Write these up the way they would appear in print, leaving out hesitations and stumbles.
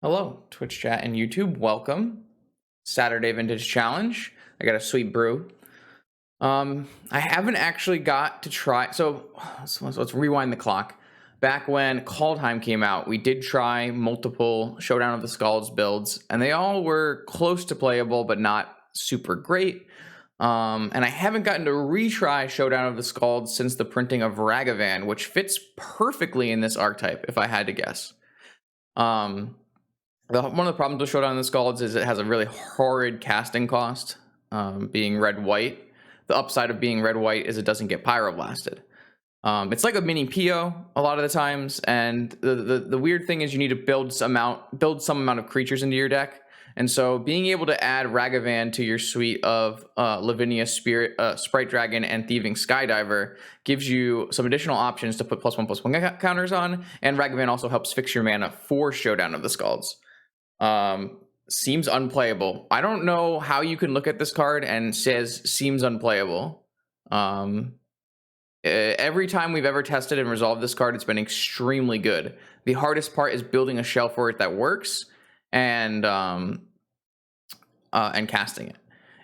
Hello, Twitch chat and YouTube. Welcome. Saturday Vintage Challenge. I got a sweet brew. I haven't actually got to try. So let's rewind the clock. Back when Kaldheim came out, we did try multiple Showdown of the Skalds builds, and they all were close to playable, but not super great. And I haven't gotten to retry Showdown of the Skalds since the printing of Ragavan, which fits perfectly in this archetype, if I had to guess. One of the problems with Showdown of the Skalds is it has a really horrid casting cost, being red-white. The upside of being red-white is it doesn't get pyroblasted. It's like a mini PO a lot of the times, and the weird thing is you need to build some amount of creatures into your deck. And so being able to add Ragavan to your suite of Lavinia, Sprite Dragon, and Thieving Skydiver gives you some additional options to put +1/+1 counters on, and Ragavan also helps fix your mana for Showdown of the Skalds. Seems unplayable. I don't know how you can look at this card and says seems unplayable. Every time we've ever tested and resolved this card, it's been extremely good. The hardest part is building a shell for it that works and casting it.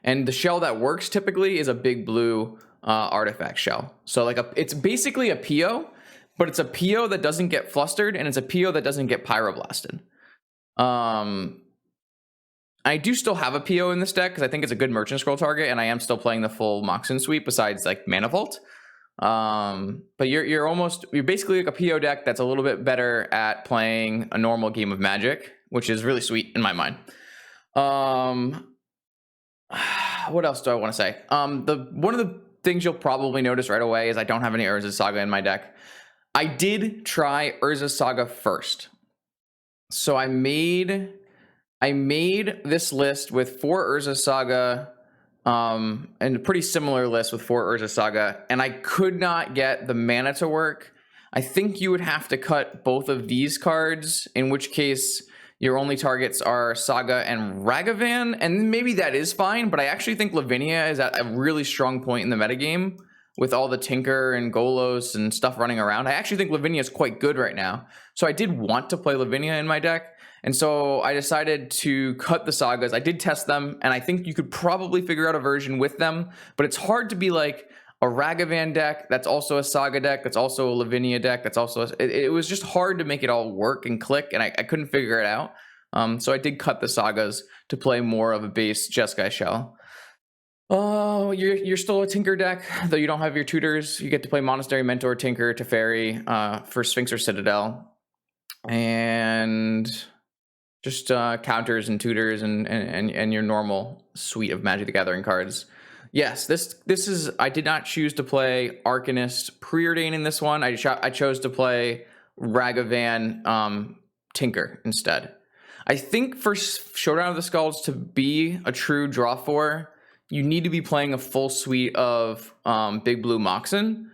And the shell that works typically is a big blue artifact shell. So it's basically a PO, but it's a PO that doesn't get flustered, and it's a PO that doesn't get pyroblasted. I do still have a PO in this deck because I think it's a good Merchant Scroll target, and I am still playing the full Moxen suite besides like Mana Vault. But you're basically like a PO deck that's a little bit better at playing a normal game of Magic, which is really sweet in my mind. What else do I want to say? One of the things you'll probably notice right away is I don't have any Urza's Saga in my deck. I did try Urza's Saga first. So I made this list with 4 Urza's Saga, and a pretty similar list with 4 Urza's Saga, and I could not get the mana to work. I think you would have to cut both of these cards, in which case your only targets are Saga and Ragavan, and maybe that is fine, but I actually think Lavinia is at a really strong point in the metagame with all the Tinker and Golos and stuff running around. I actually think Lavinia is quite good right now. So I did want to play Lavinia in my deck. And so I decided to cut the Sagas. I did test them, and I think you could probably figure out a version with them. But it's hard to be like a Ragavan deck that's also a Saga deck, that's also a Lavinia deck, that's also... It was just hard to make it all work and click, and I couldn't figure it out. So I did cut the Sagas to play more of a base Jeskai shell. Oh, you're still a Tinker deck, though you don't have your tutors. You get to play Monastery, Mentor, Tinker, Teferi for Sphinx or Citadel. And just counters and tutors and your normal suite of Magic the Gathering cards. Yes, this is... I did not choose to play Arcanist Preordain in this one. I chose to play Ragavan Tinker instead. I think for Showdown of the Skalds to be a true draw 4, you need to be playing a full suite of Big Blue Moxen.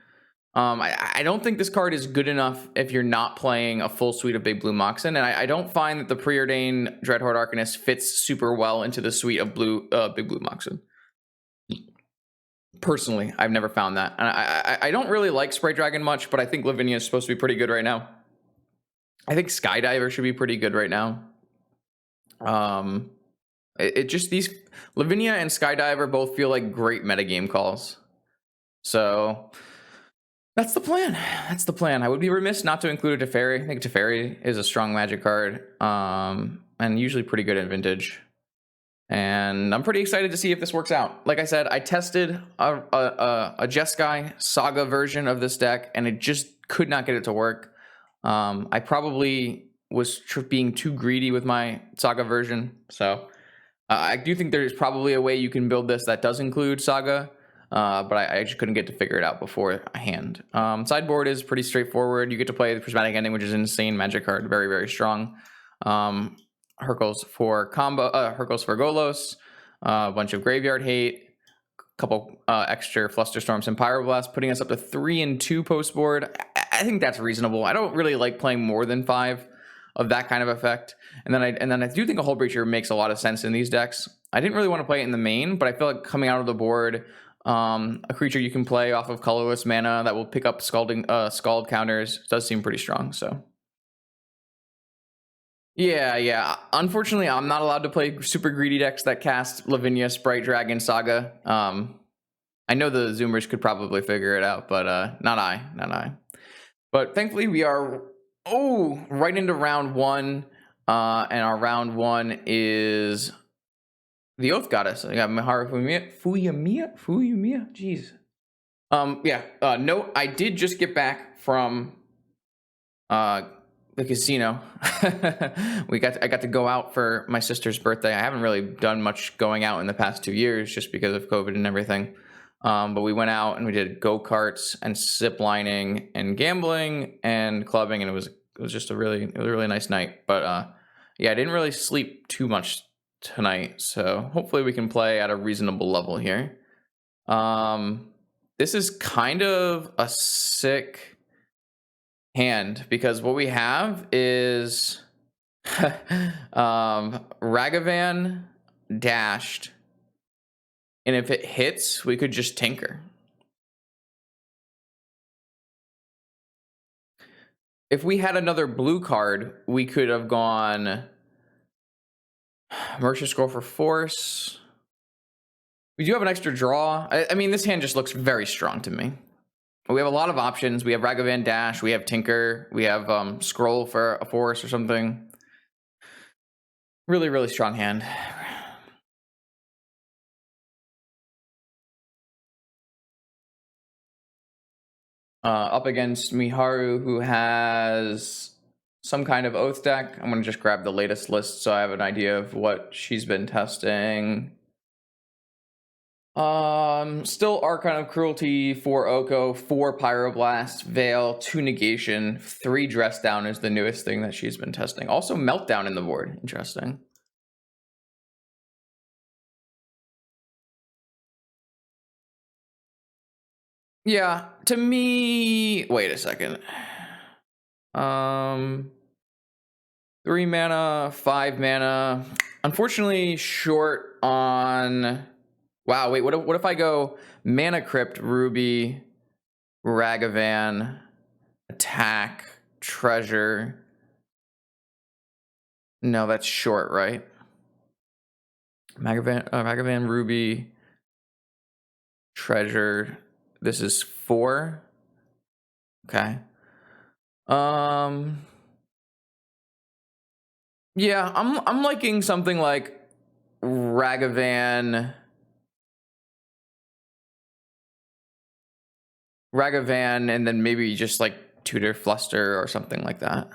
I don't think this card is good enough if you're not playing a full suite of Big Blue Moxen, and I don't find that the Preordain Dreadhorde Arcanist fits super well into the suite of Big Blue Moxen. Personally, I've never found that. And I don't really like Sprite Dragon much, but I think Lavinia is supposed to be pretty good right now. I think Skydiver should be pretty good right now. These Lavinia and Skydiver both feel like great metagame calls. So that's the plan. That's the plan. I would be remiss not to include a Teferi. I think Teferi is a strong Magic card, and usually pretty good in Vintage. And I'm pretty excited to see if this works out. Like I said, I tested a Jeskai Saga version of this deck, and it just could not get it to work. I probably was being too greedy with my Saga version, so I do think there's probably a way you can build this that does include Saga, but I just couldn't get to figure it out beforehand. Sideboard is pretty straightforward. You get to play the Prismatic Ending, which is an insane Magic card, very, very strong. Hercules for Golos, a bunch of Graveyard Hate, a couple extra Flusterstorms and Pyroblast, putting us up to 3 and 2 post board. I think that's reasonable. I don't really like playing more than 5 of that kind of effect. And then I do think a Hull Breacher makes a lot of sense in these decks. I didn't really want to play it in the main, but I feel like coming out of the board, a creature you can play off of colorless mana that will pick up Scald counters does seem pretty strong. So Yeah. Unfortunately, I'm not allowed to play super greedy decks that cast Lavinia, Sprite, Dragon, Saga. I know the Zoomers could probably figure it out, but not I. But thankfully, we are right into round one, and our round one is the Oath Goddess. I got Miharu Fuyamiya. Jeez. No, I did just get back from the casino. I got to go out for my sister's birthday. I haven't really done much going out in the past 2 years just because of COVID and everything. But we went out and we did go-karts and zip lining and gambling and clubbing, and it was just a really nice night. But yeah, I didn't really sleep too much tonight, so hopefully we can play at a reasonable level here. This is kind of a sick hand because what we have is Ragavan dashed, and if it hits, we could just tinker. If we had another blue card, we could have gone Merchant Scroll for Force. We do have an extra draw. I mean, this hand just looks very strong to me. We have a lot of options. We have Ragavan dash. We have Tinker. We have Scroll for a Force or something. Really strong hand. Up against Miharu, who has some kind of Oath deck. I'm going to just grab the latest list so I have an idea of what she's been testing. Still Archon of Cruelty, 4 Oko, 4 Pyroblast, Veil, 2 Negation, 3 Dress Down is the newest thing that she's been testing. Also Meltdown in the board. Interesting. Yeah, to me, wait a second. 3 mana, 5 mana. Unfortunately, short on. Wow, wait, what if I go Mana Crypt, Ruby, Ragavan, attack, treasure? No, that's short, right? Ragavan, Ruby, treasure. This is 4. Okay. Yeah, I'm liking something like Ragavan, and then maybe just like Tutor Fluster or something like that.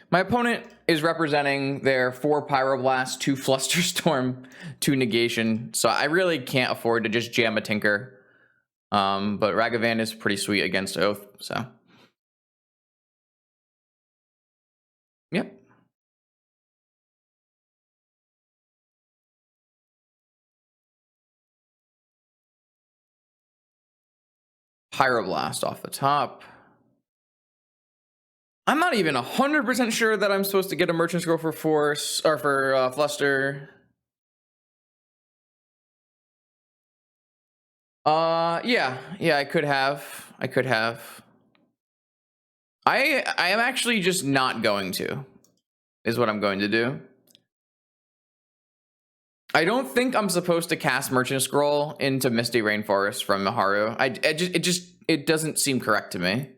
My opponent is representing their 4 Pyroblast, 2 Flusterstorm, 2 Negation, so I really can't afford to just jam a Tinker. But Ragavan is pretty sweet against Oath, so. Yep. Pyroblast off the top. I'm not even 100% sure that I'm supposed to get a Merchant Scroll for Force, or for Fluster. Yeah, I could have. I am actually just not going to, is what I'm going to do. I don't think I'm supposed to cast Merchant Scroll into Misty Rainforest from Miharu. It doesn't seem correct to me.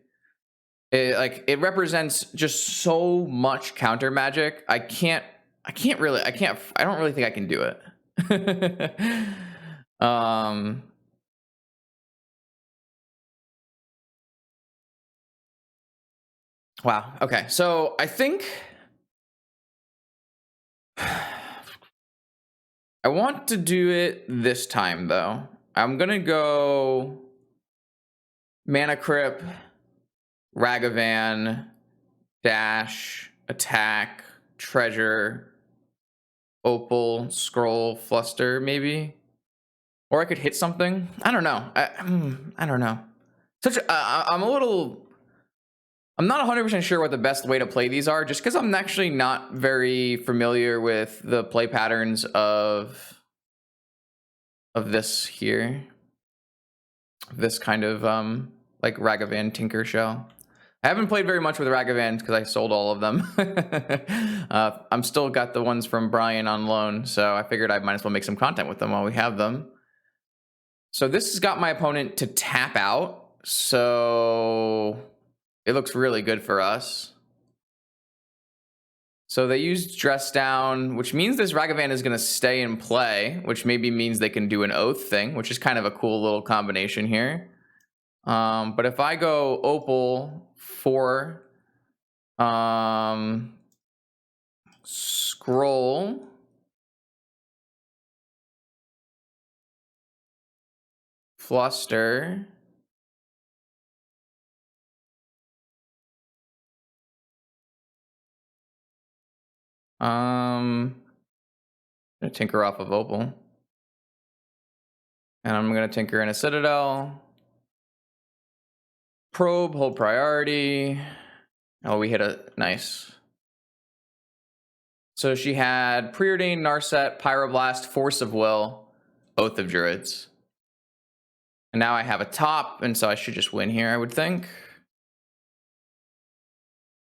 It represents just so much counter magic. I don't really think I can do it. Wow. Okay. So I think I want to do it this time though. I'm gonna go Mana Crypt, Ragavan, dash, attack, treasure, opal, scroll, fluster, maybe. Or I could hit something. I don't know. I don't know. I'm not 100% sure what the best way to play these are, just because I'm actually not very familiar with the play patterns of this here. this kind of like Ragavan Tinker Shell. I haven't played very much with Ragavans because I sold all of them. I'm still got the ones from Brian on loan, so I figured I might as well make some content with them while we have them. So this has got my opponent to tap out, so it looks really good for us. So they used Dress Down, which means this Ragavan is going to stay in play, which maybe means they can do an Oath thing, which is kind of a cool little combination here. But if I go Opal for Scroll, Fluster, gonna tinker off of Opal, and I'm gonna tinker in a Citadel. Probe, hold priority. Oh, we hit a nice. So she had Preordained, Narset, Pyroblast, Force of Will, Oath of Druids. And now I have a top, and so I should just win here, I would think.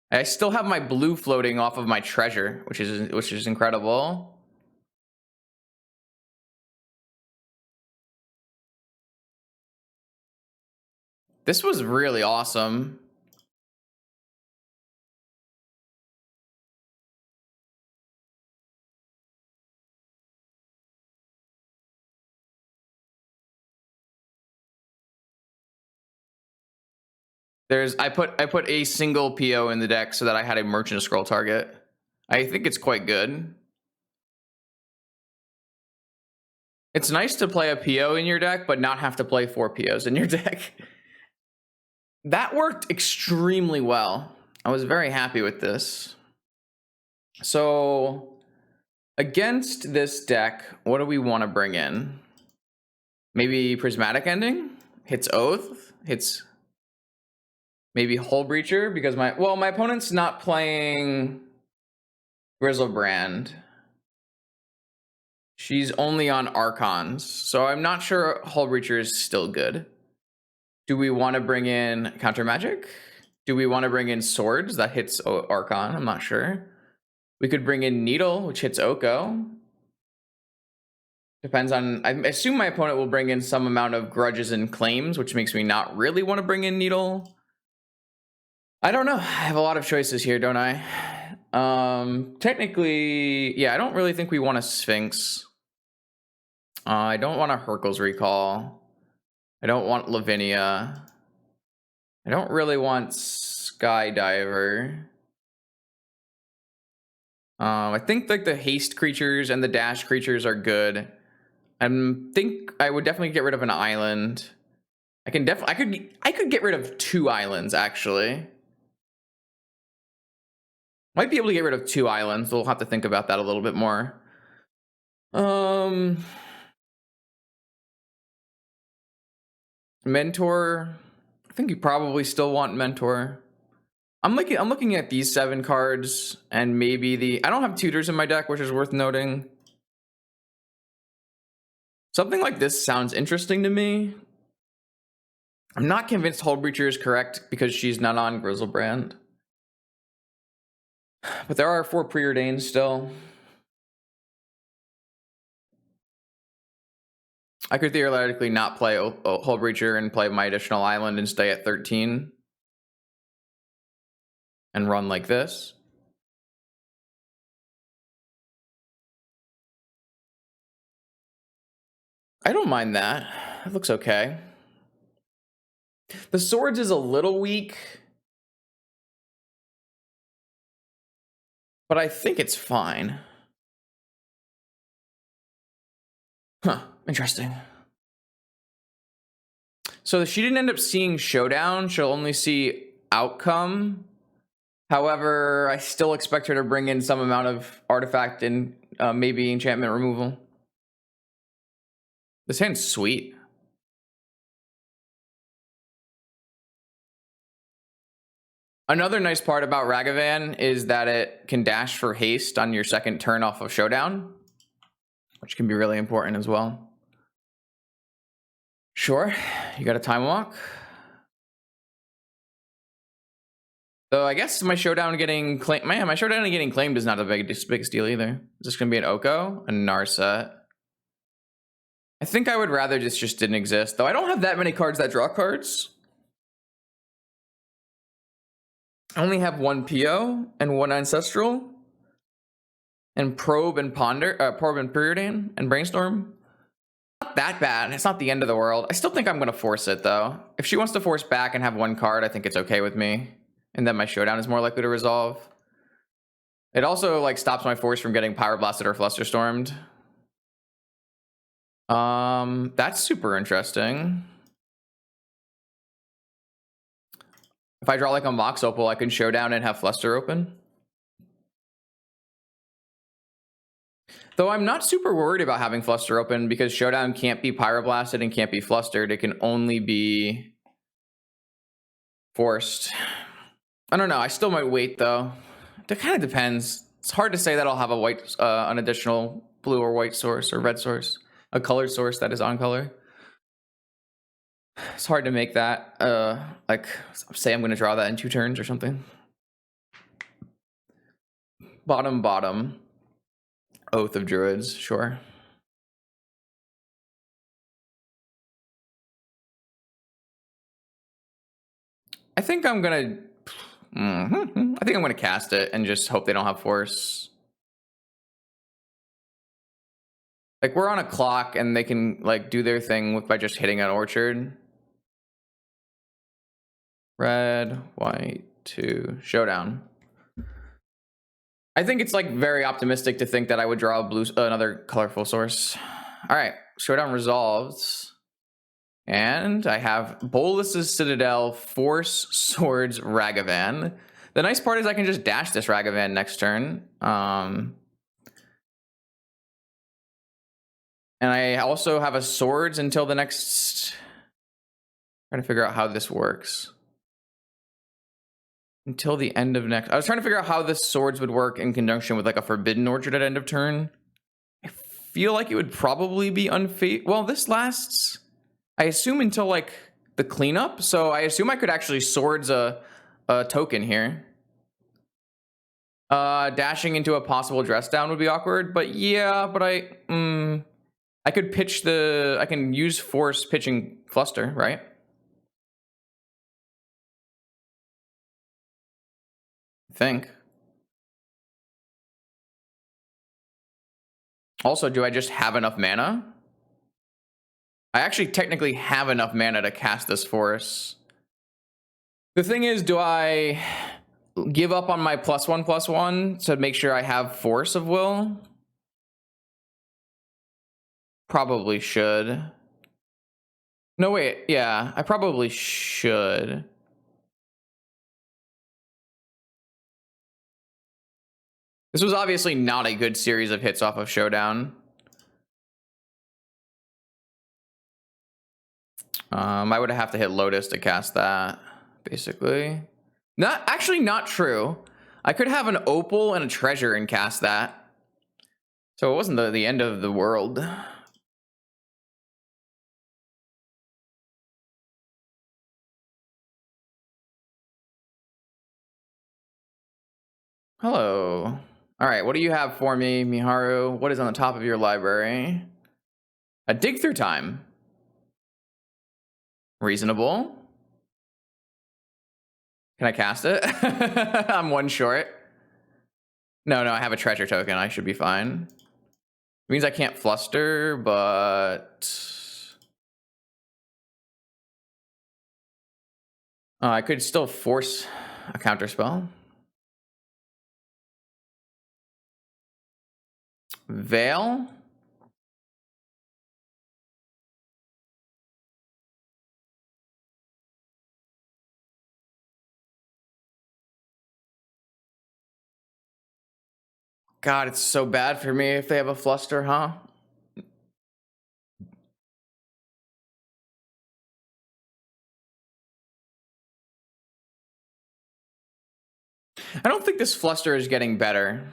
I still have my blue floating off of my treasure, which is incredible. This was really awesome. I put a single PO in the deck so that I had a Merchant Scroll target. I think it's quite good. It's nice to play a PO in your deck, but not have to play 4 POs in your deck. That worked extremely well. I was very happy with this. So against this deck, what do we want to bring in? Maybe Prismatic Ending? Hits Oath? Hits maybe Hull Breacher? Because my opponent's not playing Grizzlebrand. She's only on Archons, so I'm not sure Hull Breacher is still good. Do we want to bring in Counter Magic? Do we want to bring in Swords? That hits Archon, I'm not sure. We could bring in Needle, which hits Oko. Depends on, I assume my opponent will bring in some amount of Grudges and Claims, which makes me not really want to bring in Needle. I don't know. I have a lot of choices here, don't I? Technically, yeah, I don't really think we want a Sphinx. I don't want a Hercules Recall. I don't want Lavinia. I don't really want Skydiver. I think like the haste creatures and the dash creatures are good. I think I would definitely get rid of an island. I could get rid of 2 islands actually. Might be able to get rid of 2 islands. We'll have to think about that a little bit more. Mentor. I think you probably still want Mentor. I'm looking at these 7 cards and maybe I don't have tutors in my deck, which is worth noting. Something like this sounds interesting to me. I'm not convinced Hull Breacher is correct because she's not on Grizzlebrand. But there are 4 preordained still. I could theoretically not play Hull Breacher and play my additional island and stay at 13. And run like this. I don't mind that. It looks okay. The Swords is a little weak. But I think it's fine. Huh, interesting. So she didn't end up seeing Showdown. She'll only see Outcome. However, I still expect her to bring in some amount of artifact and maybe enchantment removal. This hand's sweet. Another nice part about Ragavan is that it can dash for haste on your second turn off of Showdown, which can be really important as well. Sure, you got a time walk. So I guess my showdown getting claimed. Man, my showdown getting claimed is not the biggest deal either. Is this gonna be an Oko, a Narset? I think I would rather this just didn't exist, though. I don't have that many cards that draw cards. I only have one PO and one Ancestral, and Probe and Ponder, Probe and Preordain and Brainstorm. Not that bad. It's not the end of the world. I still think I'm gonna force it though. If she wants to force back and have one card, I think it's okay with me, and then my showdown is more likely to resolve. It also like stops my force from getting Power Blasted or Flusterstormed. That's super interesting. If I draw like a Mox Opal, I can showdown and have Fluster open. Though I'm not super worried about having Fluster open because showdown can't be Pyroblasted and can't be Flustered. It can only be forced. I don't know. I still might wait though. It kind of depends. It's hard to say that I'll have a white, an additional blue or white source or red source, a colored source that is on color. It's hard to make that, like, say I'm going to draw that in 2 turns or something. Bottom. Oath of Druids, sure. I think I'm going to... I think I'm going to cast it and just hope they don't have force. Like, we're on a clock and they can, like, do their thing by just hitting an orchard. Red, white, 2, showdown. I think it's like very optimistic to think that I would draw a blue, another colorful source. All right, showdown resolved. And I have Bolus's Citadel, Force, Swords, Ragavan. The nice part is I can just dash this Ragavan next turn. And I also have a Swords until the next... Trying to figure out how this works. Until the end of next... I was trying to figure out how the Swords would work in conjunction with like a Forbidden Orchard at end of turn. I feel like it would probably be unfate... Well, this lasts, I assume, until like the cleanup. So I assume I could actually Swords a token here. Dashing into a possible dress down would be awkward, but yeah, but I could pitch the... I can use force pitching Fluster, right? I think. Also, do I just have enough mana? I actually technically have enough mana to cast this force. The thing is, do I give up on my +1/+1 to make sure I have Force of Will? Probably should. No, wait, yeah, I probably should. This was obviously not a good series of hits off of Showdown. I would have to hit Lotus to cast that, basically. Not true. I could have an Opal and a Treasure and cast that. So it wasn't the end of the world. Hello. All right, what do you have for me, Miharu? What is on the top of your library? A dig through time. Reasonable. Can I cast it? I'm one short. No, I have a treasure token. I should be fine. It means I can't fluster, but... I could still force a counter spell. Veil? God, it's so bad for me if they have a fluster, huh? I don't think this fluster is getting better.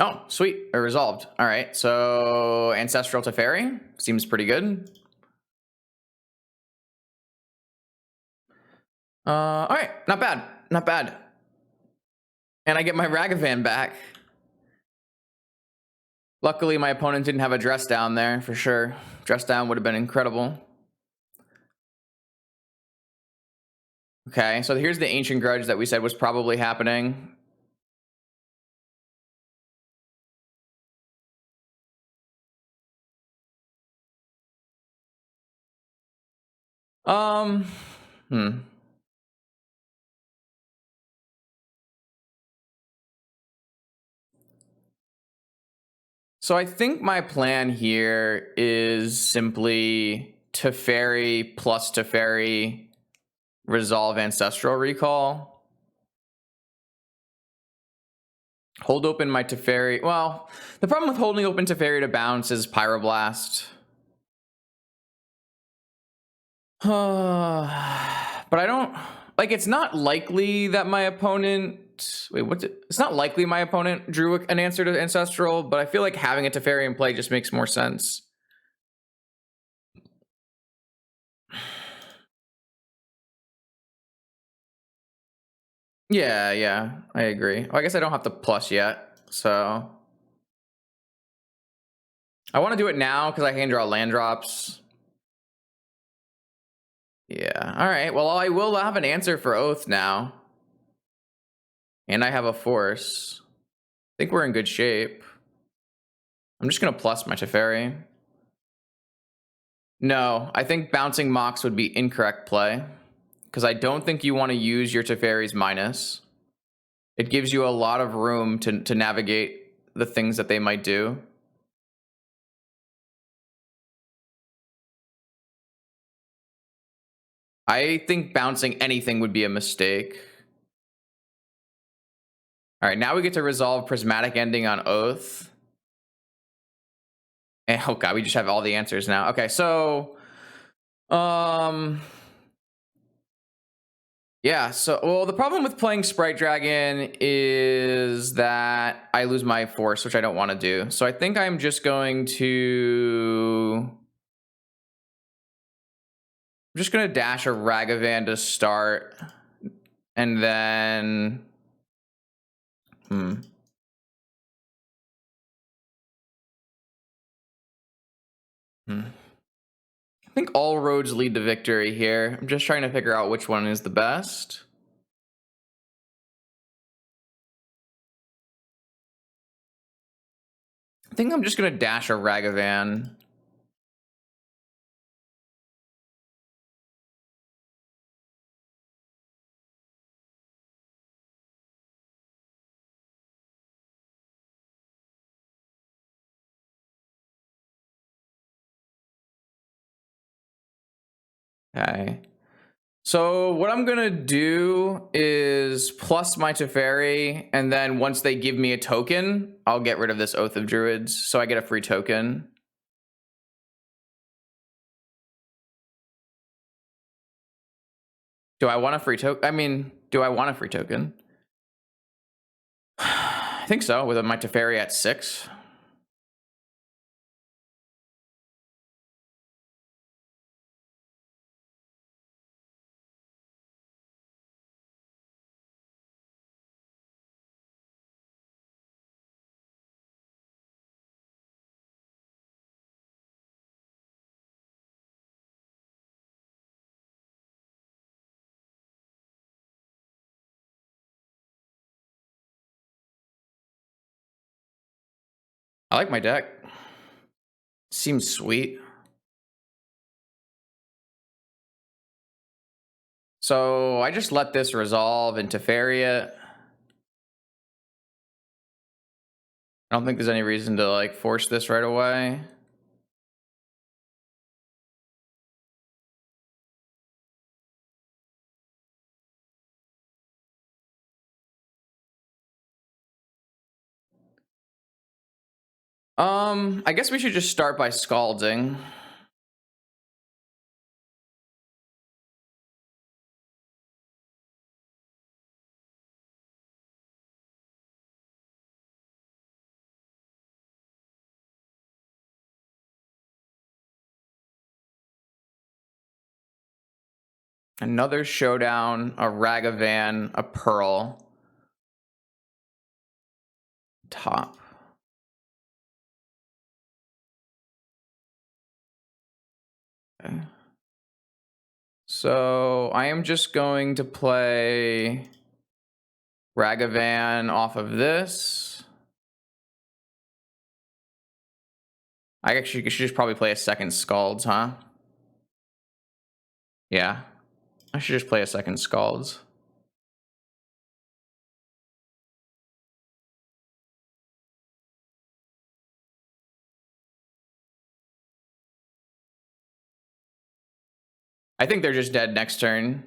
Oh, sweet. It resolved. All right. So Ancestral Teferi seems pretty good. All right. Not bad. Not bad. And I get my Ragavan back. Luckily, my opponent didn't have a dress down there for sure. Dress down would have been incredible. Okay, so here's the Ancient Grudge that we said was probably happening. Um, hmm. So I think my plan here is simply Teferi plus Teferi resolve Ancestral Recall. Hold open my Teferi. Well, the problem with holding open Teferi to bounce is Pyroblast. But I don't... Like, it's not likely that my opponent... Wait, what's it? It's not likely my opponent drew an answer to Ancestral, but I feel like having a Teferi in play just makes more sense. Yeah, I agree. Well, I guess I don't have the plus yet, so... I want to do it now because I can draw land drops. Yeah, alright. Well, I will have an answer for Oath now. And I have a Force. I think we're in good shape. I'm just going to plus my Teferi. No, I think bouncing Mox would be incorrect play. Because I don't think you want to use your Teferi's minus. It gives you a lot of room to navigate the things that they might do. I think bouncing anything would be a mistake. All right, now we get to resolve Prismatic Ending on Oath. And, oh god, we just have all the answers now. Okay, so... Yeah, so... Well, the problem with playing Sprite Dragon is that I lose my Force, which I don't want to do. So I think I'm just going to... I'm just going to dash a Ragavan to start. And then... I think all roads lead to victory here. I'm just trying to figure out which one is the best. I think I'm just going to dash a Ragavan. Okay. So what I'm going to do is plus my Teferi, and then once they give me a token, I'll get rid of this Oath of Druids, so I get a free token. Do I want a free token? I mean, do I want a free token? I think so, with my Teferi at 6. I like my deck. Seems sweet. So I just let this resolve into Teferi it. I don't think there's any reason to like force this right away. I guess we should just start by scalding. Another Showdown, a Ragavan, a Pearl. Top. Okay. So I am just going to play Ragavan off of this. I actually should just probably play a second Scalds, huh? Yeah. I should just play a second Scalds. I think they're just dead next turn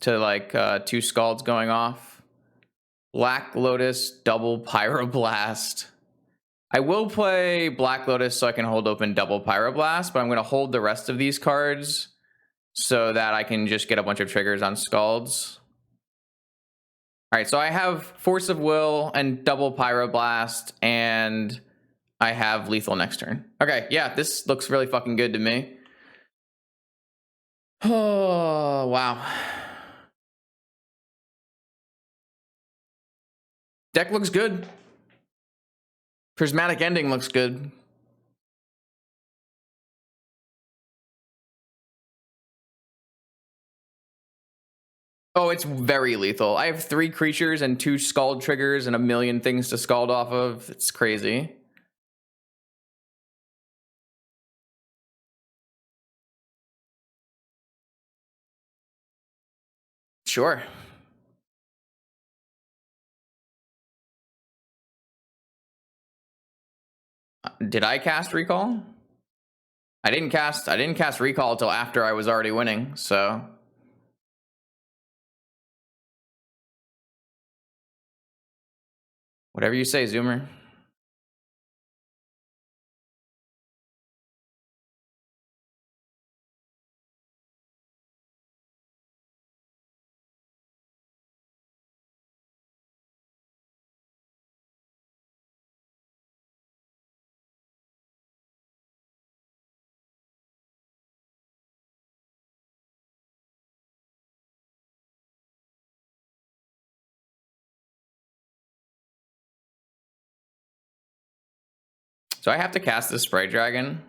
to like 2 Scalds going off. Black Lotus, double Pyroblast. I will play Black Lotus so I can hold open double Pyroblast, but I'm going to hold the rest of these cards so that I can just get a bunch of triggers on Scalds. All right, so I have Force of Will and double Pyroblast, and I have lethal next turn. Okay, yeah, this looks really fucking good to me. Oh, wow. Deck looks good. Prismatic Ending looks good. Oh, it's very lethal. I have 3 creatures and 2 Scald triggers and a million things to Scald off of. It's crazy. Sure. Did I cast Recall? I didn't cast Recall until after I was already winning, so. Whatever you say, Zoomer. So I have to cast this Spray Dragon.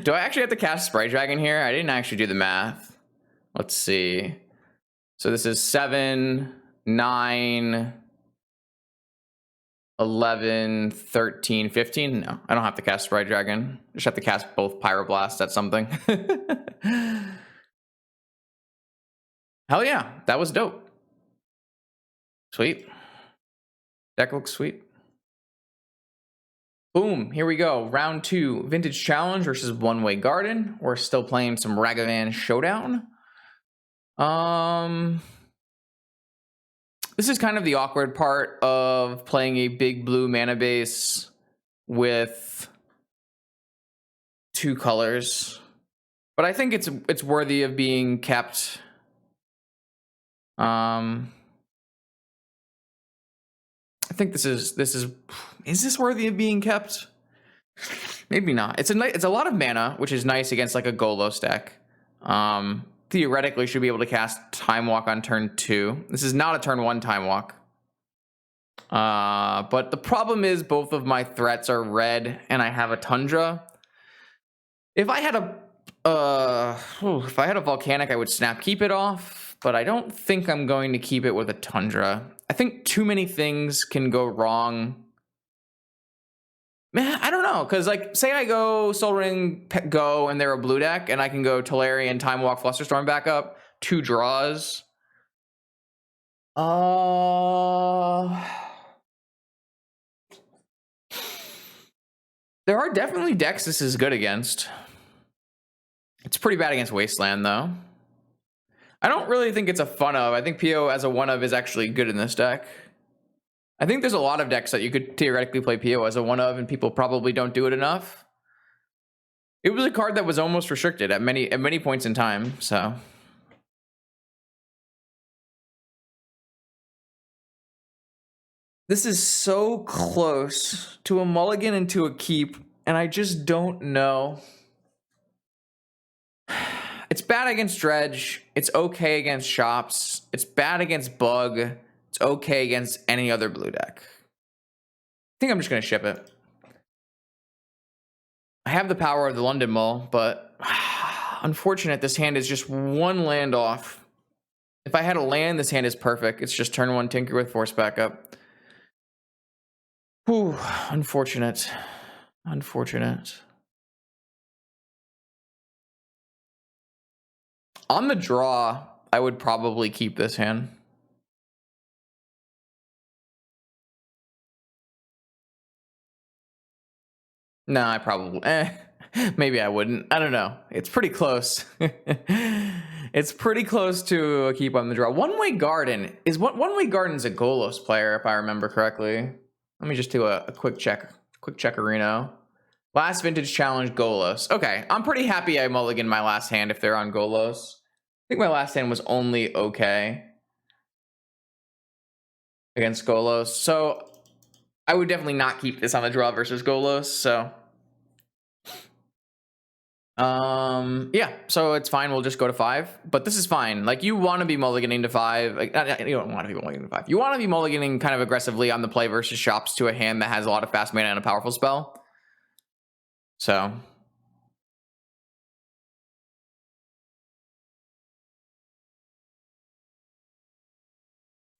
Do I actually have to cast Spray Dragon here? I didn't actually do the math. Let's see. So this is 7, 9, 11, 13, 15. No, I don't have to cast Spray Dragon. I just have to cast both Pyroblast at something. Hell yeah, that was dope. Sweet. Deck looks sweet. Boom, here we go. Round 2, Vintage Challenge versus One Way Garden. We're still playing some Ragavan Showdown. This is kind of the awkward part of playing a big blue mana base with 2 colors. But I think it's worthy of being kept. I think this is this worthy of being kept? Maybe not. It's a lot of mana, which is nice against like a Golos deck. Theoretically should be able to cast Time Walk on turn 2. This is not a turn 1 Time Walk. But the problem is both of my threats are red and I have a Tundra. If I had a Volcanic, I would snap keep it off, but I don't think I'm going to keep it with a Tundra. I think too many things can go wrong. Man, I don't know, because like, say I go Soul Ring, go, and they're a blue deck, and I can go Tolarian, Time Walk, Flusterstorm back up, 2 draws. There are definitely decks this is good against. It's pretty bad against Wasteland, though. I don't really think it's a fun of. I think PO as a one of is actually good in this deck. I think there's a lot of decks that you could theoretically play PO as a one of, and people probably don't do it enough. It was a card that was almost restricted at many points in time, so. This is so close to a mulligan and to a keep, and I just don't know. It's bad against Dredge. It's okay against Shops. It's bad against Bug. It's okay against any other blue deck. I think I'm just going to ship it. I have the power of the London Mull, but unfortunate, this hand is just one land off. If I had a land, this hand is perfect. It's just turn one Tinker with Force backup. Whew, unfortunate. Unfortunate. On the draw, I would probably keep this hand. No, I probably... maybe I wouldn't. I don't know. It's pretty close. It's pretty close to a keep on the draw. One-Way Garden is what One-Way Garden's a Golos player, if I remember correctly. Let me just do a quick check. Quick checkerino. Last vintage challenge Golos. Okay, I'm pretty happy I mulliganed my last hand if they're on Golos. I think my last hand was only okay against Golos. So I would definitely not keep this on the draw versus Golos. So yeah, so it's fine. We'll just go to 5, but this is fine. Like, you want to be mulliganing to 5. Like, you don't want to be mulliganing to 5. You want to be mulliganing kind of aggressively on the play versus Shops to a hand that has a lot of fast mana and a powerful spell. So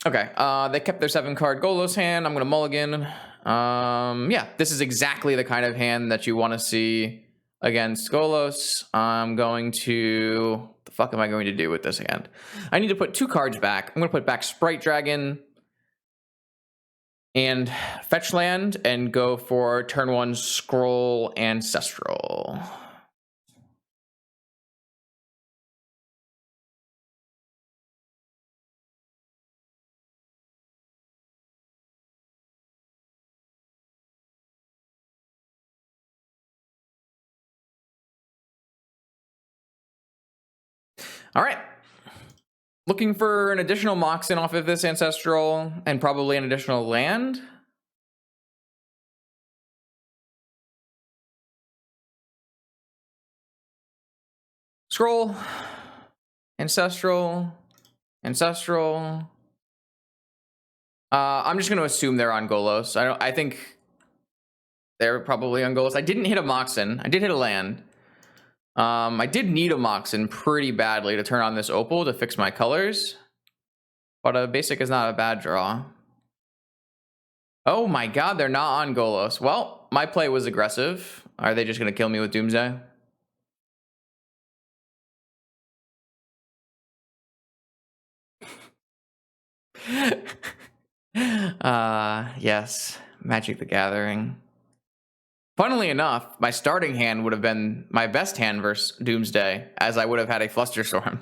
okay, they kept their 7-card Golos hand. I'm gonna mulligan. Yeah, this is exactly the kind of hand that you want to see against Golos. I'm going to... What the fuck am I going to do with this hand? I need to put 2 cards back. I'm gonna put back Sprite Dragon and fetch land and go for turn 1 Scroll Ancestral. All right. Looking for an additional Moxen off of this Ancestral and probably an additional land. Scroll, Ancestral, Ancestral. I'm just going to assume they're on Golos. I think they're probably on Golos. I didn't hit a Moxen. I did hit a land. I did need a Moxen pretty badly to turn on this Opal to fix my colors. But a basic is not a bad draw. Oh my god, they're not on Golos. Well, my play was aggressive. Are they just going to kill me with Doomsday? Yes, Magic the Gathering. Funnily enough, my starting hand would have been my best hand versus Doomsday, as I would have had a Flusterstorm.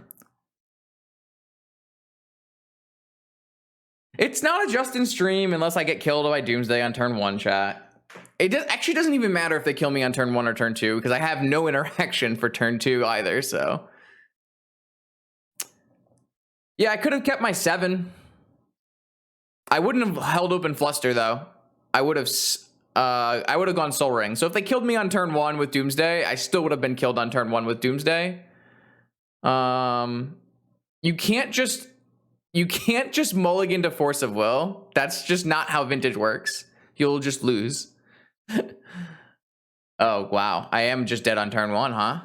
It's not a Justin stream unless I get killed by Doomsday on turn 1, chat. It actually doesn't even matter if they kill me on turn 1 or turn 2, because I have no interaction for turn 2 either, so. Yeah, I could have kept my 7. I wouldn't have held open Fluster, though. I would have gone Soul Ring. So if they killed me on turn 1 with Doomsday, I still would have been killed on turn 1 with Doomsday. You can't just mulligan to Force of Will. That's just not how Vintage works. You'll just lose. Oh, wow. I am just dead on turn 1, huh?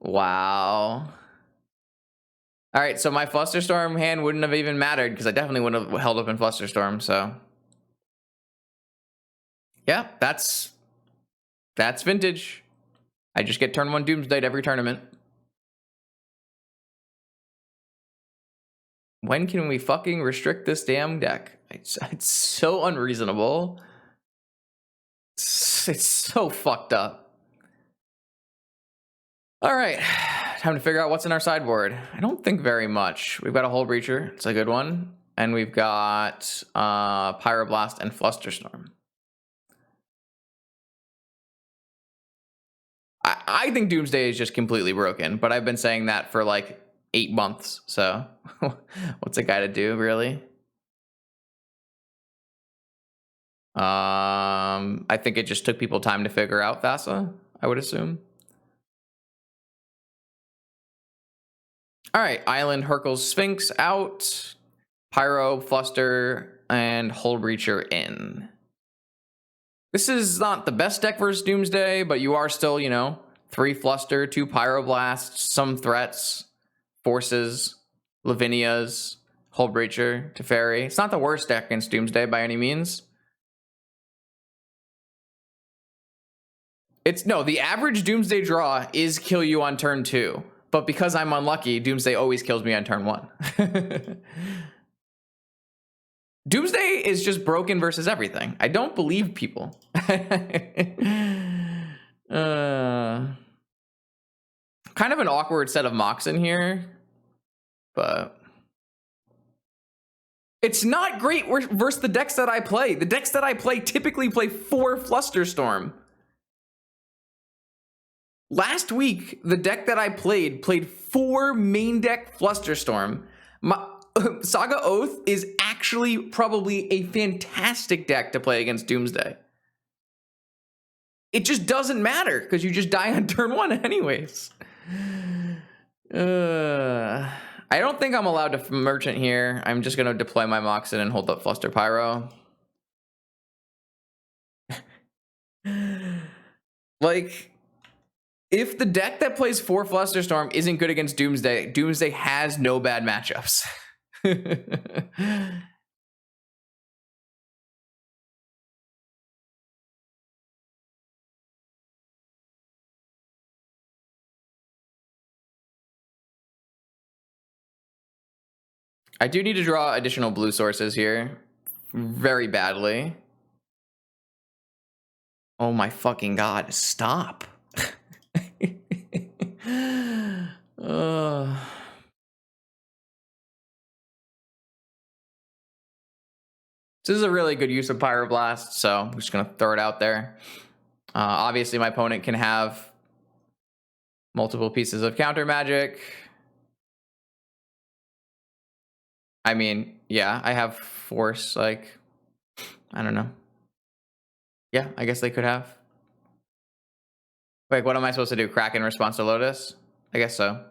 Wow. All right, so my Flusterstorm hand wouldn't have even mattered because I definitely wouldn't have held up in Flusterstorm, so. Yeah, that's Vintage. I just get turn 1 Doomsday every tournament. When can we fucking restrict this damn deck? It's so unreasonable. It's so fucked up. All right, time to figure out what's in our sideboard. I don't think very much. We've got a Hull Breacher. It's a good one. And we've got Pyroblast and Flusterstorm. I think Doomsday is just completely broken, but I've been saying that for like 8 months. So what's a guy to do, really? I think it just took people time to figure out Thassa, I would assume. All right, Island, Hercules, Sphinx out. Pyro, Fluster, and Hull Breacher in. This is not the best deck versus Doomsday, but you are still, 3 Fluster, 2 Pyroblasts, some threats, Forces, Lavinias, Hull Breacher, Teferi. It's not the worst deck against Doomsday by any means. The average Doomsday draw is kill you on turn 2. But because I'm unlucky, Doomsday always kills me on turn 1. Doomsday is just broken versus everything. I don't believe people. Kind of an awkward set of mocks in here, but it's not great versus the decks that I play. The decks that I play typically play 4 Flusterstorm. Last week, the deck that I played 4 main deck Flusterstorm. Saga Oath is actually probably a fantastic deck to play against Doomsday. It just doesn't matter because you just die on turn 1 anyways. I don't think I'm allowed to merchant here. I'm just going to deploy my Moxen and hold up Fluster Pyro. Like, if the deck that plays 4 Flusterstorm isn't good against Doomsday, Doomsday has no bad matchups. I do need to draw additional blue sources here very badly. Oh my fucking god, stop. This is a really good use of Pyroblast, so I'm just going to throw it out there. Obviously, my opponent can have multiple pieces of counter magic. I mean, yeah, I have Force, like, I don't know. Yeah, I guess they could have. Wait, what am I supposed to do? Crack in response to Lotus? I guess so.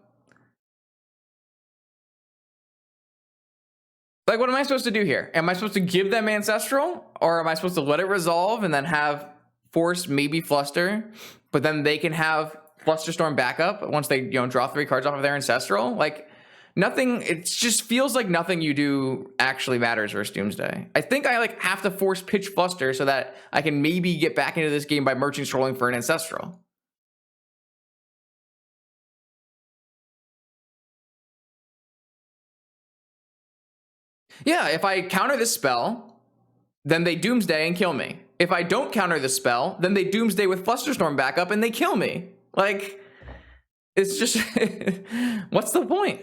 Like, what am I supposed to do here? Am I supposed to give them Ancestral? Or am I supposed to let it resolve and then have Force, maybe Fluster, but then they can have Flusterstorm backup once they, draw 3 cards off of their Ancestral? Like, nothing, it just feels like nothing you do actually matters versus Doomsday. I think I, have to force pitch Fluster so that I can maybe get back into this game by merchant strolling for an Ancestral. Yeah, if I counter this spell, then they Doomsday and kill me. If I don't counter the spell, then they Doomsday with Flusterstorm backup and they kill me. Like, it's just, what's the point?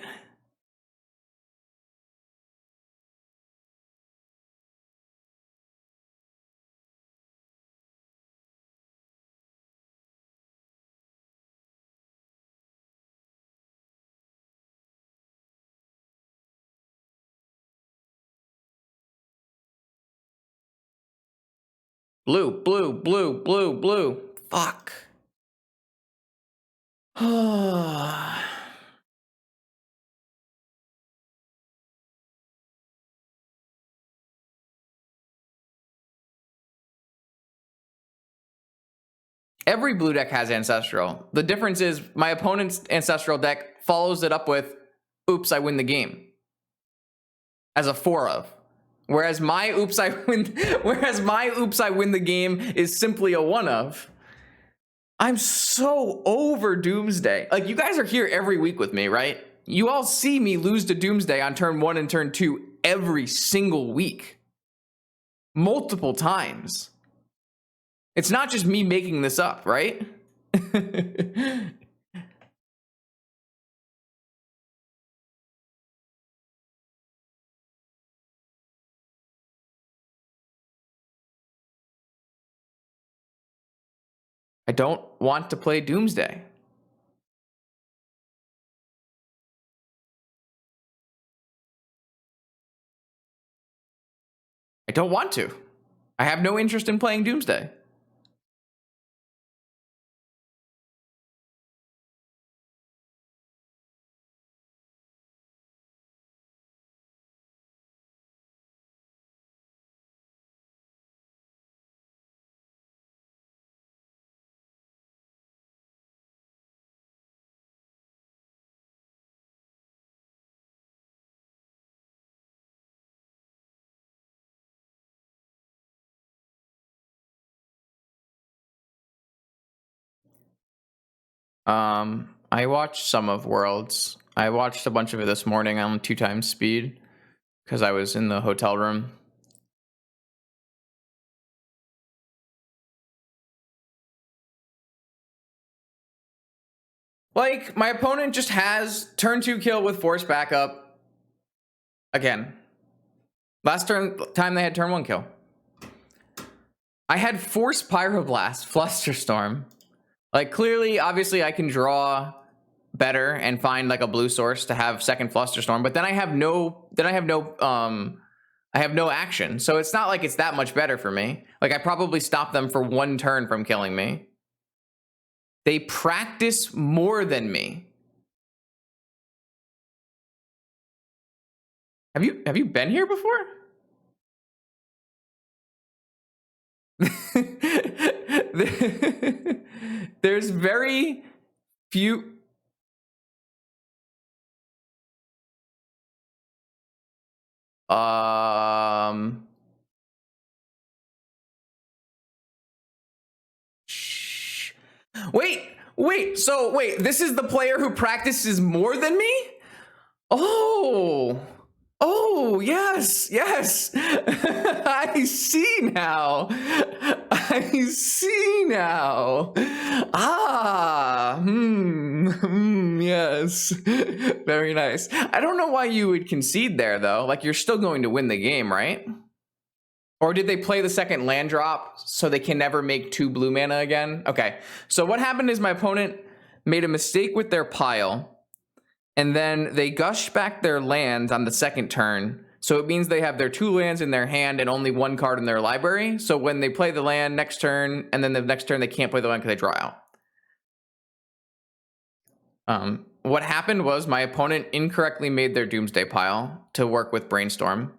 Blue, blue, blue, blue, blue. Fuck. Every blue deck has Ancestral. The difference is my opponent's Ancestral deck follows it up with, oops, I win the game. As a 4 of. Whereas my oops, I win the game is simply a 1 of. I'm so over Doomsday. Like, you guys are here every week with me, right? You all see me lose to Doomsday on turn 1 and turn 2 every single week. Multiple times. It's not just me making this up, right? I don't want to play Doomsday. I don't want to. I have no interest in playing Doomsday. I watched some of Worlds. I watched a bunch of it this morning on 2 times speed because I was in the hotel room. Like, my opponent just has turn 2 kill with force backup. Again. Last time they had turn 1 kill. I had force pyroblast, flusterstorm. Like, clearly, obviously, I can draw better and find like a blue source to have second flusterstorm, but then I have no action. So it's not like it's that much better for me. Like, I probably stop them for 1 turn from killing me. They practice more than me. Have you been here before? There's very few. Wait, so wait, this is the player who practices more than me? Oh, yes. I see now. Yes. Very nice. I don't know why you would concede there, though. Like, you're still going to win the game, right? Or did they play the second land drop so they can never make 2 blue mana again? Okay, so what happened is my opponent made a mistake with their pile, and then they gushed back their lands on the second turn. So it means they have their 2 lands in their hand and only 1 card in their library. So when they play the land next turn, and then the next turn they can't play the land because they draw out. What happened was my opponent incorrectly made their Doomsday pile to work with Brainstorm.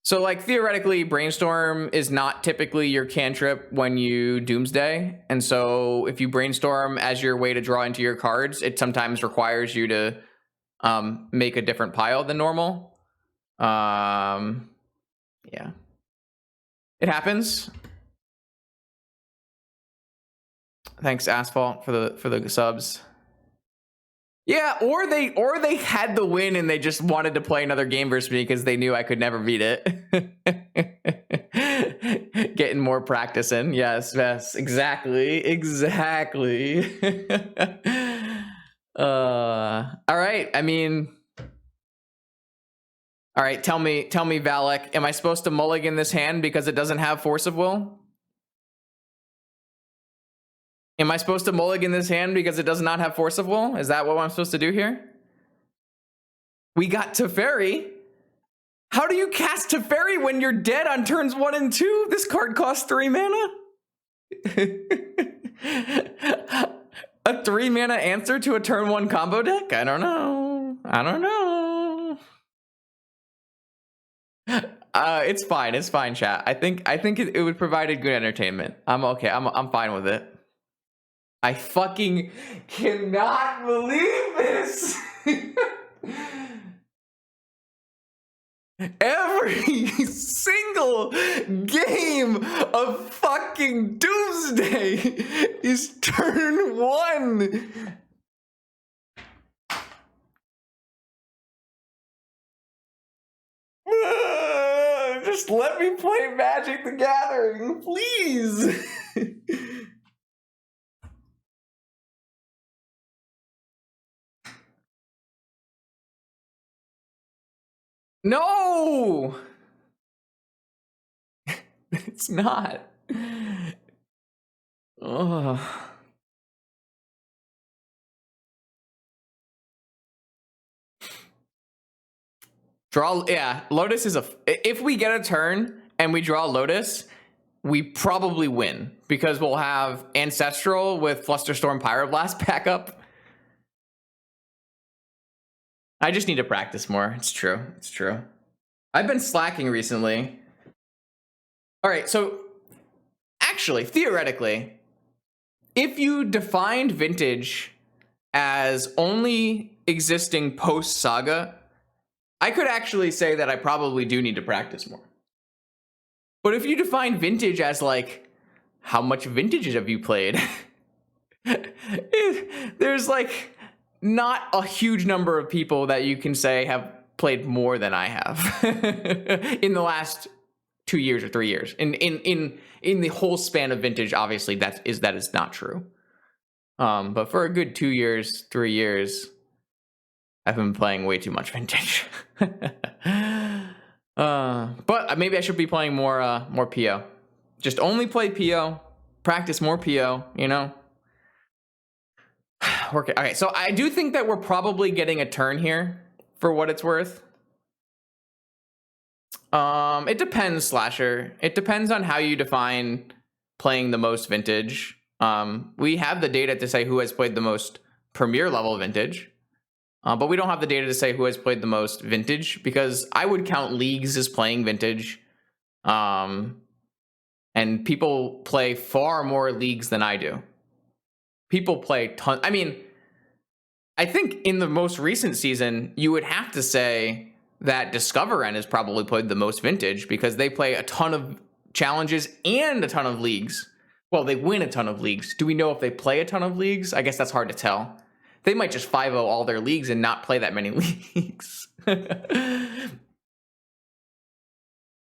So, like, theoretically, Brainstorm is not typically your cantrip when you Doomsday. And so if you Brainstorm as your way to draw into your cards, it sometimes requires you to make a different pile than normal. Yeah. It happens. Thanks, Asphalt, for the subs. Yeah, or they had the win and they just wanted to play another game versus me because they knew I could never beat it. Getting more practice in. Yes, exactly. All right. I mean, all right. Tell me, Valak, am I supposed to mulligan this hand because it doesn't have Force of Will? Am I supposed to mulligan this hand because it does not have Force of Will? Is that what I'm supposed to do here? We got Teferi. How do you cast Teferi when you're dead on turns 1 and 2? This card costs 3 mana. A 3 mana answer to a turn 1 combo deck? I don't know. It's fine, chat. I think it would provide a good entertainment. I'm okay. I'm fine with it. I fucking cannot believe this. Every single game of fucking Doomsday is turn 1. Just let me play Magic the Gathering, please. No! It's not. Ugh. Draw, yeah, Lotus is if we get a turn and we draw Lotus, we probably win because we'll have Ancestral with Flusterstorm Pyroblast backup. I just need to practice more. It's true. It's true. I've been slacking recently. All right, so actually, theoretically, if you defined Vintage as only existing post-Saga, I could actually say that I probably do need to practice more. But if you define Vintage as like, how much Vintage have you played? There's like not a huge number of people that you can say have played more than I have in the last 2 years or 3 years. In the whole span of Vintage, obviously that is not true. But for a good 2 years, 3 years, I've been playing way too much Vintage. But maybe I should be playing more PO. Just only play PO, practice more PO, you know? Okay, so I do think that we're probably getting a turn here, for what it's worth. It depends, Slasher. It depends on how you define playing the most Vintage. We have the data to say who has played the most Premier level Vintage. But we don't have the data to say who has played the most Vintage, because I would count leagues as playing Vintage. And people play far more leagues than I do. People play ton. I mean, I think in the most recent season, you would have to say that Discoverin has probably played the most Vintage, because they play a ton of challenges and a ton of leagues. Well, they win a ton of leagues. Do we know if they play a ton of leagues? I guess that's hard to tell. They might just 5-0 all their leagues and not play that many leagues.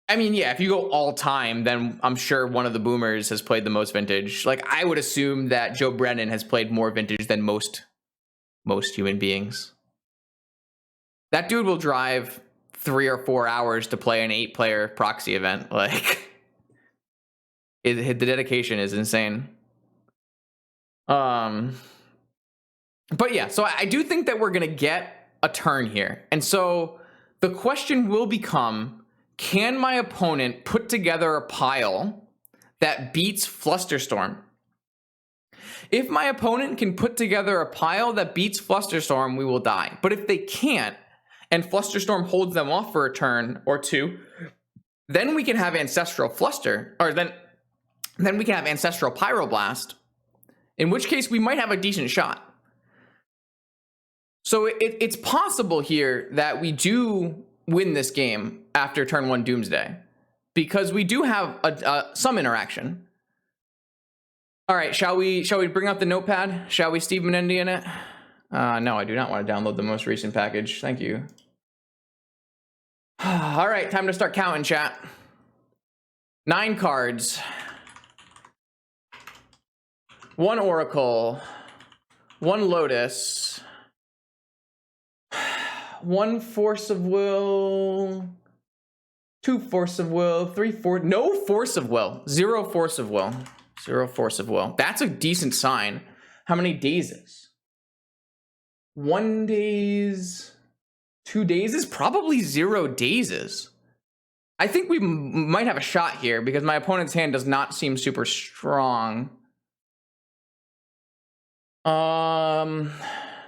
I mean, yeah, if you go all time, then I'm sure one of the boomers has played the most Vintage. Like, I would assume that Joe Brennan has played more Vintage than most human beings. That dude will drive 3 or 4 hours to play an 8-player proxy event. Like, the dedication is insane. But yeah, so I do think that we're going to get a turn here. And so the question will become, can my opponent put together a pile that beats Flusterstorm? If my opponent can put together a pile that beats Flusterstorm, we will die. But if they can't, and Flusterstorm holds them off for a turn or two, then we can have Ancestral Fluster, or then we can have Ancestral Pyroblast, in which case we might have a decent shot. So it's possible here that we do win this game after turn 1 Doomsday, because we do have some interaction. All right, shall we bring up the notepad? Shall we Steve Menendi in it? No, I do not want to download the most recent package. Thank you. All right, time to start counting, chat. 9 cards. 1 Oracle. 1 Lotus. 1 Force of Will. 2 Force of Will. 3 Force. No Force of Will. 0 Force of Will. 0 Force of Will. That's a decent sign. How many dazes? 1 daze. 2 dazes? Probably 0 dazes. I think we might have a shot here because my opponent's hand does not seem super strong.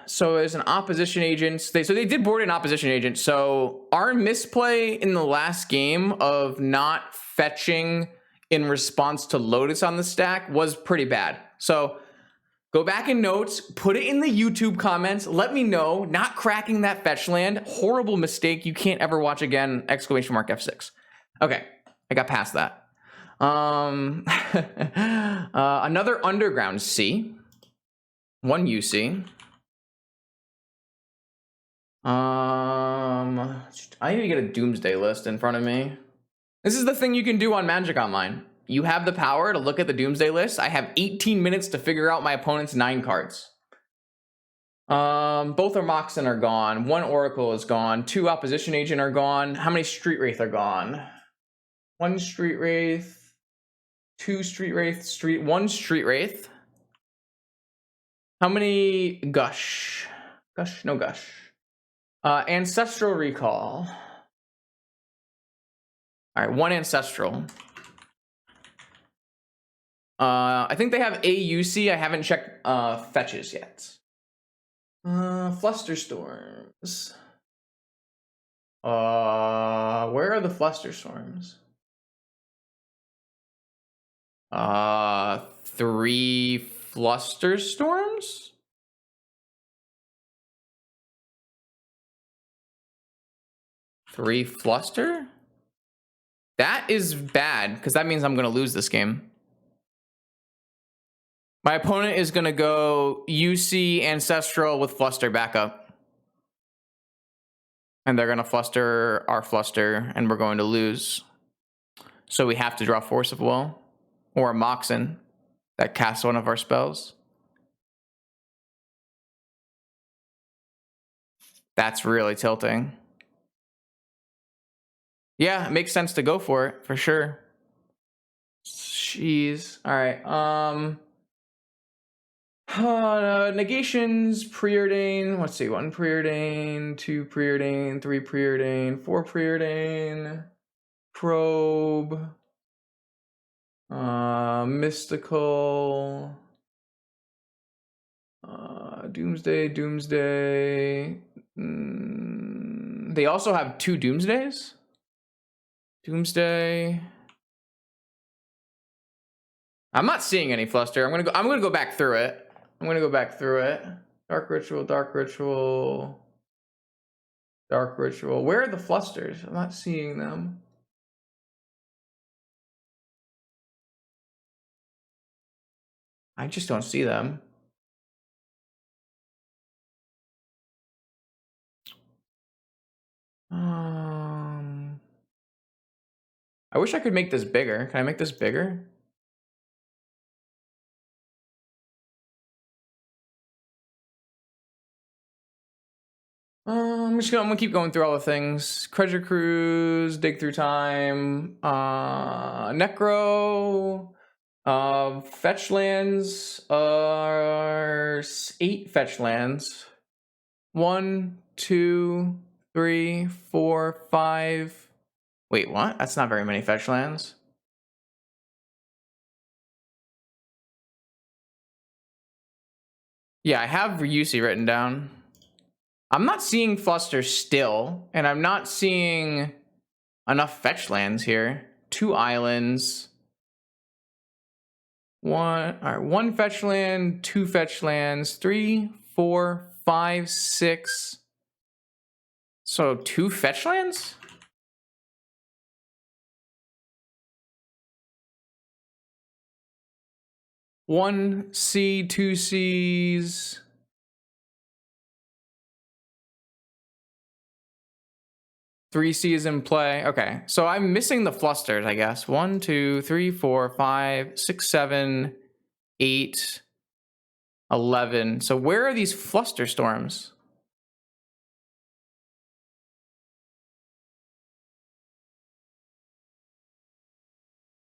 So there's an opposition agent. So they did board an opposition agent. So our misplay in the last game of not fetching in response to Lotus on the stack was pretty bad. So go back in notes, put it in the YouTube comments. Let me know. Not cracking that fetch land. Horrible mistake. You can't ever watch again. Exclamation mark F6. Okay, I got past that. Another Underground C. 1 UC. I need to get a Doomsday list in front of me. This is the thing you can do on Magic Online. You have the power to look at the Doomsday list. I have 18 minutes to figure out my opponent's 9 cards. Both our Moxen are gone. 1 Oracle is gone. 2 Opposition Agent are gone. How many Street Wraith are gone? 1 Street Wraith. 2 Street Wraith. 1 Street Wraith. How many Gush? Gush? No Gush. Ancestral Recall. All right, 1 Ancestral. I think they have a UC. I haven't checked fetches yet. Flusterstorms. Where are the Flusterstorms? 3 Flusterstorms? Three Fluster? That is bad, because that means I'm going to lose this game. My opponent is going to go UC Ancestral with Fluster backup. And they're going to Fluster our Fluster, and we're going to lose. So we have to draw Force of Will. Or a Moxen that casts one of our spells. That's really tilting. Yeah, it makes sense to go for it, for sure. Jeez. All right. Negations, Preordain. Let's see. 1 Preordain, 2 Preordain, 3 Preordain, 4 Preordain, Probe, Mystical, Doomsday. They also have 2 Doomsdays. Doomsday. I'm not seeing any Fluster. I'm gonna go back through it. Dark Ritual. Where are the Flusters? I'm not seeing them. I just don't see them. I wish I could make this bigger. Can I make this bigger? I'm gonna keep going through all the things. Treasure Cruise, Dig Through Time, Necro, fetch lands are 8 fetch lands. 1, 2, 3, 4, 5. Wait, what? That's not very many fetch lands. Yeah, I have UC written down. I'm not seeing Fluster still, and I'm not seeing enough fetch lands here. 2 islands. 1 fetch land, 2 fetch lands, 3, 4, 5, 6. So 2 fetch lands? One C, 2 Cs. 3 C's in play. Okay, so I'm missing the Flusters, I guess. 1, 2, 3, 4, 5, 6, 7, 8, 11. So where are these Fluster Storms?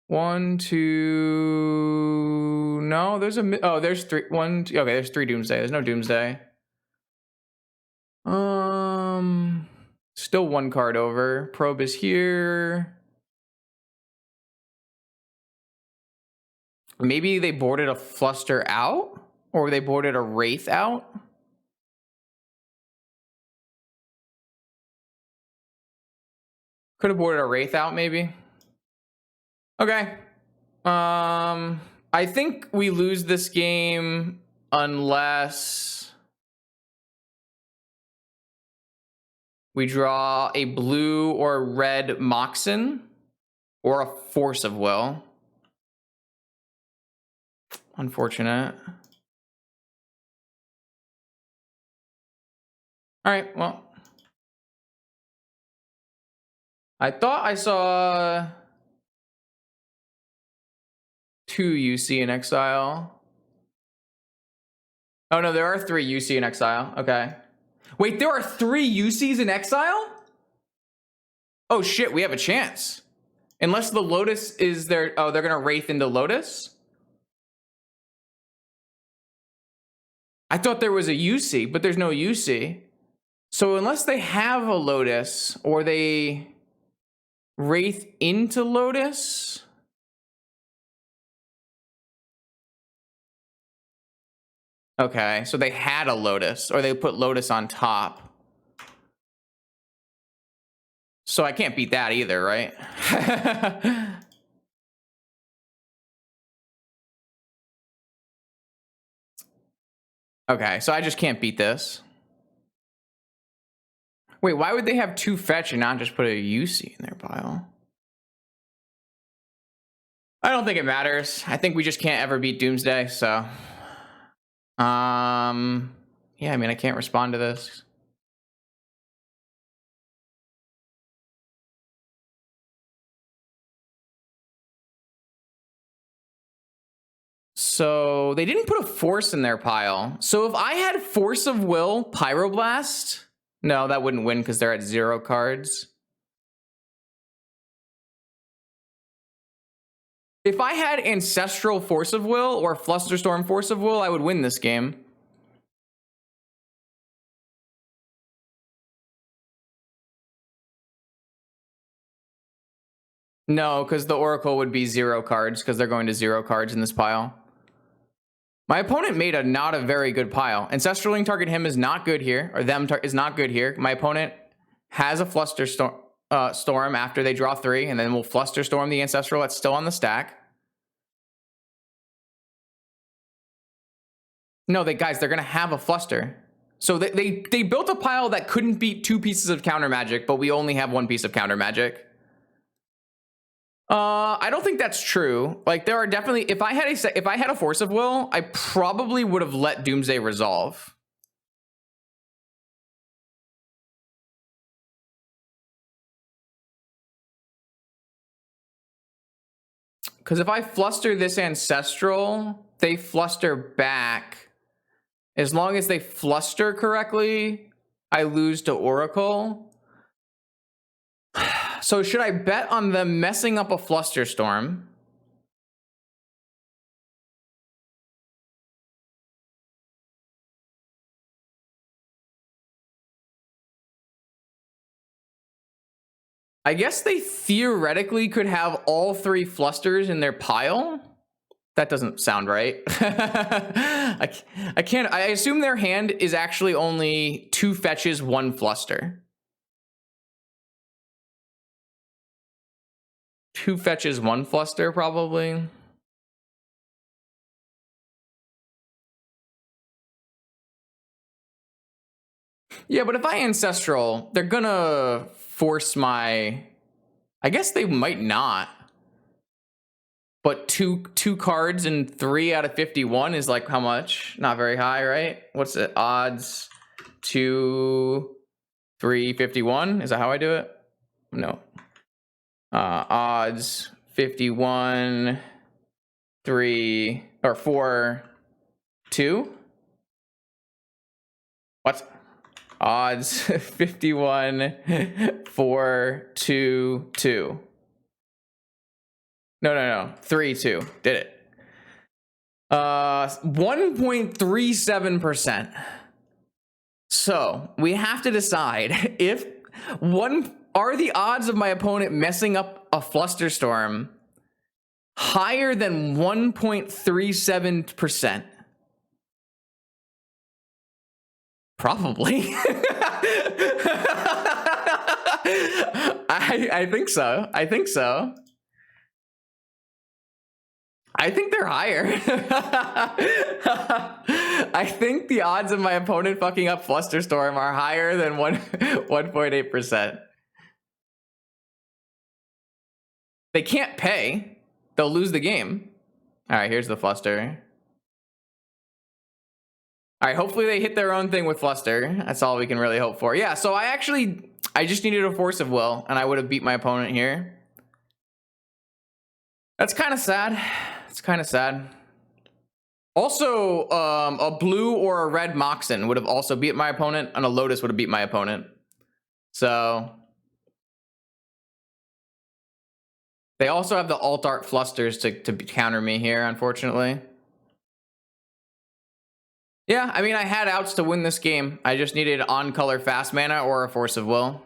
One, two. No, there's there's 3. 1, 2. Okay, there's 3 Doomsday. There's no Doomsday. Still 1 card over. Probe is here. Maybe they boarded a Fluster out, or they boarded a Wraith out. Could have boarded a Wraith out, maybe. Okay. I think we lose this game unless we draw a blue or red Moxen or a Force of Will. Unfortunate. All right, well. I thought I saw 2 UC in exile. Oh no, there are 3 UC in exile. Okay. Wait, there are 3 UCs in exile? Oh shit, we have a chance. Unless the Lotus is there. Oh, they're gonna Wraith into Lotus? I thought there was a UC, but there's no UC. So unless they have a Lotus or they Wraith into Lotus? Okay, so they had a Lotus, or they put Lotus on top. So I can't beat that either, right? Okay, so I just can't beat this. Wait, why would they have 2 fetch and not just put a UC in their pile? I don't think it matters. I think we just can't ever beat Doomsday, so... yeah, I mean, I can't respond to this. So they didn't put a force in their pile. So if I had Force of Will, Pyroblast, no, that wouldn't win because they're at 0 cards. If I had Ancestral Force of Will or Flusterstorm Force of Will, I would win this game. No, because the Oracle would be 0 cards because they're going to 0 cards in this pile. My opponent made not a very good pile. Ancestraling target him is not good here, or them is not good here. My opponent has a Flusterstorm storm after they draw 3, and then we'll Flusterstorm the Ancestral that's still on the stack. No, guys, they're gonna have a Fluster. So they built a pile that couldn't beat 2 pieces of counter magic, but we only have 1 piece of counter magic. I don't think that's true. Like, there are definitely, if I had a Force of Will, I probably would have let Doomsday resolve. Because if I fluster this Ancestral, they fluster back. As long as they fluster correctly, I lose to Oracle. So should I bet on them messing up a Flusterstorm? I guess they theoretically could have all 3 Flusters in their pile. That doesn't sound right. I can't. I assume their hand is actually only 2 fetches, 1 Fluster. 2 fetches, 1 Fluster, probably. Yeah, but if I Ancestral, they're gonna force my... I guess they might not. But two cards and 3 out of 51 is like how much? Not very high, right? What's the odds? 2, 3, 51? Is that how I do it? No. Odds 51, 3, or 4, 2? What? Odds 51, 4, 2, 2. No. 3, 2. Did it. 1.37%. So we have to decide if are the odds of my opponent messing up a Flusterstorm higher than 1.37%? Probably. I think so. I think so. I think they're higher. I think the odds of my opponent fucking up Flusterstorm are higher than 1.8%. They can't pay. They'll lose the game. All right, here's the Fluster. All right, hopefully they hit their own thing with Fluster. That's all we can really hope for. Yeah, so I just needed a Force of Will, and I would have beat my opponent here. That's kind of sad. It's kind of sad. Also, a blue or a red Moxen would have also beat my opponent, and a Lotus would have beat my opponent. So they also have the alt art Flusters to counter me here, unfortunately. Yeah, I mean, I had outs to win this game. I just needed on color fast mana or a Force of Will.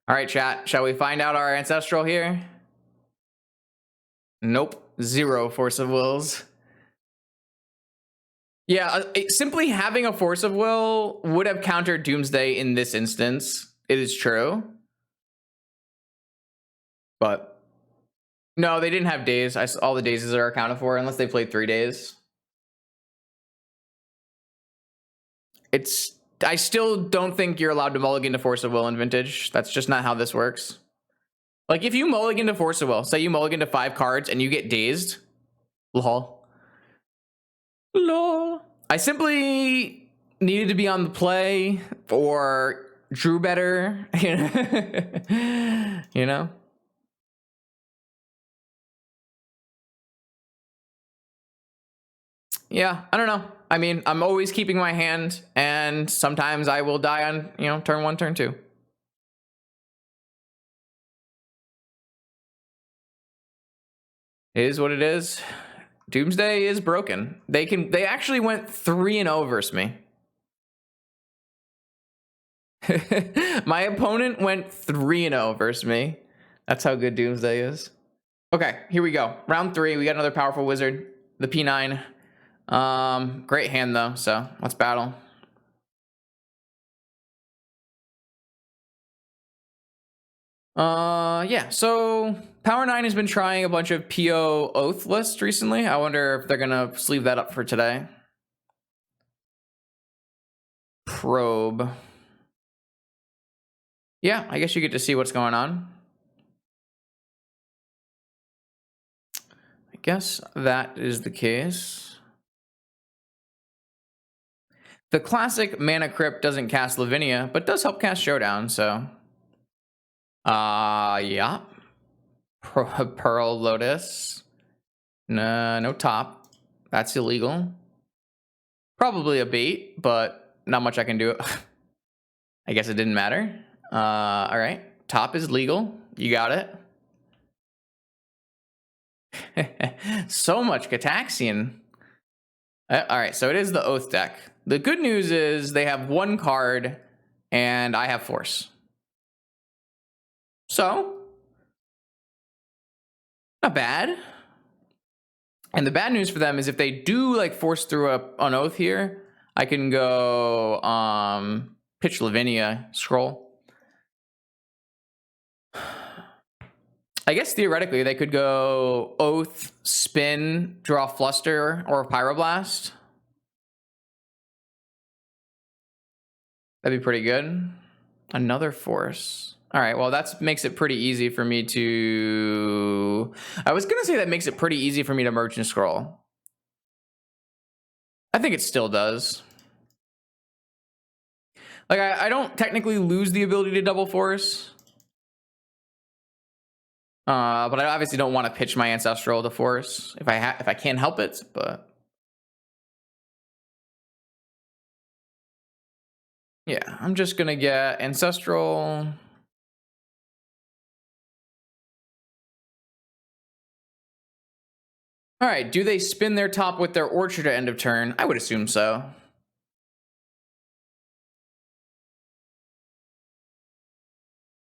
All right, chat. Shall we find out our ancestral here? Nope. 0 Force of Wills. Yeah, simply having a Force of Will would have countered Doomsday in this instance. It is true. But no, they didn't have days. All the days are accounted for unless they played 3 days. I still don't think you're allowed to mulligan to Force of Will in Vintage. That's just not how this works. Like, if you mulligan to Force of Will, say you mulligan to 5 cards and you get dazed, lol. Lol. I simply needed to be on the play or drew better, you know? Yeah, I don't know. I mean, I'm always keeping my hand, and sometimes I will die on, turn 1, turn 2. It is what it is. Doomsday is broken. They actually went 3-0 versus me. My opponent went 3-0 versus me. That's how good Doomsday is. Okay, here we go. Round 3. We got another powerful wizard, the P9. Great hand though, so let's battle. Yeah, so Power 9 has been trying a bunch of PO Oath lists recently. I wonder if they're gonna sleeve that up for today. Probe. Yeah, I guess you get to see what's going on. I guess that is the case. The classic Mana Crypt doesn't cast Lavinia, but does help cast Showdown, so. Yeah. Pearl Lotus. No top. That's illegal. Probably a bait, but not much I can do. I guess it didn't matter. All right. Top is legal. You got it. So much Cataxian. All right, so it is the Oath deck. The good news is they have 1 card, and I have Force. So, not bad. And the bad news for them is if they do like force through an Oath here, I can go pitch Lavinia, scroll. I guess theoretically they could go Oath, spin, draw Fluster, or Pyroblast. That'd be pretty good. Another Force. All right, well, that makes it pretty easy for me to... I was going to say that makes it pretty easy for me to Merchant Scroll. I think it still does. Like, I don't technically lose the ability to double Force. But I obviously don't want to pitch my Ancestral to Force if I can't help it, but... Yeah, I'm just going to get Ancestral... All right, do they spin their top with their Orchard at end of turn? I would assume so.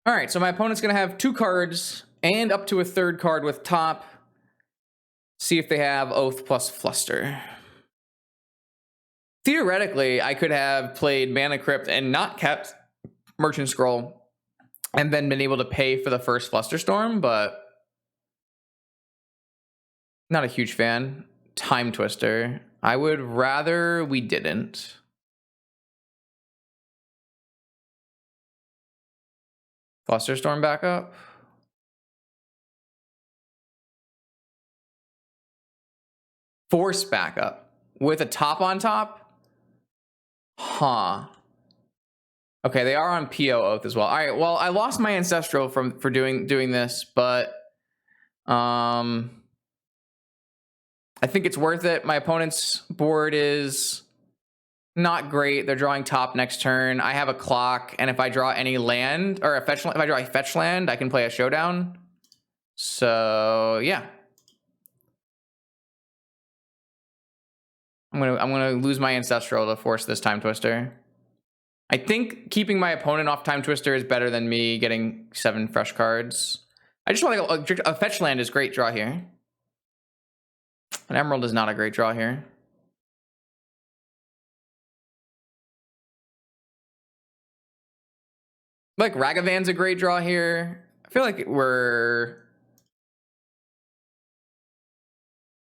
All right, so my opponent's going to have 2 cards and up to a 3rd card with top. See if they have Oath plus Fluster. Theoretically, I could have played Mana Crypt and not kept Merchant Scroll and then been able to pay for the first Flusterstorm, but not a huge fan. Time Twister. I would rather we didn't. Flusterstorm backup. Force backup with a top on top. Huh. Okay, they are on PO Oath as well. All right, well, I lost my Ancestral for doing this, but I think it's worth it. My opponent's board is not great. They're drawing top next turn. I have a clock, and if I draw any land or a fetch, if I draw a fetch land, I can play a Showdown. So yeah, I'm gonna lose my Ancestral to force this Time Twister. I think keeping my opponent off Time Twister is better than me getting 7 fresh cards. I just want to a fetch land is great draw here. An Emerald is not a great draw here. Like Ragavan's a great draw here. I feel like we're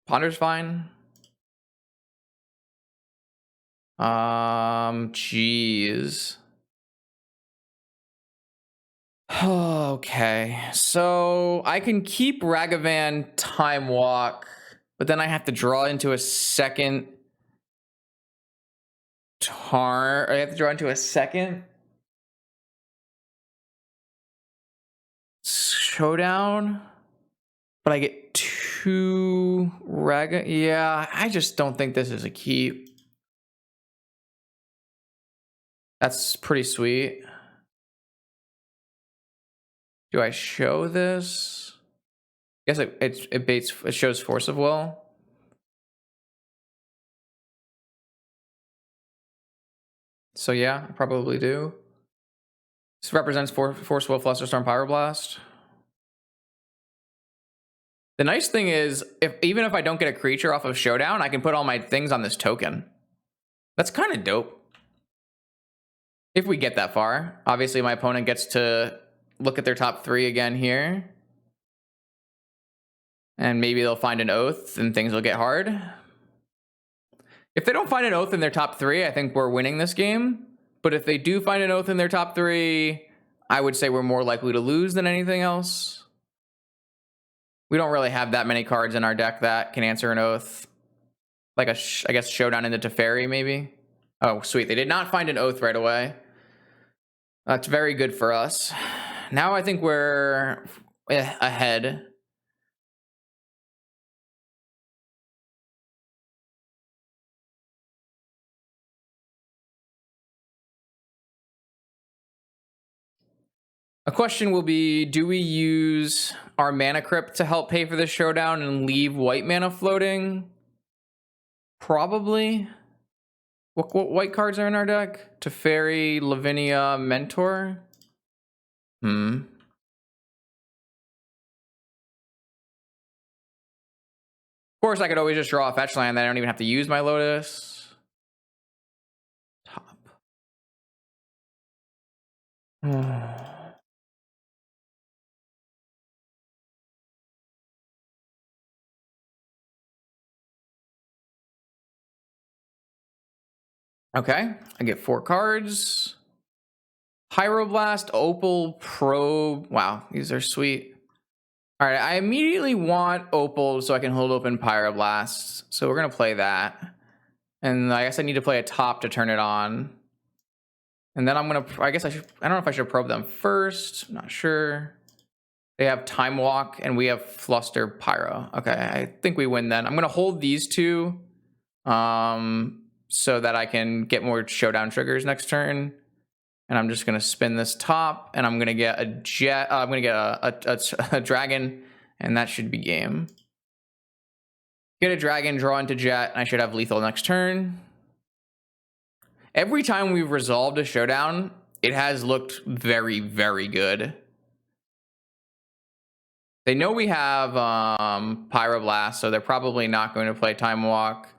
Ponder's fine. Jeez. Okay, so I can keep Ragavan Time Walk, but then I have to draw into a second I have to draw into a second Showdown, but I get 2 Yeah, I just don't think this is a keep. That's pretty sweet. Do I show this? I guess it shows Force of Will. So yeah, I probably do. This represents Force Will, Flusterstorm, Pyroblast. The nice thing is, even if I don't get a creature off of Showdown, I can put all my things on this token. That's kind of dope. If we get that far. Obviously, my opponent gets to look at their top 3 again here. And maybe they'll find an Oath and things will get hard. If they don't find an Oath in their top 3, I think we're winning this game. But if they do find an Oath in their top 3, I would say we're more likely to lose than anything else. We don't really have that many cards in our deck that can answer an Oath. Like I guess Showdown into Teferi, maybe. Oh, sweet. They did not find an Oath right away. That's very good for us. Now I think we're ahead. A question will be, do we use our mana crypt to help pay for this Showdown and leave white mana floating? Probably. What white cards are in our deck? Teferi, Lavinia, Mentor? Of course, I could always just draw a fetch land that I don't even have to use my Lotus. Top. Okay, I get 4 cards. Pyroblast, Opal, Probe. Wow, these are sweet. All right, I immediately want Opal so I can hold open Pyroblast. So we're going to play that. And I guess I need to play a top to turn it on. And then I'm going to, I don't know if I should probe them first. I'm not sure. They have Time Walk and we have Fluster Pyro. Okay, I think we win then. I'm going to hold these 2 so that I can get more Showdown triggers next turn. And I'm just going to spin this top, and I'm going to get a jet. I'm going to get a dragon, and that should be game. Get a dragon, draw into jet, and I should have lethal next turn. Every time we've resolved a Showdown, it has looked very, very good. They know we have Pyroblast, so they're probably not going to play Time Walk.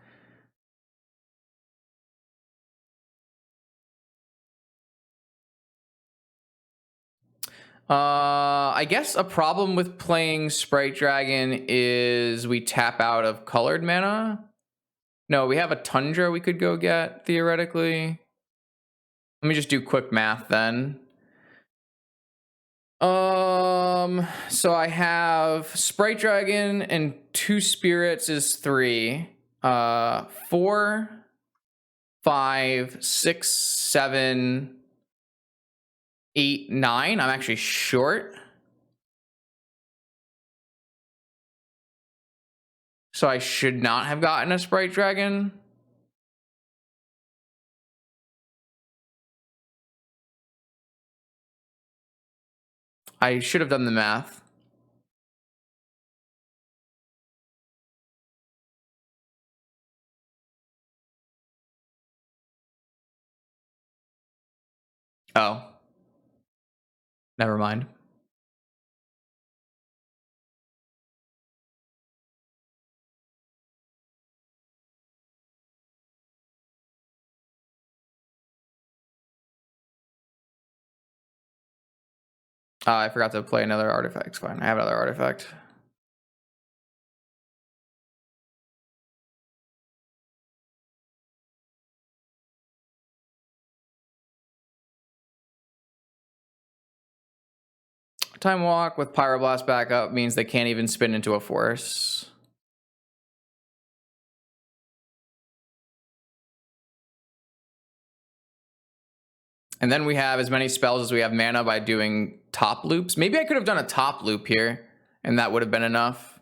I guess a problem with playing Sprite Dragon is we tap out of colored mana. No, we have a Tundra we could go get, theoretically. Let me just do quick math then. So I have Sprite Dragon and 2 spirits is 3. 4, 5, 6, 7, 8, 9. I'm actually short. So I should not have gotten a Sprite Dragon. I should have done the math. Oh. Never mind. I forgot to play another artifact. It's fine. I have another artifact. Time Walk with Pyroblast backup means they can't even spin into a force. And then we have as many spells as we have mana by doing top loops. Maybe I could have done a top loop here, and that would have been enough.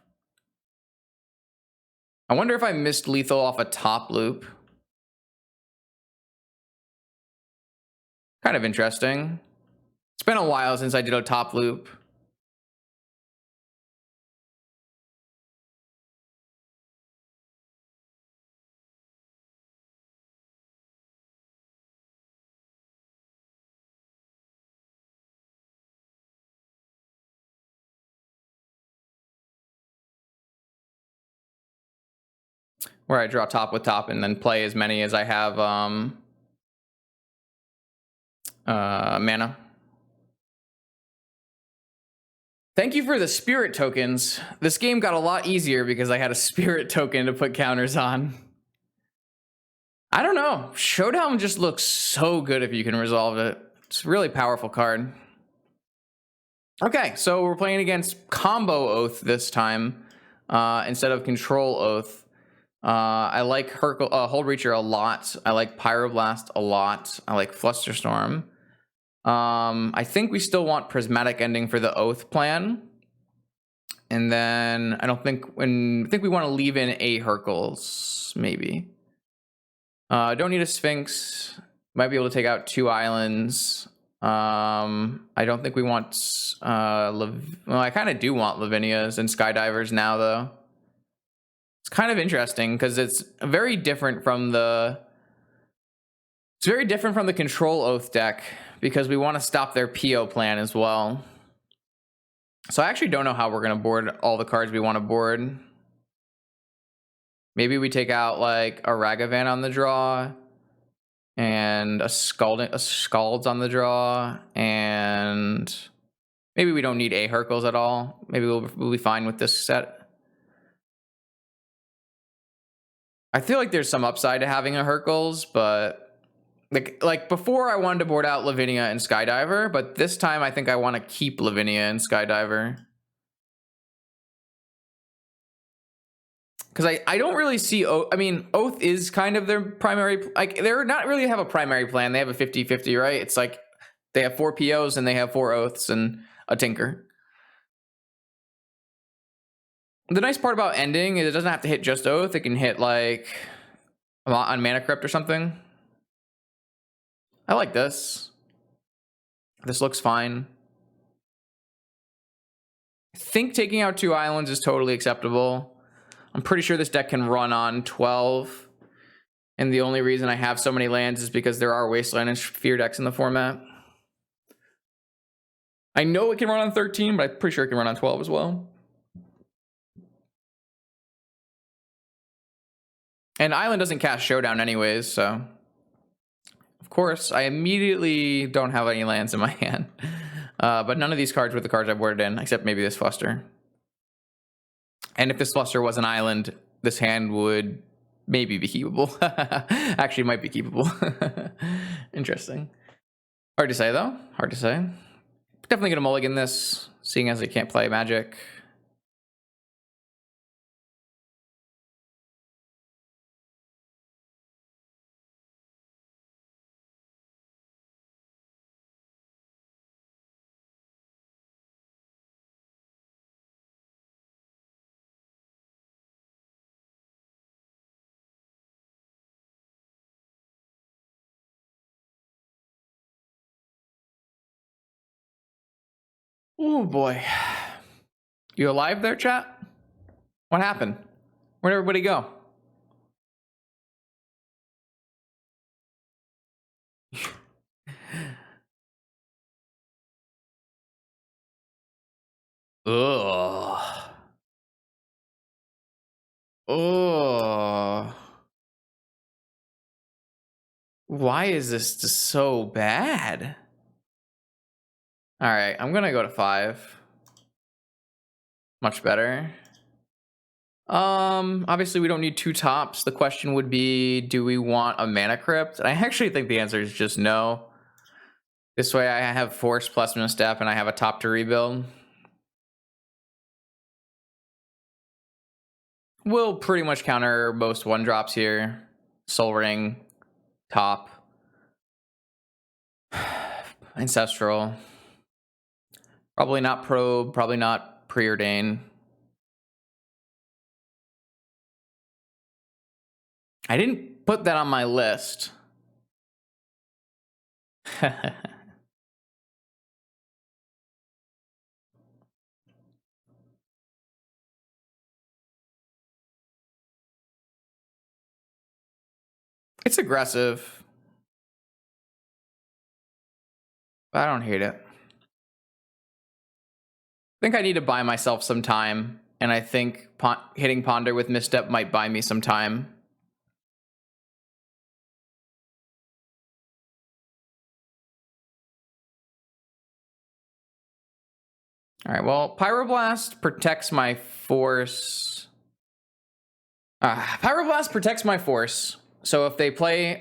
I wonder if I missed lethal off a top loop. Kind of interesting. It's been a while since I did a top loop. Where I draw top with top and then play as many as I have mana. Thank you for the spirit tokens. This game got a lot easier because I had a spirit token to put counters on. I don't know. Showdown just looks so good if you can resolve it. It's a really powerful card. Okay, so we're playing against Combo Oath this time instead of Control Oath. I like Hold Reacher a lot. I like Pyroblast a lot. I like Flusterstorm. I think we still want Prismatic Ending for the Oath plan. And then I think we want to leave in a Hercules, maybe. Don't need a Sphinx. Might be able to take out 2 islands. I don't think we want well, I kind of do want Lavinias and Skydivers now, though. It's kind of interesting because it's very different from the Control Oath deck because we want to stop their PO plan as well. So I actually don't know how we're going to board all the cards we want to board. Maybe we take out like a Ragavan on the draw and a Scald's on the draw, and maybe we don't need a Hercules at all. Maybe we'll be fine with this set. I feel like there's some upside to having a Hercules, but like before I wanted to board out Lavinia and Skydiver, but this time I think I want to keep Lavinia and Skydiver. Because I don't really see I mean, Oath is kind of their primary, like they're not really have a primary plan. They have a 50-50, right? It's like they have 4 POs and they have 4 Oaths and a Tinker. The nice part about ending is it doesn't have to hit just Oath. It can hit like on Mana Crypt or something. I like this. This looks fine. I think taking out 2 islands is totally acceptable. I'm pretty sure this deck can run on 12. And the only reason I have so many lands is because there are Wasteland and Fear decks in the format. I know it can run on 13, but I'm pretty sure it can run on 12 as well. And Island doesn't cast Showdown anyways, so... Of course, I immediately don't have any lands in my hand. But none of these cards were the cards I boarded in, except maybe this Fluster. And if this Fluster was an island, this hand would maybe be keepable. Actually, might be keepable. Interesting. Hard to say, though. Hard to say. Definitely gonna mulligan this, seeing as I can't play Magic. Oh boy. You alive there, chat? What happened? Where'd everybody go? Oh. Why is this just so bad? All right, I'm gonna go to 5. Much better. Obviously we don't need 2 tops. The question would be, do we want a mana crypt? And I actually think the answer is just no. This way I have force plus misstep and I have a top to rebuild. We'll pretty much counter most 1-drops here. Soul Ring, top, Ancestral. Probably not Probe, probably not Preordain. I didn't put that on my list. It's aggressive, but I don't hate it. I think I need to buy myself some time, and I think hitting Ponder with Misstep might buy me some time. All right, well, Pyroblast protects my force. Pyroblast protects my force. So if they play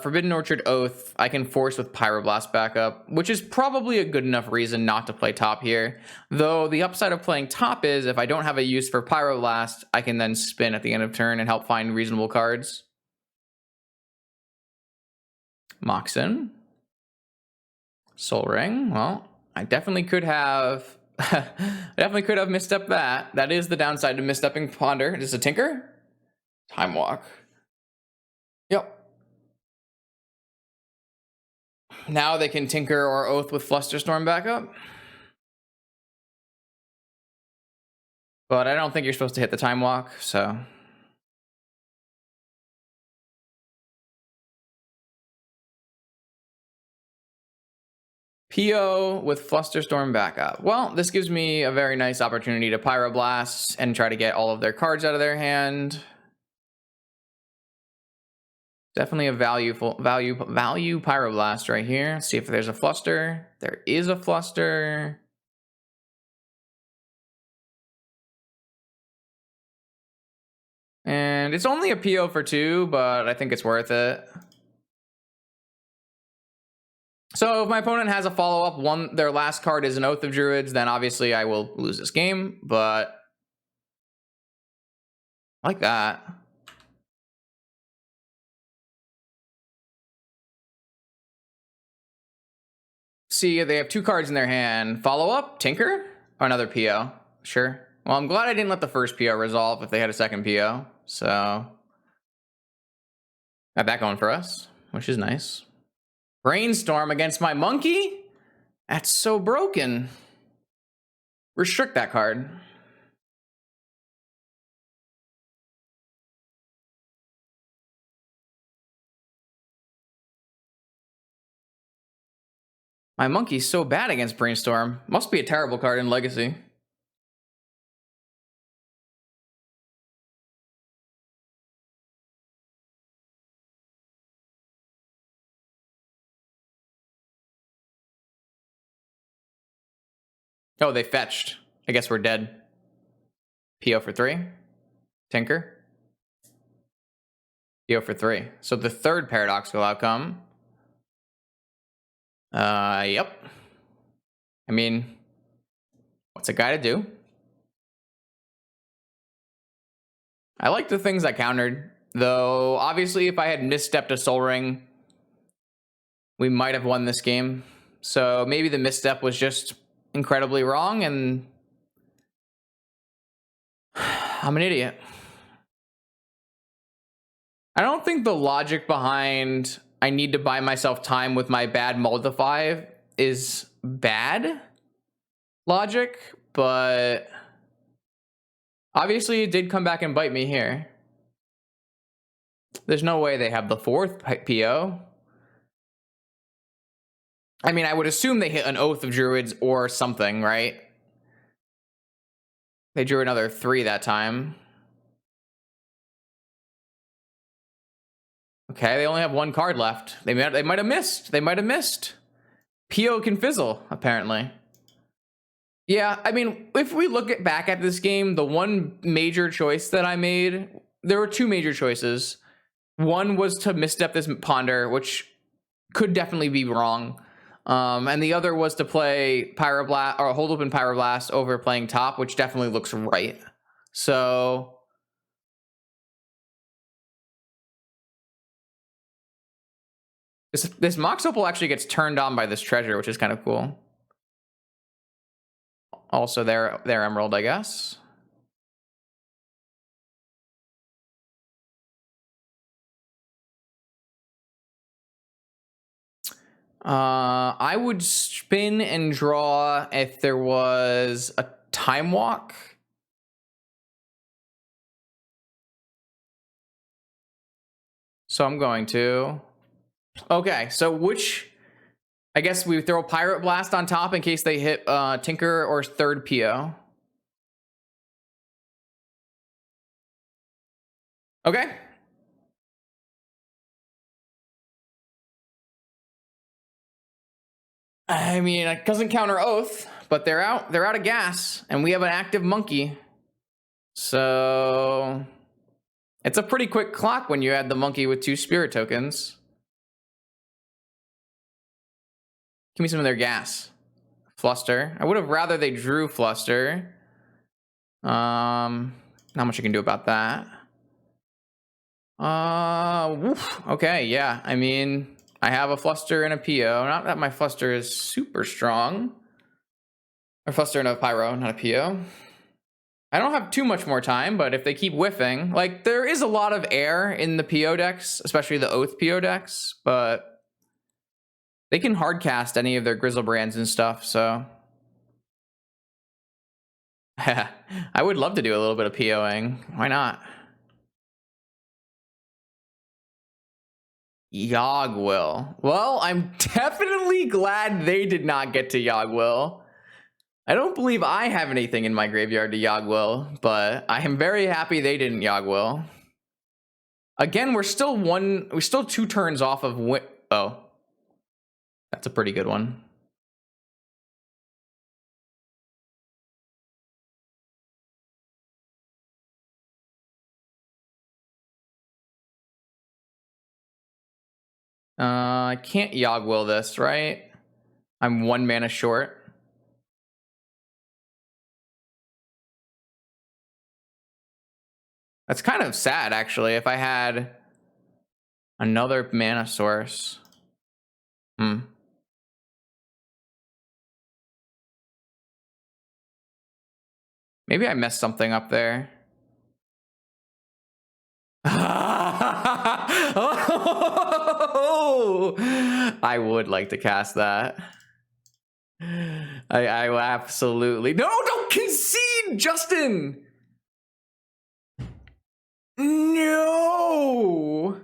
Forbidden Orchard Oath, I can force with Pyroblast backup, which is probably a good enough reason not to play top here. Though the upside of playing top is if I don't have a use for Pyroblast, I can then spin at the end of turn and help find reasonable cards. Moxen. Soul Ring. Well, I definitely could have misstepped that. That is the downside to misstepping Ponder. Is this a Tinker? Time Walk. Yep. Now they can Tinker or Oath with Flusterstorm backup. But I don't think you're supposed to hit the Time Walk, so. PO with Flusterstorm backup. Well, this gives me a very nice opportunity to Pyroblast and try to get all of their cards out of their hand. Definitely a value Pyroblast right here. Let's see if there's a Fluster. There is a Fluster. And it's only a PO for 2, but I think it's worth it. So if my opponent has a follow-up, their last card is an Oath of Druids, then obviously I will lose this game, but I like that. See, they have 2 cards in their hand. Follow-up, Tinker, or another PO. Sure. Well, I'm glad I didn't let the first PO resolve if they had a second PO. So, got that going for us, which is nice. Brainstorm against my monkey? That's so broken. Restrict that card. My monkey's so bad against Brainstorm. Must be a terrible card in Legacy. Oh, they fetched. I guess we're dead. PO for 3. Tinker. PO for 3. So the third paradoxical outcome. Yep. I mean, what's a guy to do? I like the things I countered. Though, obviously, if I had misstepped a Soul Ring, we might have won this game. So maybe the misstep was just incredibly wrong, and I'm an idiot. I don't think the logic behind I need to buy myself time with my bad Moldify is bad logic, but obviously it did come back and bite me here. There's no way they have the 4th PO. I mean, I would assume they hit an Oath of Druids or something, right? They drew another 3 that time. Okay, they only have one card left. They might have missed. They might have missed. PO can fizzle, apparently. Yeah, I mean, if we look back at this game, the one major choice that I made, there were two major choices. One was to misstep this Ponder, which could definitely be wrong. And the other was to play Pyroblast or hold open Pyroblast over playing top, which definitely looks right. So this Mox Opal actually gets turned on by this treasure, which is kind of cool. Also their emerald, I guess. I would spin and draw if there was a time walk. So I'm going to. Okay, so which... I guess we throw Pirate Blast on top in case they hit Tinker or third PO. Okay. I mean, it doesn't counter Oath, but they're out of gas, and we have an active monkey. So it's a pretty quick clock when you add the monkey with 2 spirit tokens. Give me some of their gas. Fluster. I would have rather they drew Fluster. Not much you can do about that. Woof. Okay, yeah. I mean, I have a Fluster and a PO. Not that my Fluster is super strong. Or Fluster and a Pyro, not a PO. I don't have too much more time, but if they keep whiffing, like, there is a lot of air in the PO decks, especially the Oath PO decks, but they can hardcast any of their Grizzlebrands and stuff, so... I would love to do a little bit of POing. Why not? Yogwill. Well, I'm definitely glad they did not get to Yogwill. I don't believe I have anything in my graveyard to Yogwill, but I am very happy they didn't Yogwill. Again, we're still 2 turns off of oh. That's a pretty good one. I can't Yogwill this, right? I'm 1 mana short. That's kind of sad, actually, if I had another mana source. Maybe I messed something up there. Oh, I would like to cast that. I absolutely... No, don't concede, Justin! No!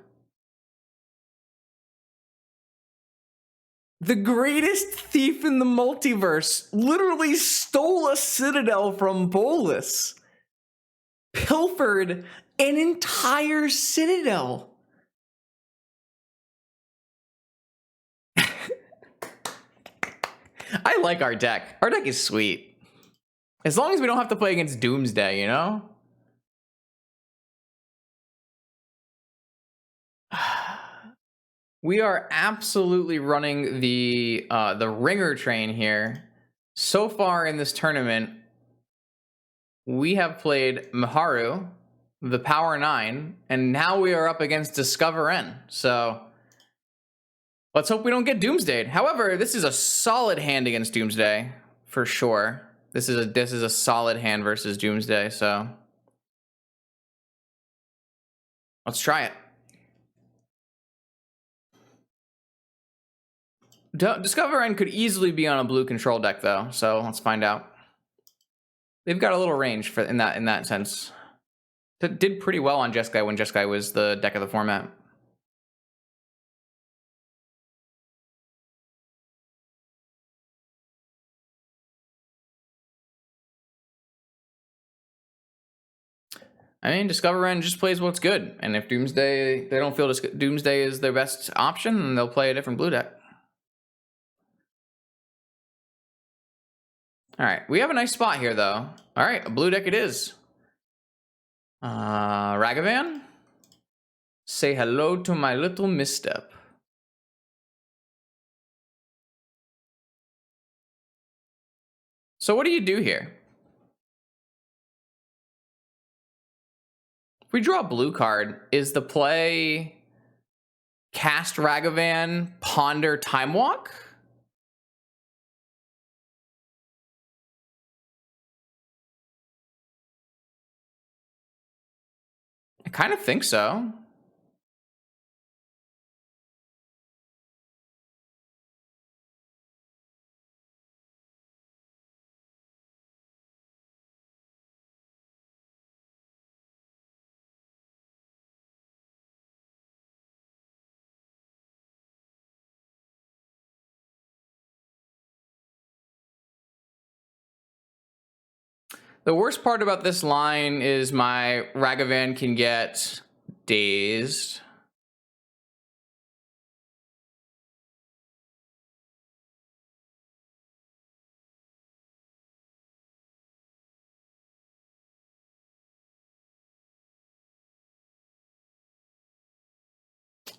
The greatest thief in the multiverse literally stole a citadel from Bolas. Pilfered an entire citadel. I like our deck. Our deck is sweet. As long as we don't have to play against Doomsday, you know? We are absolutely running the ringer train here. So far in this tournament, we have played Maharu, the Power 9, and now we are up against Discover N. So let's hope we don't get Doomsdayed. However, this is a solid hand against Doomsday, for sure. This is a solid hand versus Doomsday, so let's try it. Discover N could easily be on a blue control deck, though, so let's find out. They've got a little range in that sense. It did pretty well on Jeskai when Jeskai was the deck of the format. I mean, Discover Ren just plays what's good. And if Doomsday, they don't feel Doomsday is their best option, then they'll play a different blue deck. All right, we have a nice spot here, though. All right, a blue deck it is. Ragavan, say hello to my little misstep. So what do you do here? If we draw a blue card, is the play cast Ragavan, ponder Time Walk? I kind of think so. The worst part about this line is my Ragavan can get dazed.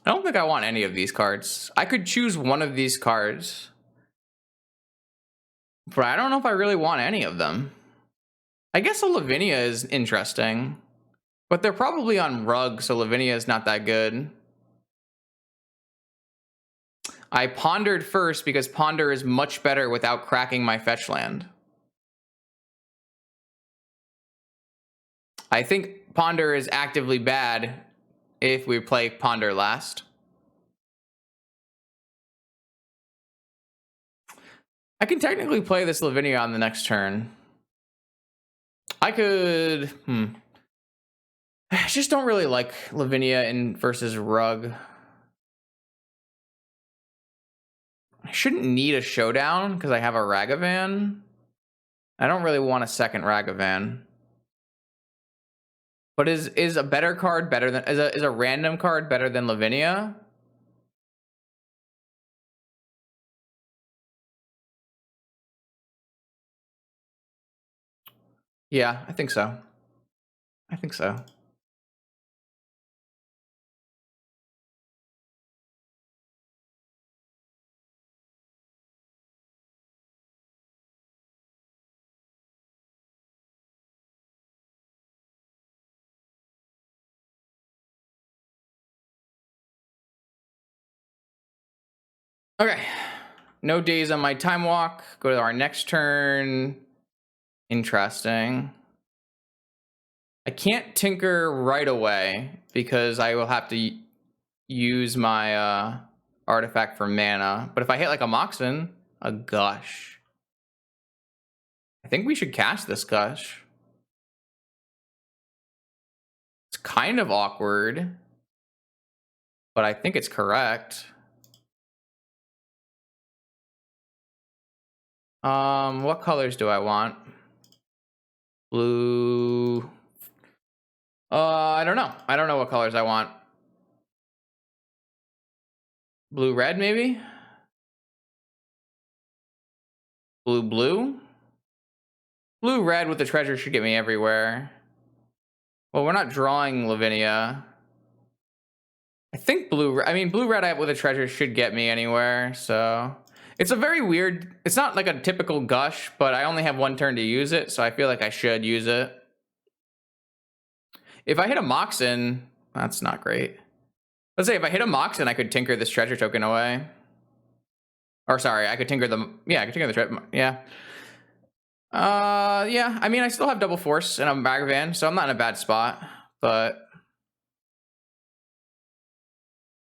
I don't think I want any of these cards. I could choose one of these cards, but I don't know if I really want any of them. I guess a Lavinia is interesting, but they're probably on Rug, so Lavinia is not that good. I pondered first because Ponder is much better without cracking my fetch land. I think Ponder is actively bad if we play Ponder last. I can technically play this Lavinia on the next turn. I could... I just don't really like Lavinia in versus Rug. I shouldn't need a Showdown because I have a Ragavan. I don't really want a second Ragavan. But is a better card better than... Is a random card better than Lavinia? Yeah, I think so. I think so. Okay. No days on my time walk. Go to our next turn. Interesting. I can't tinker right away because I will have to use my artifact for mana. But if I hit like a Moxen, a Gush. I think we should cast this Gush. It's kind of awkward, but I think it's correct. What colors do I want? Blue. I don't know. I don't know what colors I want. Blue, red, maybe? Blue, blue? Blue, red with the treasure should get me everywhere. Well, we're not drawing Lavinia. I think blue, blue, red with a treasure should get me anywhere, so... It's a very weird... It's not like a typical Gush, but I only have one turn to use it, so I feel like I should use it. If I hit a Moxen, that's not great. Let's say if I hit a Moxen, I could tinker this treasure token away. Or sorry, I could tinker the... Yeah, I could tinker the treasure... Yeah. Yeah, I mean, I still have double force and I'm Ragavan, so I'm not in a bad spot, but...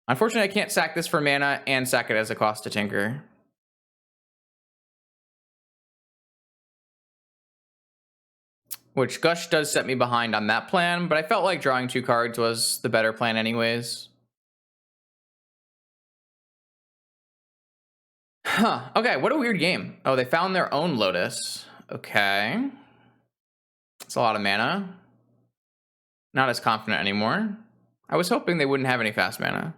Unfortunately, I can't sack this for mana and sack it as a cost to tinker. Which Gush does set me behind on that plan, but I felt like drawing 2 cards was the better plan anyways. Huh, okay, what a weird game. Oh, they found their own Lotus. Okay. That's a lot of mana. Not as confident anymore. I was hoping they wouldn't have any fast mana.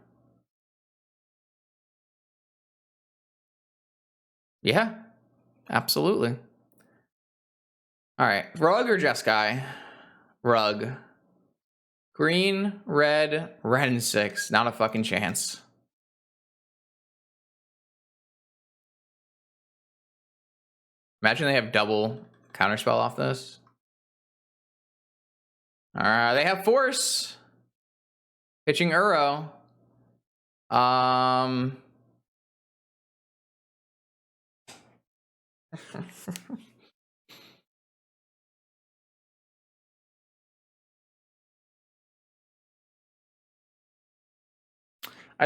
Yeah, absolutely. All right, Rug or Jeskai? Rug. Green, red, red and 6. Not a fucking chance. Imagine they have double counterspell off this. They have force. Pitching Uro. I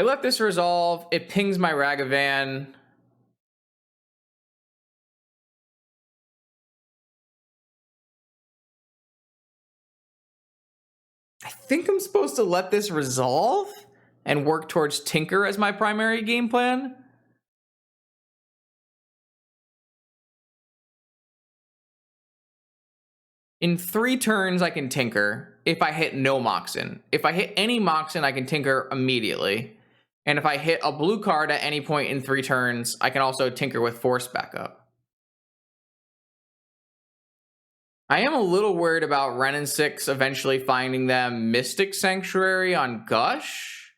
let this resolve. It pings my Ragavan. I think I'm supposed to let this resolve and work towards Tinker as my primary game plan. In 3 turns, I can Tinker if I hit no Moxen. If I hit any Moxen, I can Tinker immediately. And if I hit a blue card at any point in 3 turns, I can also Tinker with Force backup. I am a little worried about Ren and 6 eventually finding them Mystic Sanctuary on Gush.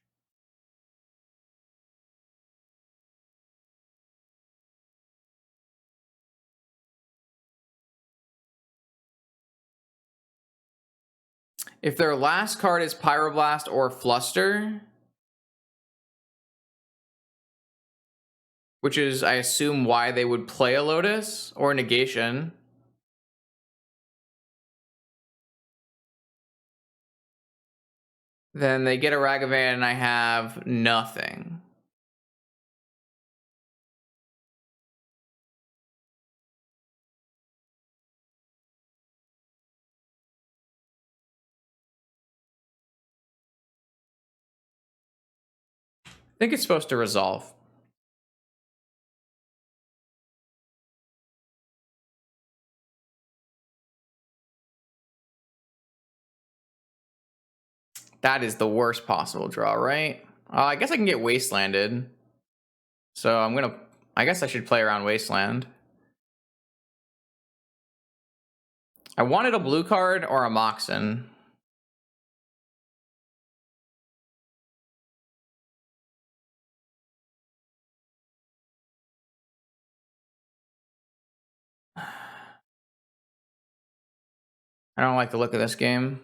If their last card is Pyroblast or Fluster, which is, I assume, why they would play a Lotus or a Negation. Then they get a Ragavan and I have nothing. I think it's supposed to resolve. That is the worst possible draw, right? I guess I can get Wastelanded. So I guess I should play around Wasteland. I wanted a blue card or a Moxen. I don't like the look of this game.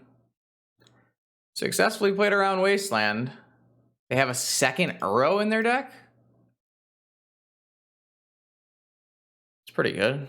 Successfully played around Wasteland. They have a second Uro in their deck? It's pretty good.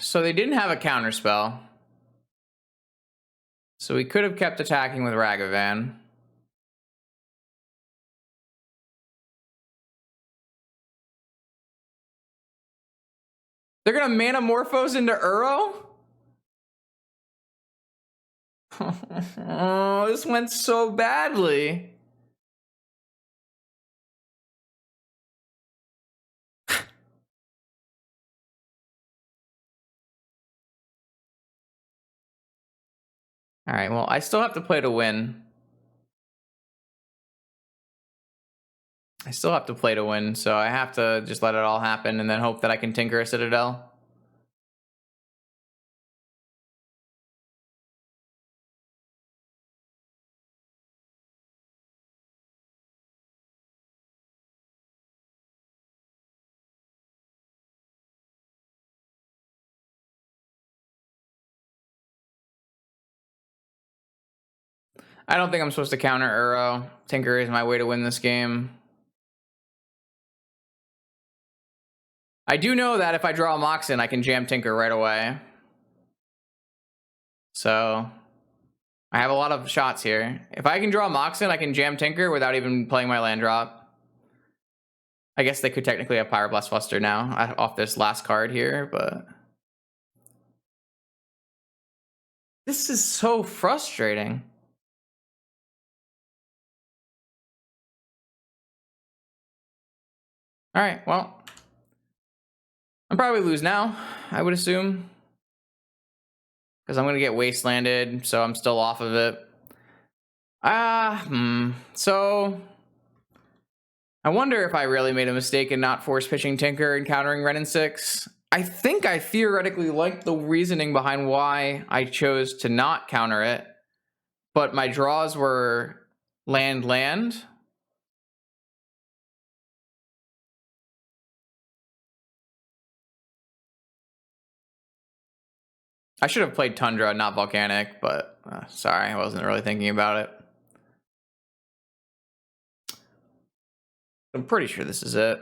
So they didn't have a counterspell. So we could have kept attacking with Ragavan. They're gonna Manamorphose into Uro? Oh, this went so badly. All right, well, I still have to play to win. So I have to just let it all happen and then hope that I can Tinker a Citadel. I don't think I'm supposed to counter Uro. Tinker is my way to win this game. I do know that if I draw a Moxen, I can jam Tinker right away. So I have a lot of shots here. If I can draw a Moxen, I can jam Tinker without even playing my land drop. I guess they could technically have Pyroblast Fluster now off this last card here, but This is so frustrating. All right, well, I'm probably lose now, I would assume. Because I'm going to get wastelanded, so I'm still off of it. So I wonder if I really made a mistake in not force pitching Tinker and countering Ren and 6. I think I theoretically like the reasoning behind why I chose to not counter it, but my draws were land. I should have played Tundra, not Volcanic, but sorry, I wasn't really thinking about it. I'm pretty sure this is it.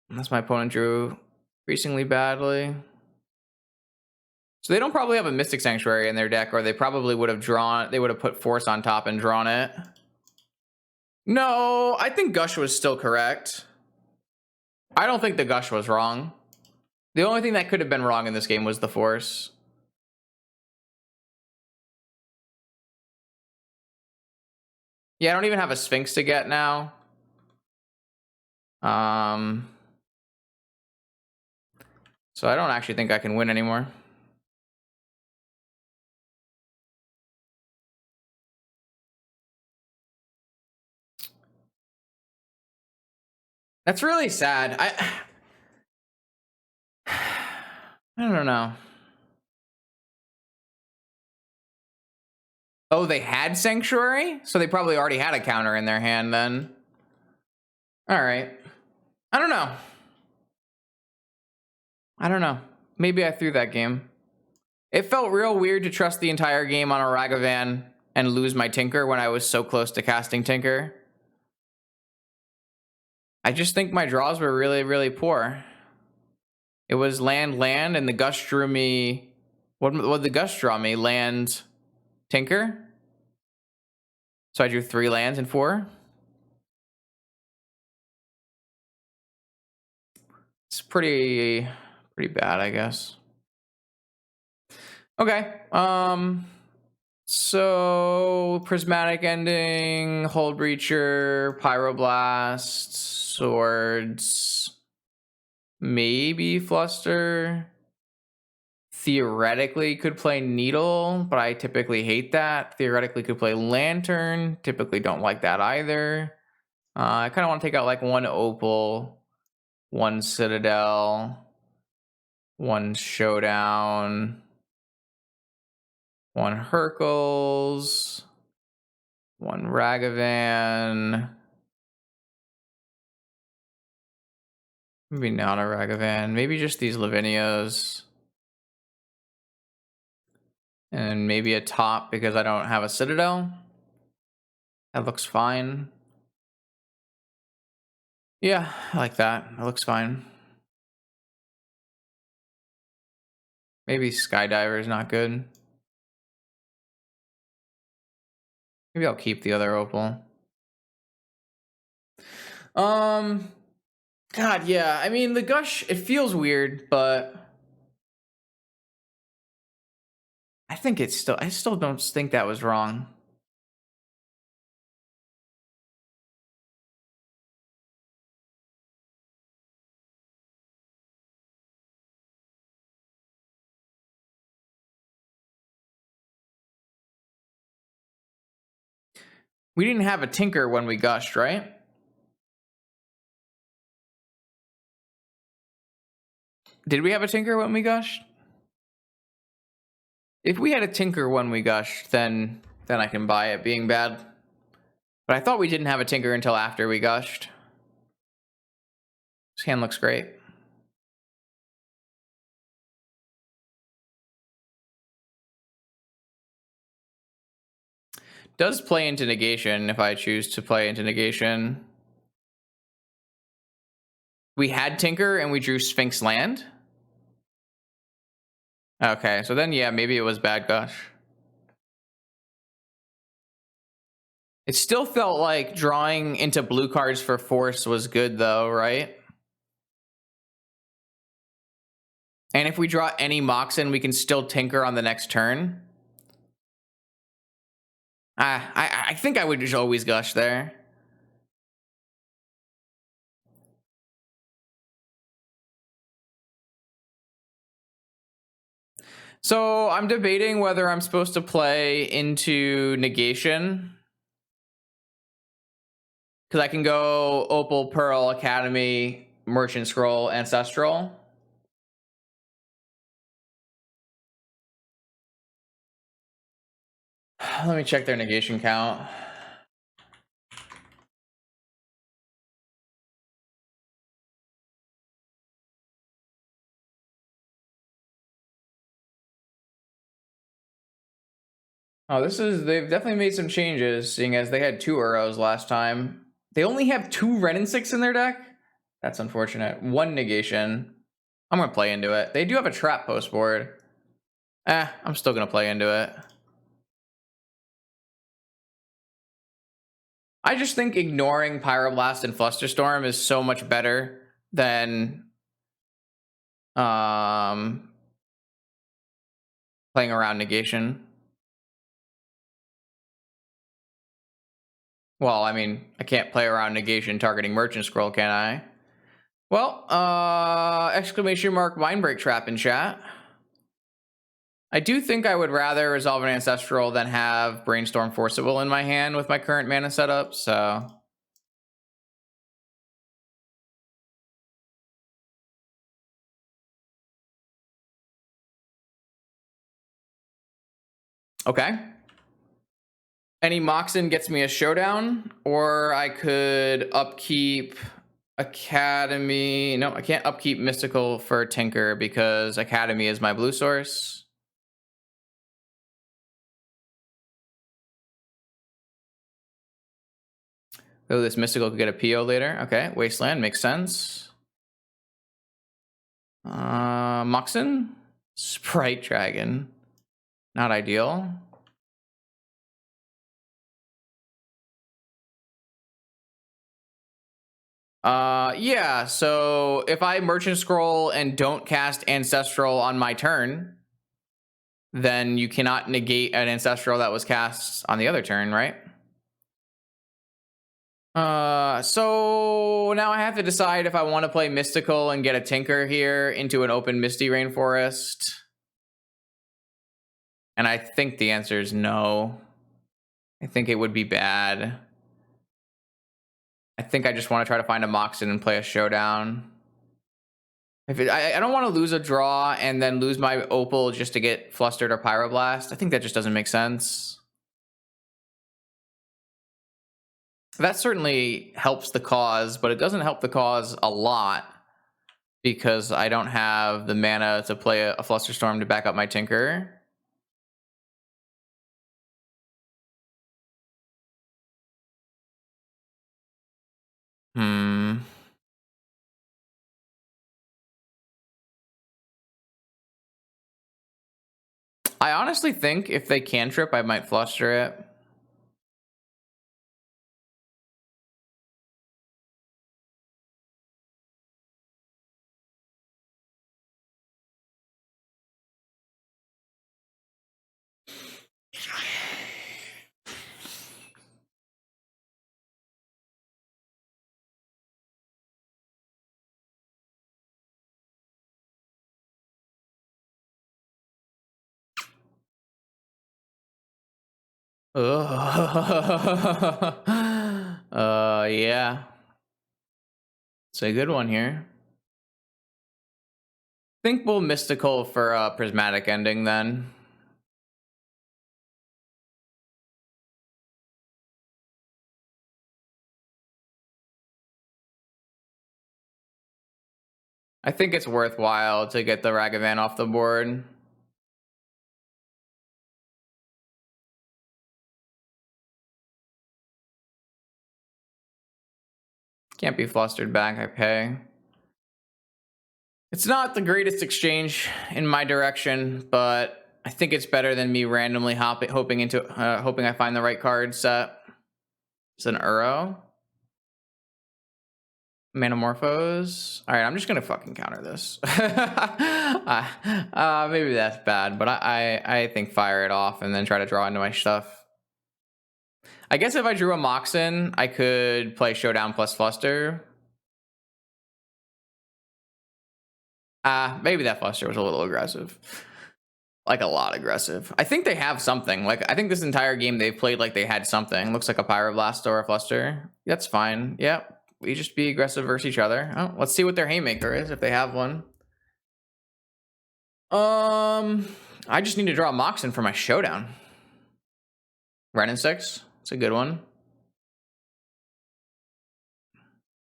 Unless my opponent drew increasingly badly. So they don't probably have a Mystic Sanctuary in their deck, or they probably would have drawn, they would have put Force on top and drawn it. No, I think Gush was still correct. I don't think the Gush was wrong. The only thing that could have been wrong in this game was the Force. Yeah, I don't even have a Sphinx to get now. So I don't actually think I can win anymore. That's really sad. I don't know. Oh, they had Sanctuary? So they probably already had a counter in their hand then. All right. I don't know. Maybe I threw that game. It felt real weird to trust the entire game on a Ragavan and lose my Tinker when I was so close to casting Tinker. I just think my draws were really, really poor. It was land, and the Gush drew me... What did the Gush draw me? Land, Tinker? So I drew 3 lands and 4? It's pretty bad, I guess. Okay. So Prismatic Ending, Hold Breacher, Pyroblast, Swords, maybe Fluster. Theoretically could play Needle, but I typically hate that. Theoretically could play Lantern, typically don't like that either. I kind of want to take out like 1 Opal, 1 Citadel, 1 Showdown, 1 Hercules, 1 Ragavan. Maybe not a Ragavan. Maybe just these Lavinias. And maybe a top because I don't have a Citadel. That looks fine. Yeah, I like that. That looks fine. Maybe Skydiver is not good. Maybe I'll keep the other Opal. God, yeah. I mean, the Gush, it feels weird, but I still don't think that was wrong. We didn't have a Tinker when we Gushed, right? Did we have a Tinker when we Gushed? If we had a Tinker when we Gushed, then I can buy it being bad. But I thought we didn't have a Tinker until after we Gushed. This hand looks great. Does play into negation if I choose to play into negation. We had Tinker and we drew Sphinx land. Okay, so then yeah, maybe it was bad Gush. It still felt like drawing into blue cards for Force was good though, right? And if we draw any Moxen, we can still Tinker on the next turn. I think I would just always gush there. So I'm debating whether I'm supposed to play into negation. Because I can go Opal, Pearl, Academy, Merchant Scroll, Ancestral. Let me check their negation count. Oh, they've definitely made some changes, seeing as they had 2 Uros last time. They only have 2 Ren and 6 in their deck? That's unfortunate. 1 negation. I'm gonna play into it. They do have a trap post board. I'm still gonna play into it. I just think ignoring Pyroblast and Flusterstorm is so much better than playing around negation. Well, I mean, I can't play around negation targeting Merchant Scroll, can I? Well, exclamation mark Mindbreak Trap in chat. I do think I would rather resolve an Ancestral than have Brainstorm Forcible in my hand with my current mana setup, so... Okay. Any Moxen gets me a Showdown, or I could upkeep Academy. No, I can't upkeep Mystical for Tinker because Academy is my blue source. Oh, this Mystical could get a PO later. Okay, Wasteland makes sense. Moxen? Sprite Dragon. Not ideal. Yeah, so if I Merchant Scroll and don't cast Ancestral on my turn, then you cannot negate an Ancestral that was cast on the other turn, right? So now I have to decide if I want to play Mystical and get a Tinker here into an open Misty Rainforest. And I think the answer is no. I think it would be bad. I think I just want to try to find a Moxen and play a Showdown. I don't want to lose a draw and then lose my Opal just to get Flustered or Pyroblast. I think that just doesn't make sense. That certainly helps the cause, but it doesn't help the cause a lot because I don't have the mana to play a Flusterstorm to back up my Tinker. I honestly think if they cantrip, I might Fluster it. Yeah. It's a good one here. Think we'll Mystical for a Prismatic Ending then. I think it's worthwhile to get the Ragavan off the board. Can't be Flustered back, I pay. It's not the greatest exchange in my direction, but I think it's better than me randomly hoping I find the right card set. It's an Uro. Manamorphose. All right, I'm just gonna fucking counter this. Maybe that's bad, but I think fire it off and then try to draw into my stuff. I guess if I drew a Moxen, I could play Showdown plus Fluster. Maybe that Fluster was a little aggressive. Like a lot aggressive. I think they have something. Like I think this entire game they've played like they had something. Looks like a Pyroblast or a Fluster. That's fine. Yep. We just be aggressive versus each other. Oh, let's see what their Haymaker is if they have one. I just need to draw a Moxen for my Showdown. Ren and 6. It's a good one.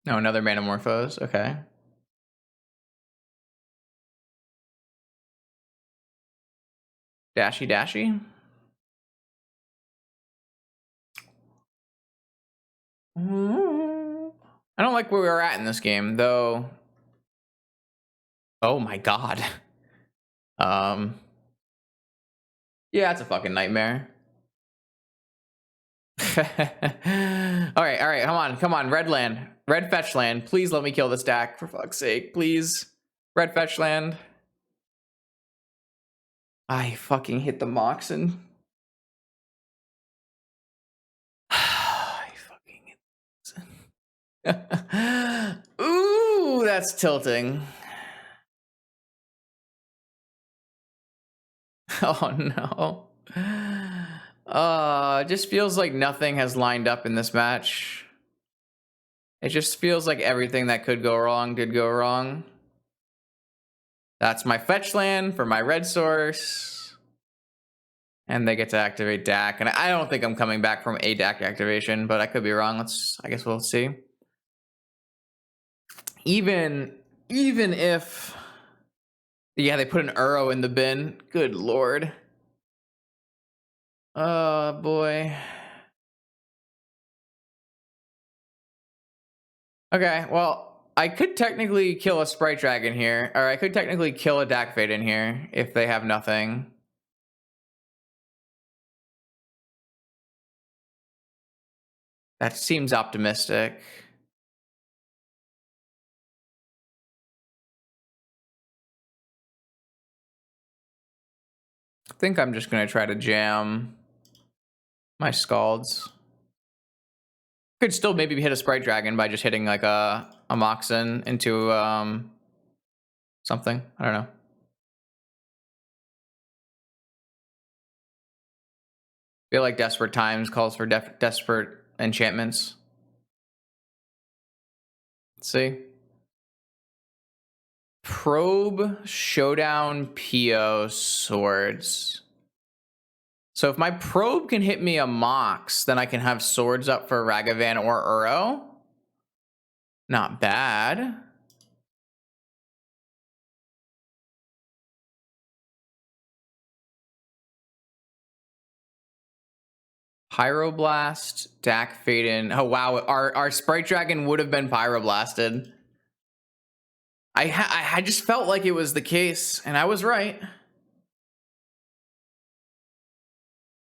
No, another Manamorphose. Okay. Dashy Dashy. I don't like where we're at in this game, though. Oh my god. Yeah, it's a fucking nightmare. Alright, come on, red land. Red fetch land. Please let me kill this deck, for fuck's sake. Please. Red fetch land. I fucking hit the Moxen. I fucking hit the Moxen. Ooh, that's tilting. Oh no. It just feels like nothing has lined up in this match. It just feels like everything that could go wrong did go wrong. That's my fetch land for my red source. And they get to activate DAC. And I don't think I'm coming back from a DAC activation, but I could be wrong. I guess we'll see. Even if... Yeah, they put an Uro in the bin. Good lord. Oh, boy. Okay, well, I could technically kill a Sprite Dragon here. Or I could technically kill a DAC Fade in here if they have nothing. That seems optimistic. I think I'm just going to try to jam my Scalds. Could still maybe hit a Sprite Dragon by just hitting like a Moxen into something. I don't know. I feel like Desperate Times calls for desperate enchantments. Let's see. Probe, Showdown, PO, Swords. So if my Probe can hit me a Mox, then I can have Swords up for Ragavan or Uro. Not bad. Pyroblast, DAC Faden. Oh wow, our Sprite Dragon would have been Pyroblasted. I just felt like it was the case, and I was right.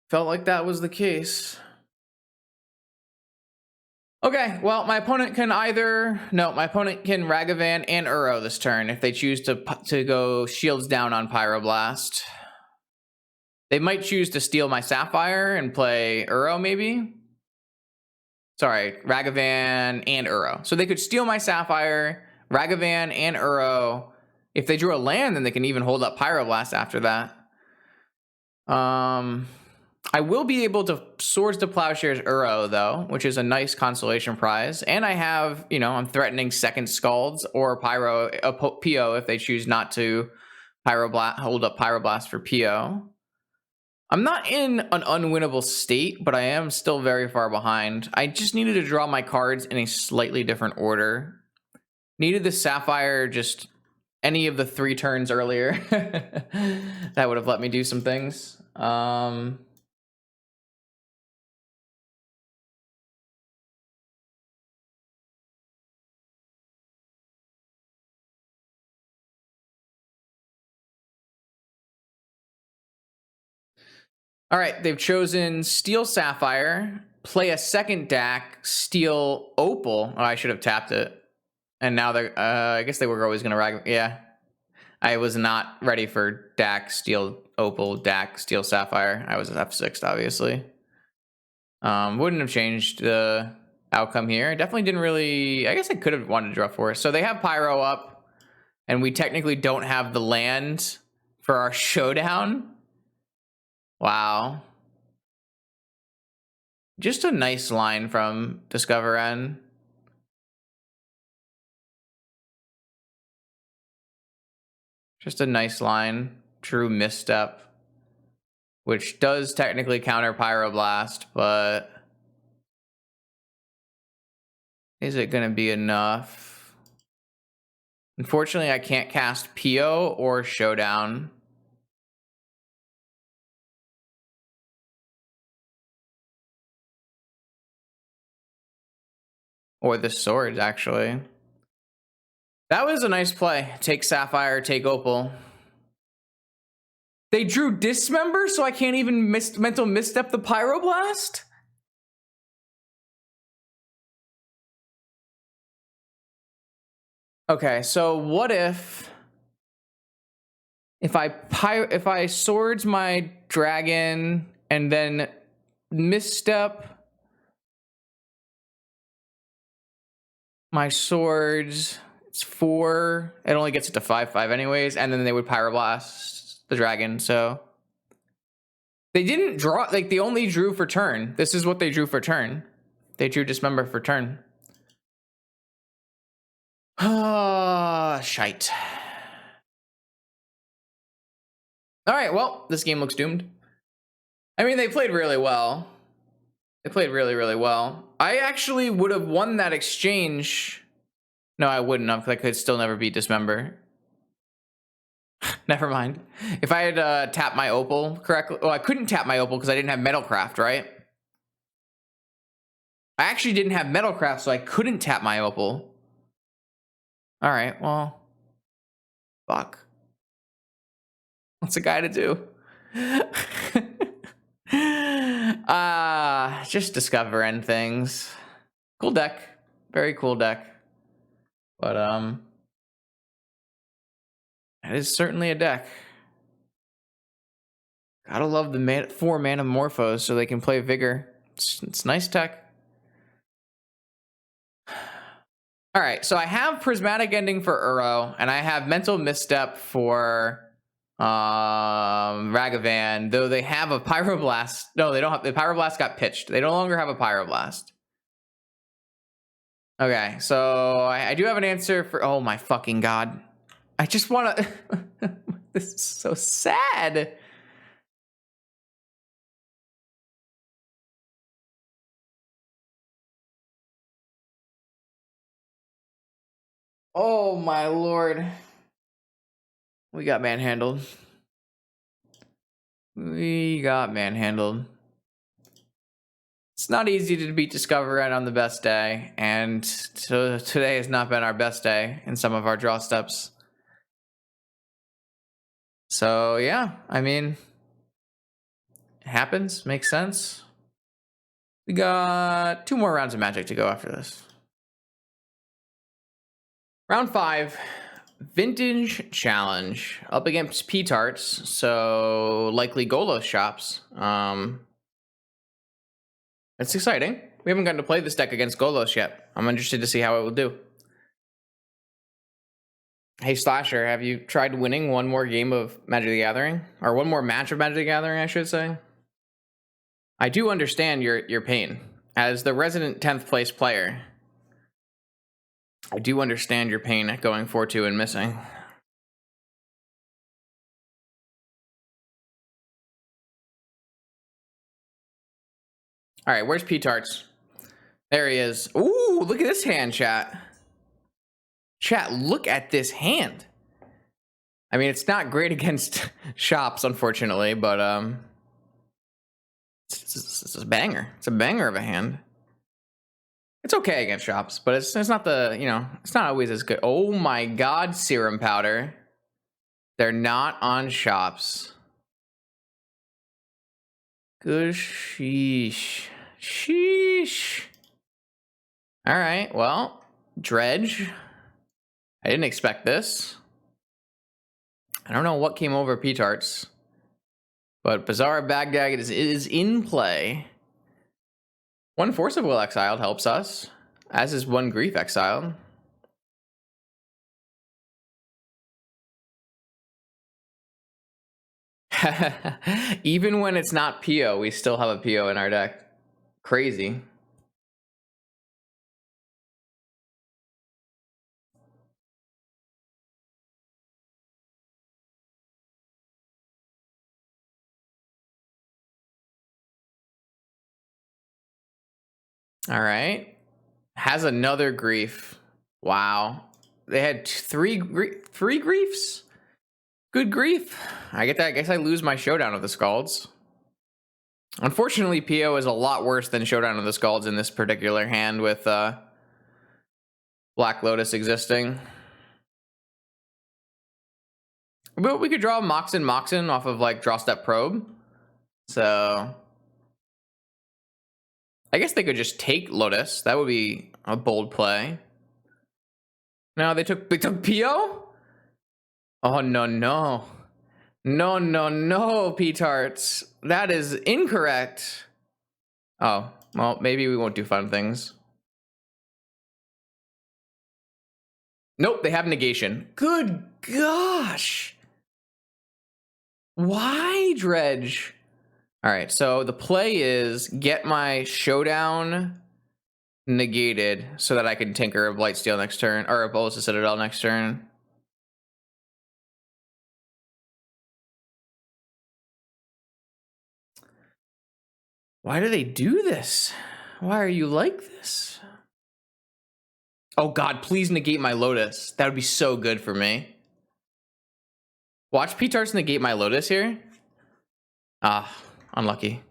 Felt like that was the case. Okay, well, my opponent can my opponent can Ragavan and Uro this turn if they choose to go shields down on Pyroblast. They might choose to steal my Sapphire and play Uro, maybe? Sorry, Ragavan and Uro. So they could steal my Sapphire, Ragavan, and Uro. If they drew a land, then they can even hold up Pyroblast after that. I will be able to Swords to Plowshares Uro, though, which is a nice consolation prize. And I have, I'm threatening second Scalds or PO if they choose not to hold up Pyroblast for PO. I'm not in an unwinnable state, but I am still very far behind. I just needed to draw my cards in a slightly different order. Needed the Sapphire just any of the 3 turns earlier. That would have let me do some things. All right, they've chosen Steel Sapphire, play a second DAC, Steel Opal. Oh, I should have tapped it. And now they're, I guess they were always going to rag. Yeah. I was not ready for DAC, Steel Opal, DAC, Steel Sapphire. I was F6'd, obviously. Wouldn't have changed the outcome here. Definitely didn't really. I guess I could have wanted to draw forest. So they have Pyro up, and we technically don't have the land for our showdown. Wow. Just a nice line from Discover N. Just a nice line. True misstep. Which does technically counter Pyroblast, but is it going to be enough? Unfortunately, I can't cast PO or Showdown. Or the swords, actually. That was a nice play. Take Sapphire, take Opal. They drew Dismember, so I can't even mental misstep the Pyroblast? Okay, so what if I swords my dragon and then misstep my swords? It's 4. It only gets it to 5/5 anyways, and then they would Pyroblast the dragon. So they didn't draw, like they only drew for turn. This is what they drew for turn. They drew Dismember for turn. Ah, shite. All right, well, this game looks doomed. I mean, they played really well. They played really, really well. I actually would have won that exchange. No, I wouldn't have, because I could still never beat Dismember. Never mind. If I had tapped my Opal correctly. Well, I couldn't tap my Opal because I didn't have Metalcraft, right? I actually didn't have Metalcraft, so I couldn't tap my Opal. All right, well. Fuck. What's a guy to do? Just Discover End things. Cool deck. Very cool deck. But, it is certainly a deck. Gotta love the 4 mana Morphos so they can play Vigor. It's nice tech. All right, so I have Prismatic Ending for Uro, and I have Mental Misstep for Ragavan, though they have a Pyroblast. No, they don't have. The Pyroblast got pitched. They no longer have a Pyroblast. Okay, so I do have an answer for. Oh my fucking god! I just want to. This is so sad. Oh my lord. We got manhandled. We got manhandled. It's not easy to beat Discover End on the best day, and so today has not been our best day in some of our draw steps. So yeah, I mean, it happens, makes sense. We got 2 more rounds of Magic to go after this. Round 5, Vintage Challenge, up against P-Tarts, so likely Golos shops. It's exciting. We haven't gotten to play this deck against Golos yet. I'm interested to see how it will do. Hey Slasher, have you tried winning one more game of Magic the Gathering? Or one more match of Magic the Gathering, I should say? I do understand your pain. As the resident 10th place player, I do understand your pain at going 4-2 and missing. All right, where's P-Tarts? There he is. Ooh, look at this hand, chat. Chat, look at this hand. I mean, it's not great against shops, unfortunately, but it's a banger. It's a banger of a hand. It's okay against shops, but it's not the, you know, it's not always as good. Oh my god, Serum Powder. They're not on shops. Good sheesh. Sheesh. All right, well, Dredge. I didn't expect this. I don't know what came over P-Tarts, but Bizarre Baghdad is in play. One Force of Will exiled helps us, as is one Grief exiled. Even when it's not PO, we still have a PO in our deck. Crazy. All right. Has another Grief. Wow. They had three griefs? Good grief. I get that. I guess I lose my Showdown of the Scalds. Unfortunately, PO is a lot worse than Showdown of the Scalds in this particular hand with Black Lotus existing. But we could draw Moxen off of like Draw Step Probe. So I guess they could just take Lotus. That would be a bold play. No, they took PO? Oh no. No, P-Tarts. That is incorrect. Oh, well, maybe we won't do fun things. Nope, they have negation. Good gosh. Why, Dredge? All right, so the play is get my Showdown negated so that I can tinker a Blightsteel next turn, or a Bolus of Citadel next turn. Why do they do this? Why are you like this? Oh god, please negate my Lotus. That would be so good for me. Watch P-Tarts negate my Lotus here. Ah, unlucky.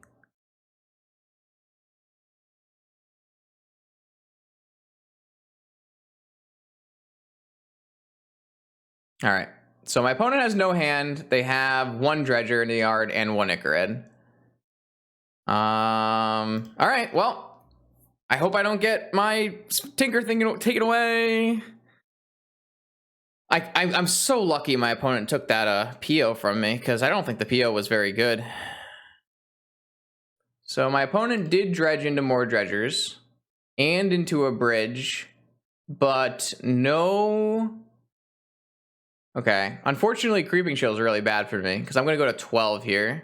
All right. So my opponent has no hand. They have one Dredger in the yard and one Icarid. All right. Well, I hope I don't get my Tinker thing taken away. I'm so lucky my opponent took that PO from me, because I don't think the PO was very good. So my opponent did dredge into more Dredgers and into a bridge, but no. Okay. Unfortunately, Creeping Shield is really bad for me, because I'm going to go to 12 here.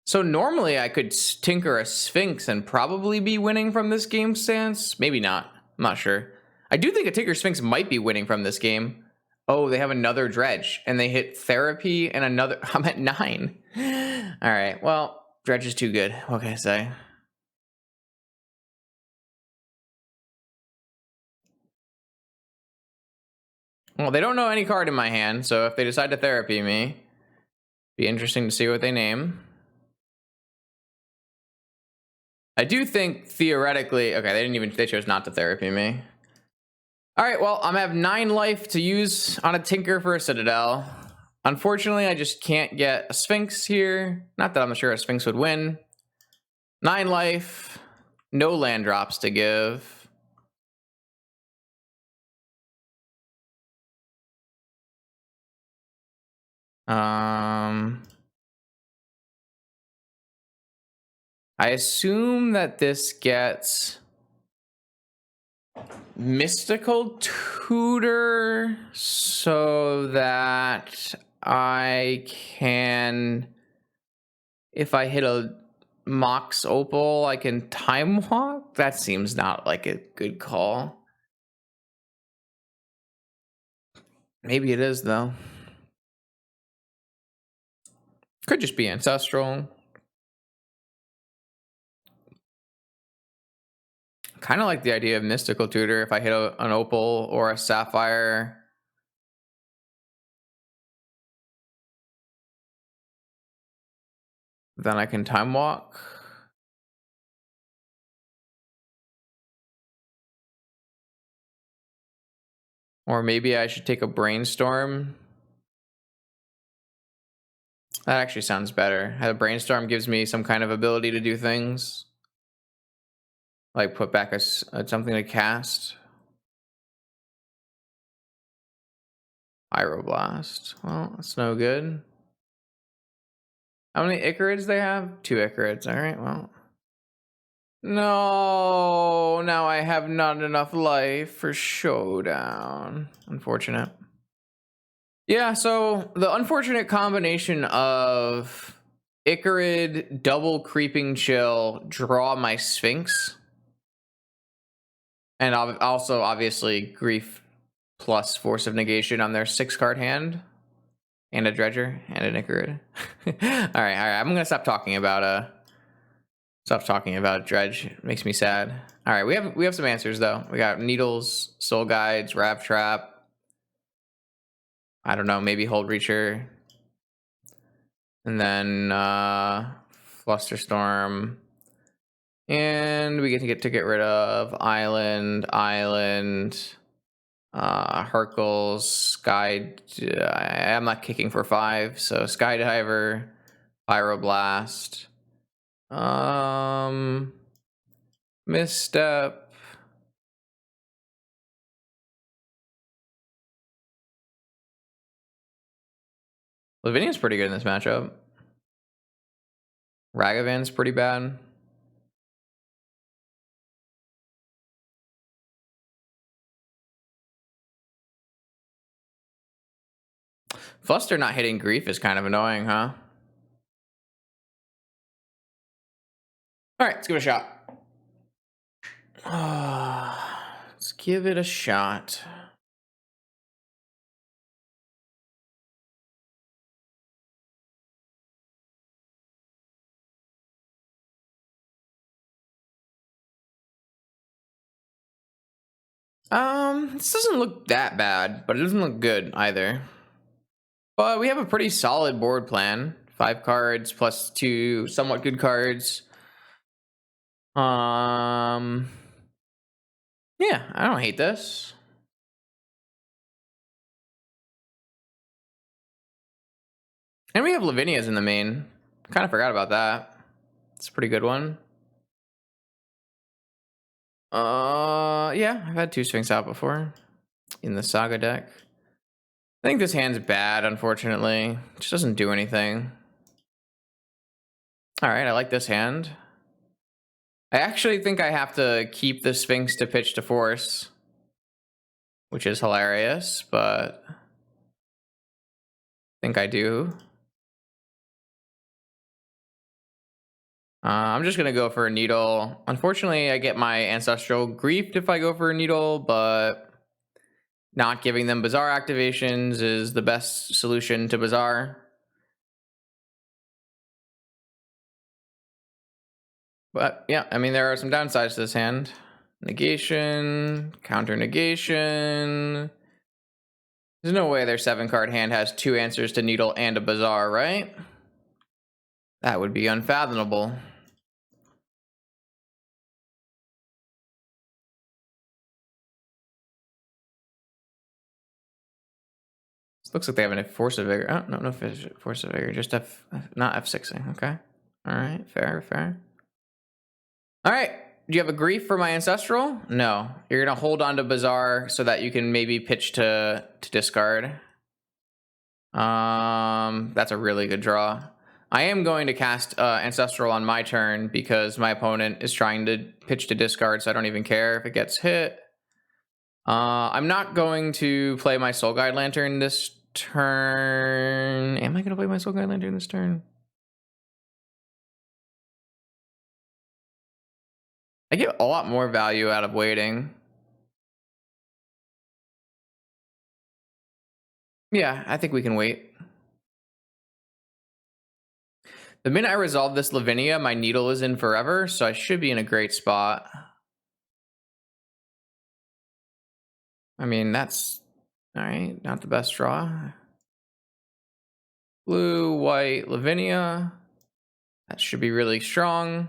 So normally I could tinker a Sphinx and probably be winning from this game stance. Maybe not. I'm not sure. I do think a Tinker Sphinx might be winning from this game. Oh, they have another Dredge, and they hit Therapy and another. I'm at 9. All right. Well, Dredge is too good. What can I say? Well, they don't know any card in my hand, so if they decide to Therapy me, be interesting to see what they name. I do think theoretically, okay, they chose not to Therapy me. All right, well, I'm gonna have 9 life to use on a Tinker for a Citadel. Unfortunately, I just can't get a Sphinx here. Not that I'm sure a Sphinx would win. 9 life, no land drops to give. I assume that this gets Mystical Tutor so that I can, if I hit a Mox Opal, I can Time Walk? That seems not like a good call. Maybe it is, though. Could just be Ancestral. Kind of like the idea of Mystical Tutor if I hit an Opal or a Sapphire. Then I can Time Walk. Or maybe I should take a Brainstorm. That actually sounds better. A Brainstorm gives me some kind of ability to do things. Like put back something to cast. Pyroblast. Well, that's no good. How many Icarids they have? 2 Icarids. All right, well. No, now I have not enough life for Showdown. Unfortunate. Yeah, so the unfortunate combination of Icarid, double creeping chill, draw my Sphinx, and also obviously Grief plus Force of Negation on their 6-card hand, and a Dredger and an Icarid. all right. I'm gonna stop talking about Dredge. It makes me sad. All right, we have some answers though. We got Needles, Soul Guides, Rav Trap. I don't know, maybe Hold Reacher, and then Flusterstorm, and we get to get rid of Island, Hercules, Sky. I'm not kicking for 5, so Skydiver, Pyroblast, Misstep. Lavinia's pretty good in this matchup. Ragavan's pretty bad. Fluster not hitting Grief is kind of annoying, huh? All right, let's give it a shot. Let's give it a shot. This doesn't look that bad, but it doesn't look good either. But we have a pretty solid board plan. 5 cards plus 2 somewhat good cards. Yeah, I don't hate this. And we have Lavinia's in the main. Kind of forgot about that. It's a pretty good one. Yeah, I've had 2 Sphinx out before in the Saga deck. I think this hand's bad, unfortunately. It just doesn't do anything. All right, I like this hand. I actually think I have to keep the Sphinx to pitch to force, which is hilarious, but I think I do. I'm just going to go for a Needle. Unfortunately, I get my Ancestral griefed if I go for a Needle, but not giving them Bazaar activations is the best solution to Bazaar. But yeah, I mean, there are some downsides to this hand. Negation, counter negation. There's no way their 7-card hand has 2 answers to Needle and a Bazaar, right? That would be unfathomable. This looks like they have a Force of Vigor. Oh, no Force of Vigor, just not F6ing. Okay. All right, fair. All right, do you have a Grief for my Ancestral? No. You're going to hold on to Bazaar so that you can maybe pitch to discard. That's a really good draw. I am going to cast Ancestral on my turn because my opponent is trying to pitch to discard, so I don't even care if it gets hit. I'm not going to play my Soul Guide Lantern this turn. Am I going to play my Soul Guide Lantern this turn? I get a lot more value out of waiting. Yeah, I think we can wait. The minute I resolve this Lavinia, my Needle is in forever, so I should be in a great spot. I mean, that's all right. Not the best draw. Blue, white, Lavinia. That should be really strong.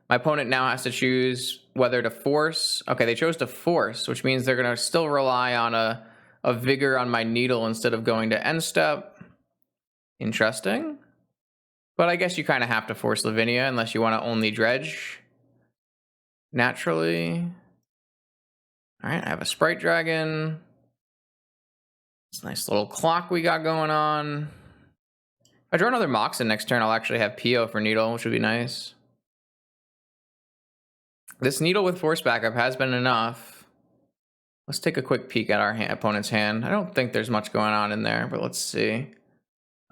My opponent now has to choose whether to force. Okay, they chose to force, which means they're going to still rely on a Vigor on my Needle instead of going to end step. Interesting. But I guess you kind of have to force Lavinia unless you want to only Dredge naturally. All right, I have a Sprite Dragon. It's a nice little clock we got going on. If I draw another Moxen next turn, I'll actually have Pio for Needle, which would be nice. This Needle with Force backup has been enough. Let's take a quick peek at our opponent's hand. I don't think there's much going on in there, but let's see.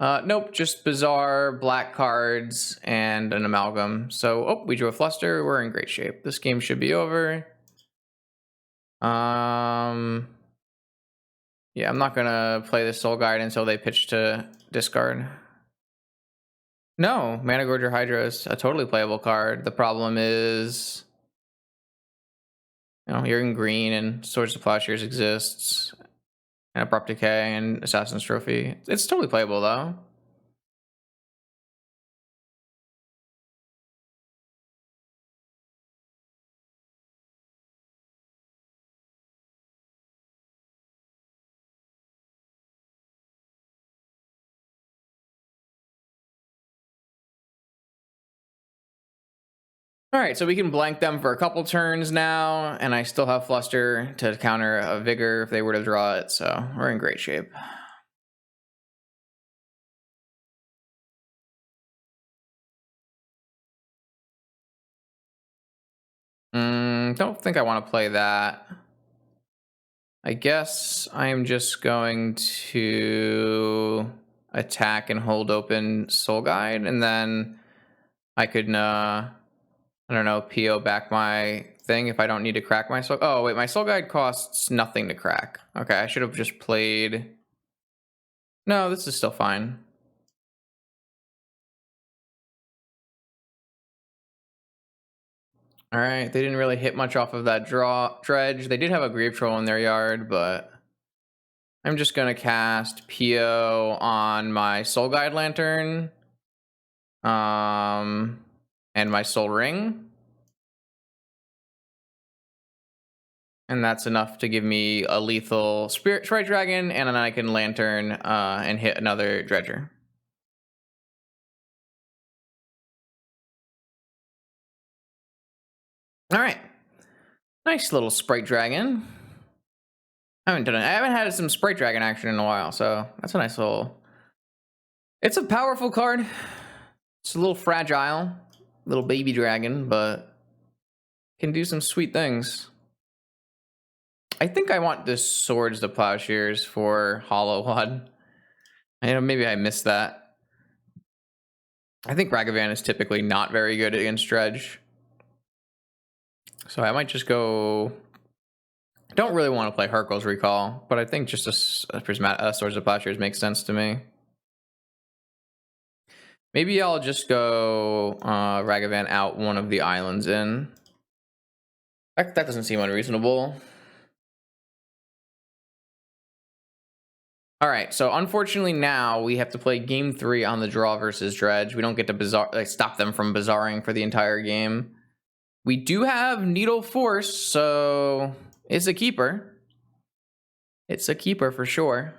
Nope, just bizarre black cards and an amalgam. So, oh, we drew a fluster. We're in great shape. This game should be over. Yeah, I'm not gonna play the Soul Guide until they pitch to discard. No, Mana Gorger Hydra is a totally playable card. The problem is, you know, you're in green and Swords to Plowshares exists, and Abrupt Decay and Assassin's Trophy. It's totally playable though. All right, so we can blank them for a couple turns now, and I still have Fluster to counter a Vigor if they were to draw it, so we're in great shape. Don't think I want to play that. I guess I'm just going to attack and hold open Soul Guide, and then I could, I don't know, PO back my thing if I don't need to crack my Soul. Oh, wait, my Soul Guide costs nothing to crack. Okay, I should have just played. No, this is still fine. All right, they didn't really hit much off of that Dredge. They did have a Grave Troll in their yard, but I'm just gonna cast PO on my Soul Guide Lantern, and my Soul Ring, and that's enough to give me a lethal Sprite Dragon, and then I can Lantern and hit another Dredger. All right, nice little Sprite Dragon. I haven't had some Sprite Dragon action in a while, so that's a nice little. It's a powerful card. It's a little fragile, little baby dragon, but can do some sweet things. I think I want this Swords to Plowshares for Hollow One. I know maybe I missed that. I think Ragavan is typically not very good against Dredge, so I might just go. I don't really want to play Hurkyl's Recall, but I think just a Swords to Plowshares makes sense to me. Maybe I'll just go Ragavan out one of the islands in. That doesn't seem unreasonable. All right, so unfortunately now we have to play game 3 on the draw versus Dredge. We don't get to stop them from bizarring for the entire game. We do have Needle Force, so it's a keeper. It's a keeper for sure.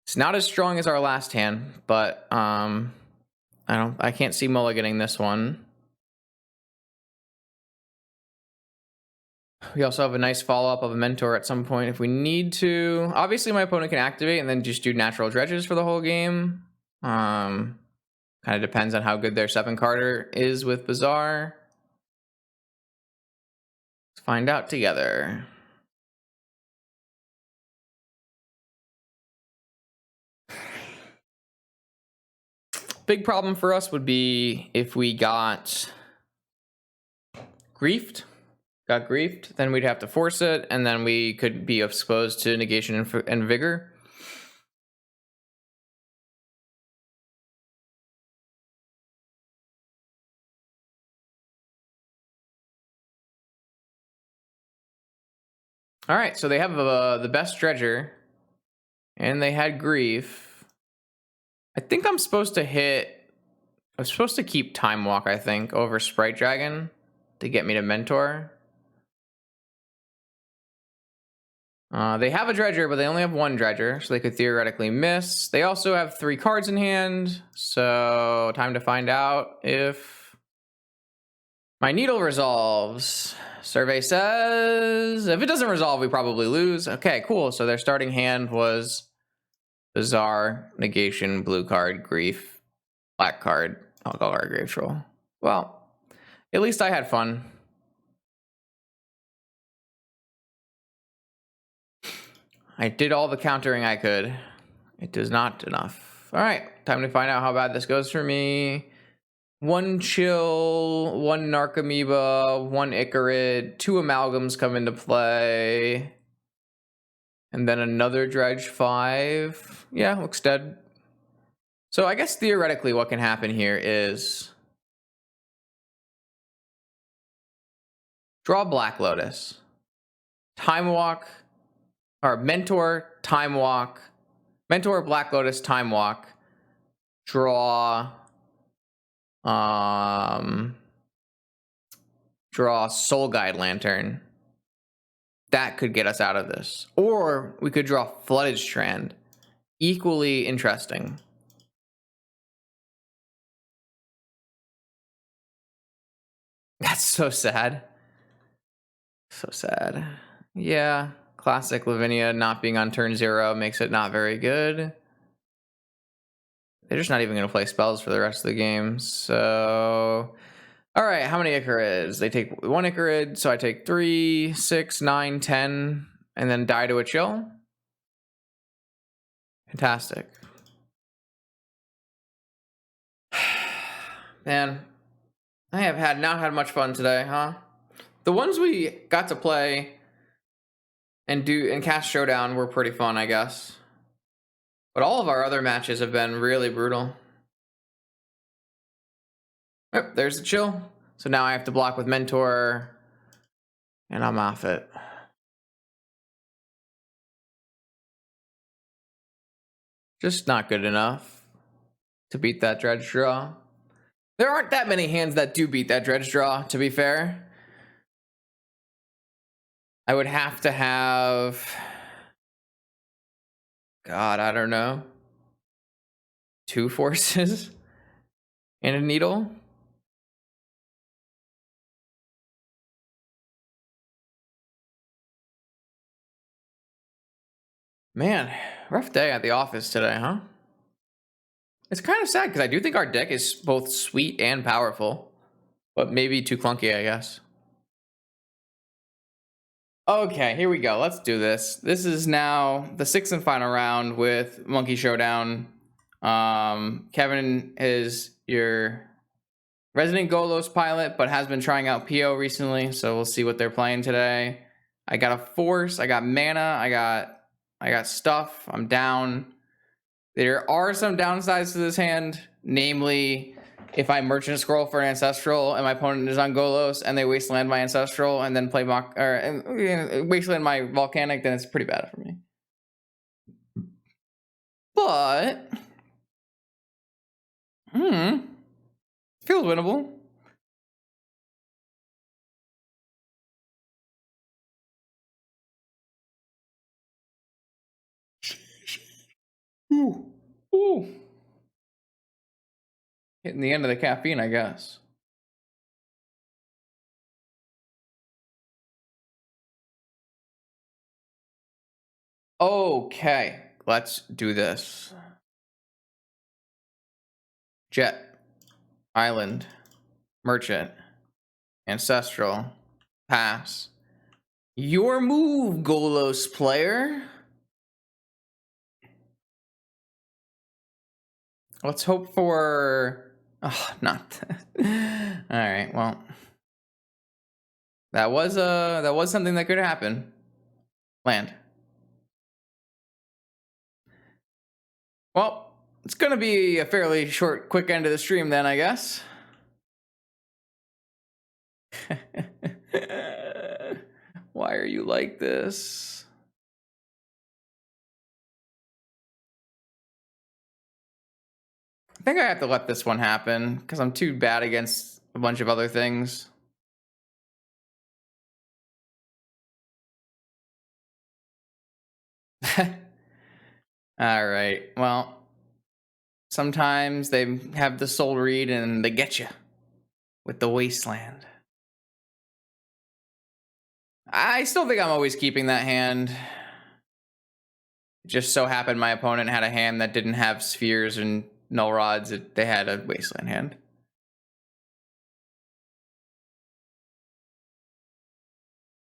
It's not as strong as our last hand, but I can't see mulliganing this one. We also have a nice follow-up of a Mentor at some point if we need to. Obviously, my opponent can activate and then just do natural dredges for the whole game. Kind of depends on how good their 7-carder is with Bazaar. Let's find out together. Big problem for us would be if we got griefed. Then we'd have to force it, and then we could be exposed to negation and vigor. All right, so they have the best Dredger, and they had grief. I think I'm supposed to keep Time Walk, I think, over Sprite Dragon to get me to Mentor. They have a Dredger, but they only have one Dredger, so they could theoretically miss. They also have 3 cards in hand, so time to find out if my Needle resolves. Survey says if it doesn't resolve, we probably lose. Okay, cool. So their starting hand was Bizarre, Negation, blue card, Grief, black card, Algar, Grave Troll. Well, at least I had fun. I did all the countering I could. It does not enough. All right, time to find out how bad this goes for me. 1 chill, 1 Narcomoeba, 1 Icarid, 2 amalgams come into play. And then another Dredge 5. Yeah, looks dead. So I guess theoretically what can happen here is draw Black Lotus, Time Walk, or Mentor, Time Walk, Mentor, Black Lotus, Time Walk, draw draw Soul Guide Lantern. That could get us out of this. Or we could draw Flooded Strand. Equally interesting. That's so sad. So sad. Yeah, classic Lavinia not being on turn 0 makes it not very good. They're just not even going to play spells for the rest of the game. So, all right, how many Icarids? They take 1 Icarid, so I take 3, 6, 9, 10, and then die to a chill. Fantastic. Man, I have not had much fun today, huh? The ones we got to play and cast Showdown were pretty fun, I guess. But all of our other matches have been really brutal. Yep, there's the chill. So now I have to block with Mentor, and I'm off it. Just not good enough to beat that Dredge draw. There aren't that many hands that do beat that Dredge draw, to be fair. I would have to have... God, I don't know. 2 forces and a needle. Man, rough day at the office today, huh? It's kind of sad because I do think our deck is both sweet and powerful, but maybe too clunky, I guess. Okay, here we go. Let's do this. This is now the 6th and final round with Monkey Showdown. Kevin is your resident Golos pilot, but has been trying out PO recently, so we'll see what they're playing today. I got a force, I got mana, I got stuff, I'm down. There are some downsides to this hand, namely if I Merchant Scroll for an Ancestral and my opponent is on Golos and they Wasteland my Ancestral and then play Wasteland my Volcanic, then it's pretty bad for me. But feels winnable. Ooh. Hitting the end of the caffeine, I guess. Okay, let's do this. Jet, Island, Merchant, Ancestral, pass. Your move, Golos player. Let's hope for... Oh, not that. All right, well. That was something that could happen. Land. Well, it's going to be a fairly short, quick end of the stream then, I guess. Why are you like this? I think I have to let this one happen because I'm too bad against a bunch of other things. All right, well, sometimes they have the soul read and they get you with the Wasteland. I still think I'm always keeping that hand. It just so happened my opponent had a hand that didn't have spheres and null rods. They had a Wasteland hand.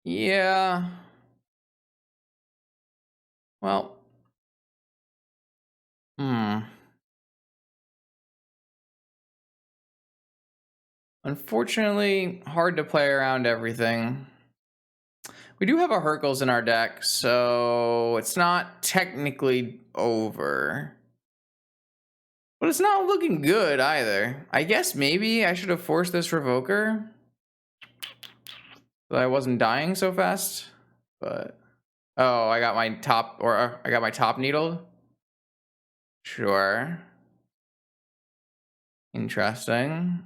Yeah. Well. Unfortunately, hard to play around everything. We do have a Hercules in our deck, so it's not technically over. But it's not looking good either. I guess maybe I should have forced this Revoker, so I wasn't dying so fast. But oh, I got my top needled. Sure. Interesting.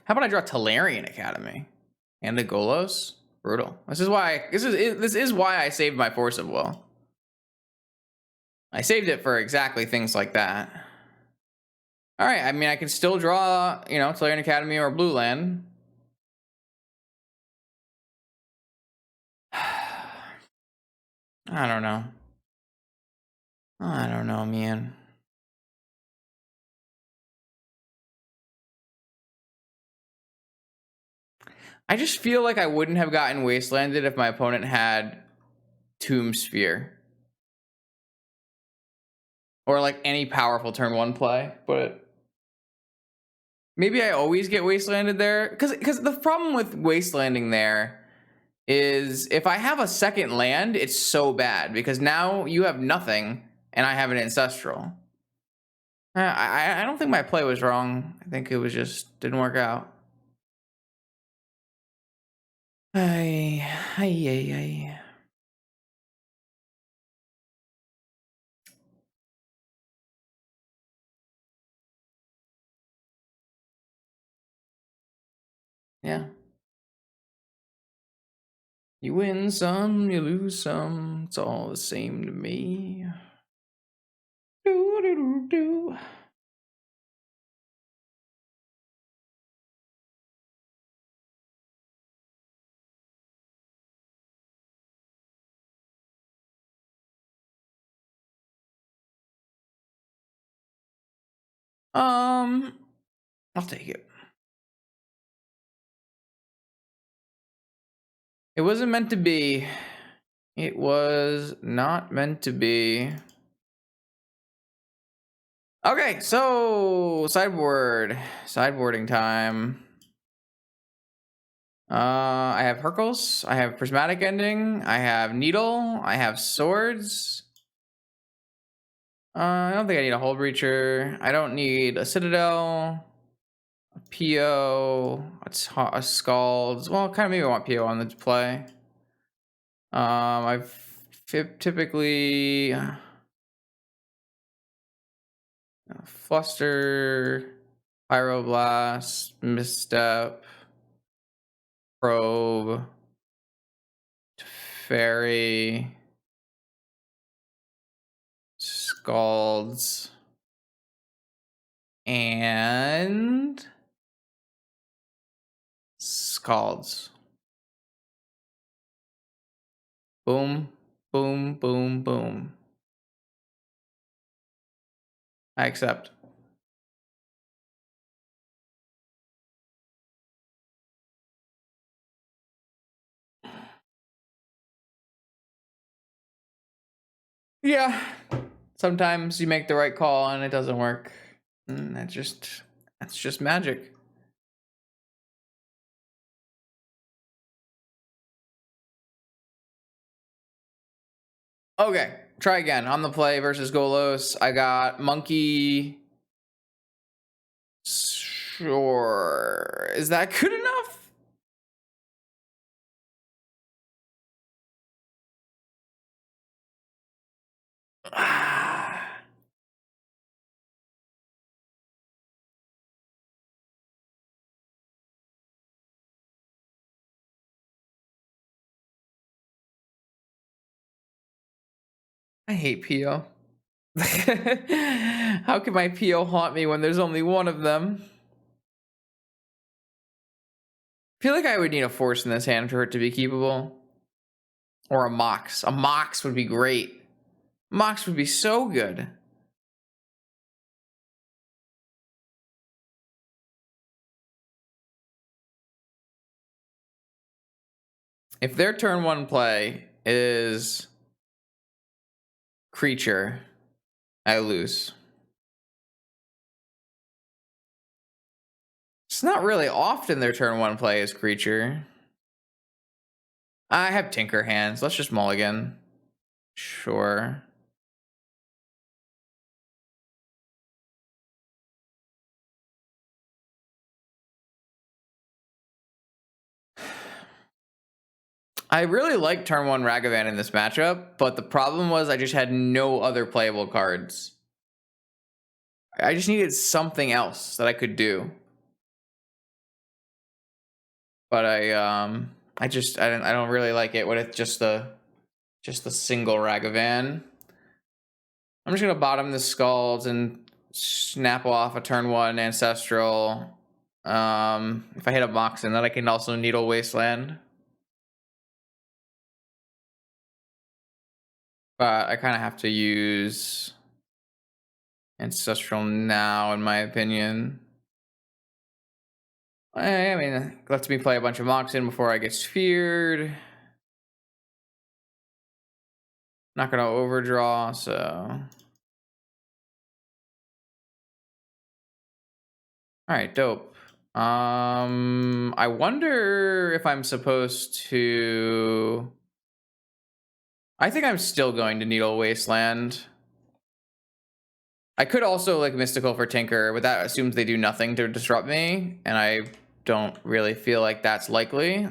How about I draw Talarian Academy and the Golos? Brutal. This is why I saved my Force of Will. I saved it for exactly things like that. All right. I mean, I can still draw, Talarian Academy or Blue Land. I don't know. I don't know, man. I just feel like I wouldn't have gotten Wastelanded if my opponent had Tomb Sphere. Or like any powerful turn 1 play, but maybe I always get Wastelanded there. Because the problem with Wastelanding there is if I have a second land, it's so bad because now you have nothing and I have an Ancestral. I don't think my play was wrong. I think it was just didn't work out. Ay. Yeah. You win some, you lose some. It's all the same to me. Do. I'll take it. It wasn't meant to be. It was not meant to be. Okay, so sideboarding time. I have Hercules, I have Prismatic Ending, I have Needle, I have Swords. I don't think I need a Hull Breacher. I don't need a Citadel, a PO, a Scald. Well, kind of maybe I want PO on the play. I've typically Fluster, Pyroblast, Misstep, Probe, Fairy, Scalds, and Scalds. Boom, boom, boom, boom. I accept. Yeah. Sometimes you make the right call and it doesn't work. And that's just magic. Okay, try again. On the play versus Golos, I got Monkey. Sure. Is that good enough? I hate PO. How can my PO haunt me when there's only one of them? I feel like I would need a Force in this hand for it to be keepable. Or a Mox. A Mox would be great. Mox would be so good. If their turn 1 play is creature, I lose. It's not really often their turn 1 play is creature. I have Tinker hands. Let's just mulligan. Sure. I really like turn 1 Ragavan in this matchup, but the problem was I just had no other playable cards. I just needed something else that I could do. But I don't really like it when it's just the single Ragavan. I'm just gonna bottom the Skulls and snap off a turn 1 Ancestral. If I hit a Moxen, then I can also Needle Wasteland. But I kind of have to use Ancestral now, in my opinion. I mean, it lets me play a bunch of Moxen before I get sphered. Not gonna overdraw, so. Alright, dope. I wonder if I'm supposed to. I think I'm still going to Needle Wasteland. I could also like Mystical for Tinker, but that assumes they do nothing to disrupt me, and I don't really feel like that's likely.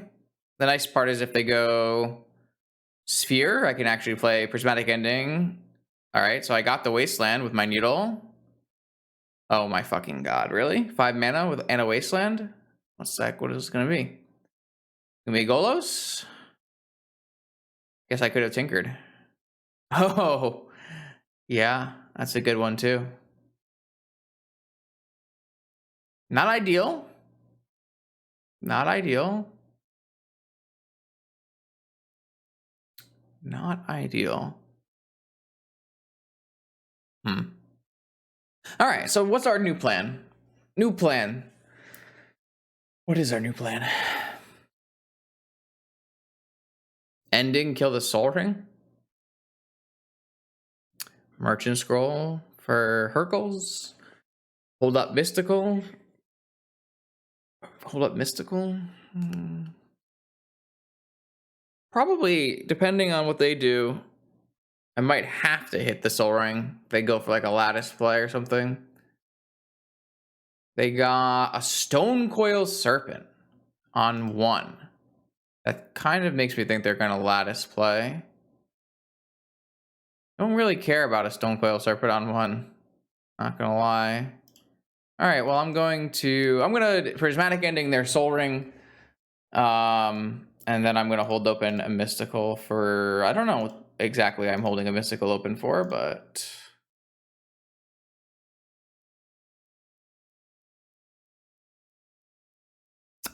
The nice part is if they go Sphere, I can actually play Prismatic Ending. Alright, so I got the Wasteland with my Needle. Oh my fucking god, really? 5 mana with and a Wasteland? What's that? What is this gonna be? Gonna be Golos? Guess I could have tinkered. Oh, yeah, that's a good one too. Not ideal. Not ideal. Not ideal. All right, so what's our new plan? New plan. What is our new plan? Ending, kill the Soul Ring? Merchant Scroll for Hercules? Hold up Mystical? Hold up Mystical? Probably, depending on what they do, I might have to hit the Soul Ring. They go for like a Lattice play or something. They got a Stone Coil Serpent on 1. That kind of makes me think they're going to Lattice play. Don't really care about a Stone Coil Serpent on 1. Not going to lie. All right, well, I'm going to Prismatic Ending their Soul Ring. And then I'm going to hold open a Mystical for, I don't know what exactly I'm holding a Mystical open for, but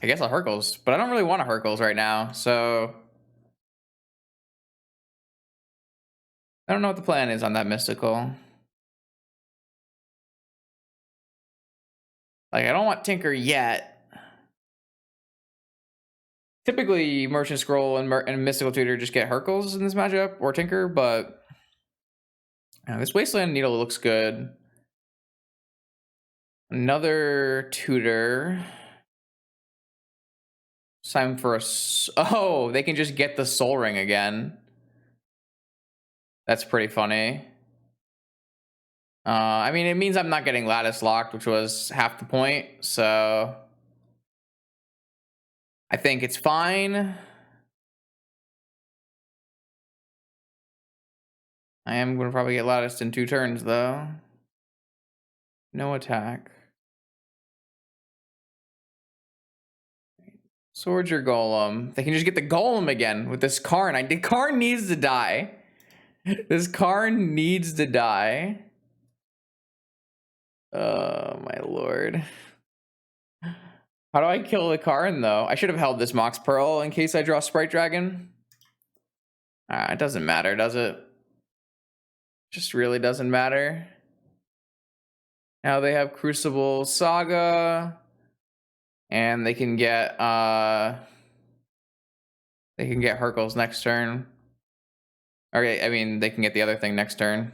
I guess I'll Hercules, but I don't really want a Hercules right now, so I don't know what the plan is on that Mystical. Like, I don't want Tinker yet. Typically, Merchant Scroll and Mystical Tutor just get Hercules in this matchup, or Tinker, but this Wasteland Needle looks good. Another Tutor. It's time for a... Oh, they can just get the Soul Ring again. That's pretty funny. I mean, it means I'm not getting Lattice locked, which was half the point, so I think it's fine. I am going to probably get Latticed in 2 turns, though. No attack. Swords your Golem. They can just get the Golem again with this Karn. The Karn needs to die. This Karn needs to die. Oh, my lord. How do I kill the Karn, though? I should have held this Mox Pearl in case I draw Sprite Dragon. It doesn't matter, does it? Just really doesn't matter. Now they have Crucible Saga. And they can get They can get Hercules next turn. Okay, I mean, they can get the other thing next turn.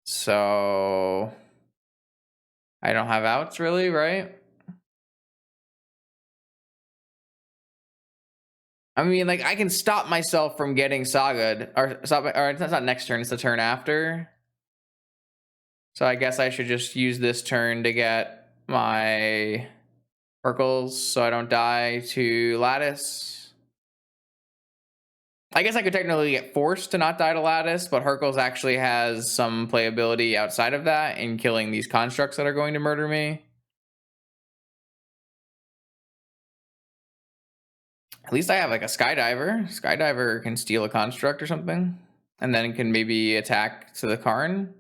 So I don't have outs really, right? I mean, like, I can stop myself from getting Saga, or stop, or it's not next turn, it's the turn after. So I guess I should just use this turn to get my Hercules so I don't die to Lattice. I guess I could technically get forced to not die to Lattice, but Hercules actually has some playability outside of that in killing these constructs that are going to murder me. At least I have like a Skydiver. Skydiver can steal a construct or something, and then can maybe attack to the Karn.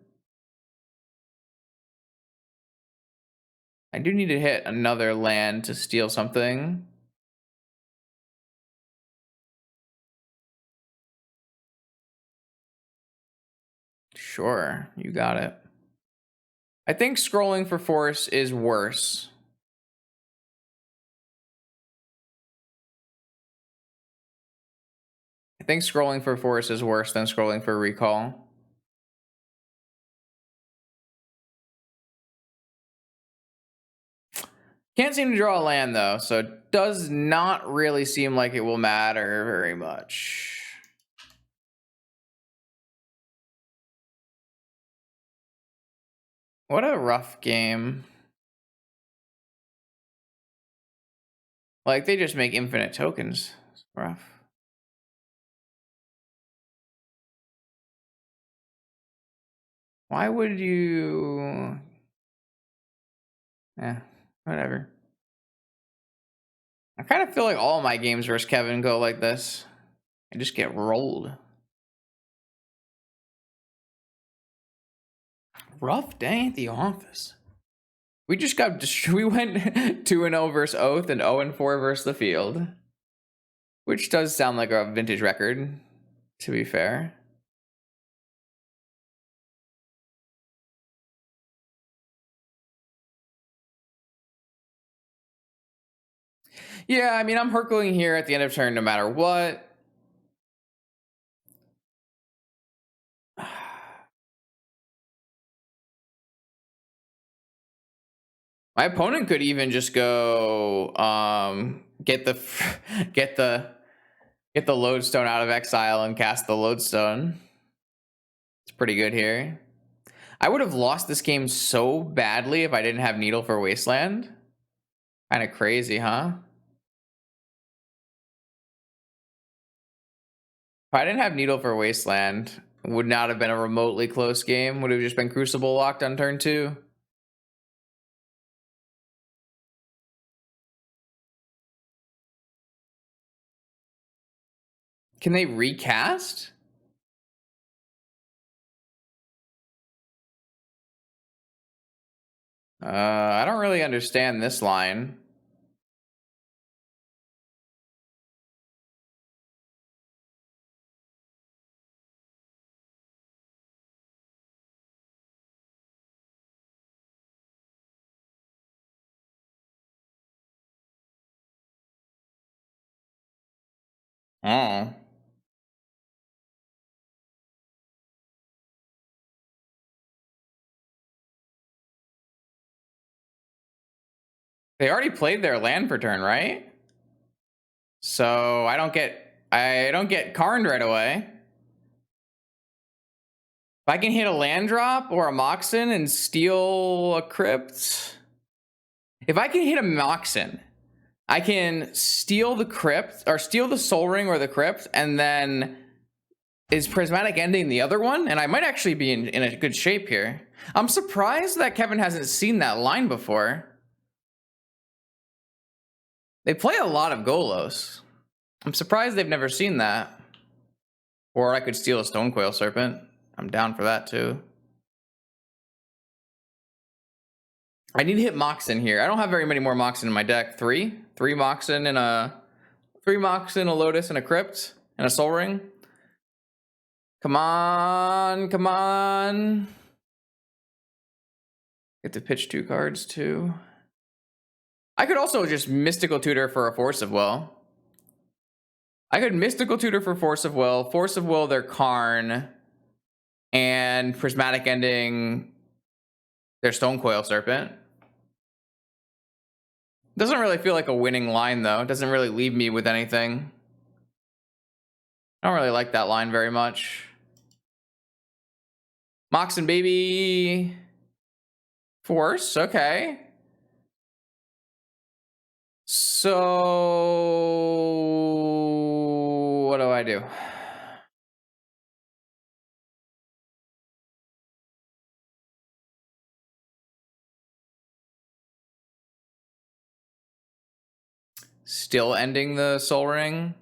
I do need to hit another land to steal something. Sure, you got it. I think scrolling for force is worse. I think scrolling for force is worse than scrolling for recall. Can't seem to draw a land though, so it does not really seem like it will matter very much. What a rough game. Like, they just make infinite tokens. It's rough. Why would you... whatever. I kind of feel like all my games versus Kevin go like this. I just get rolled. Rough day at the office. We just got... We went 2-0 versus Oath and 0-4 versus the field. Which does sound like a vintage record, to be fair. Yeah, I mean, I'm Herculing here at the end of turn no matter what. My opponent could even just go get the lodestone out of exile and cast the lodestone. It's pretty good here. I would have lost this game so badly if I didn't have Needle for Wasteland. Kind of crazy, huh? If I didn't have Needle for Wasteland, it would not have been a remotely close game. Would have just been Crucible locked on turn 2. Can they recast? I don't really understand this line. Oh. They already played their land per turn, right? So I don't get Karned right away. If I can hit a land drop or a Moxen and steal a Crypt. If I can hit a Moxen, I can steal the Crypt, or steal the Soul Ring or the Crypt, and then is Prismatic Ending the other one? And I might actually be in a good shape here. I'm surprised that Kevin hasn't seen that line before. They play a lot of Golos. I'm surprised they've never seen that. Or I could steal a Stonecoil Serpent. I'm down for that too. I need to hit Moxen here. I don't have very many more Moxen in my deck. Three Moxen and a Lotus and a Crypt and a Soul Ring. Come on, come on. Get to pitch 2 cards too. I could also just Mystical Tutor for a Force of Will. I could Mystical Tutor for Force of Will their Karn, and Prismatic Ending their Stonecoil Serpent. Doesn't really feel like a winning line, though. It doesn't really leave me with anything. I don't really like that line very much. Moxen Baby. Force, okay. So what do I do? Still ending the Soul Ring.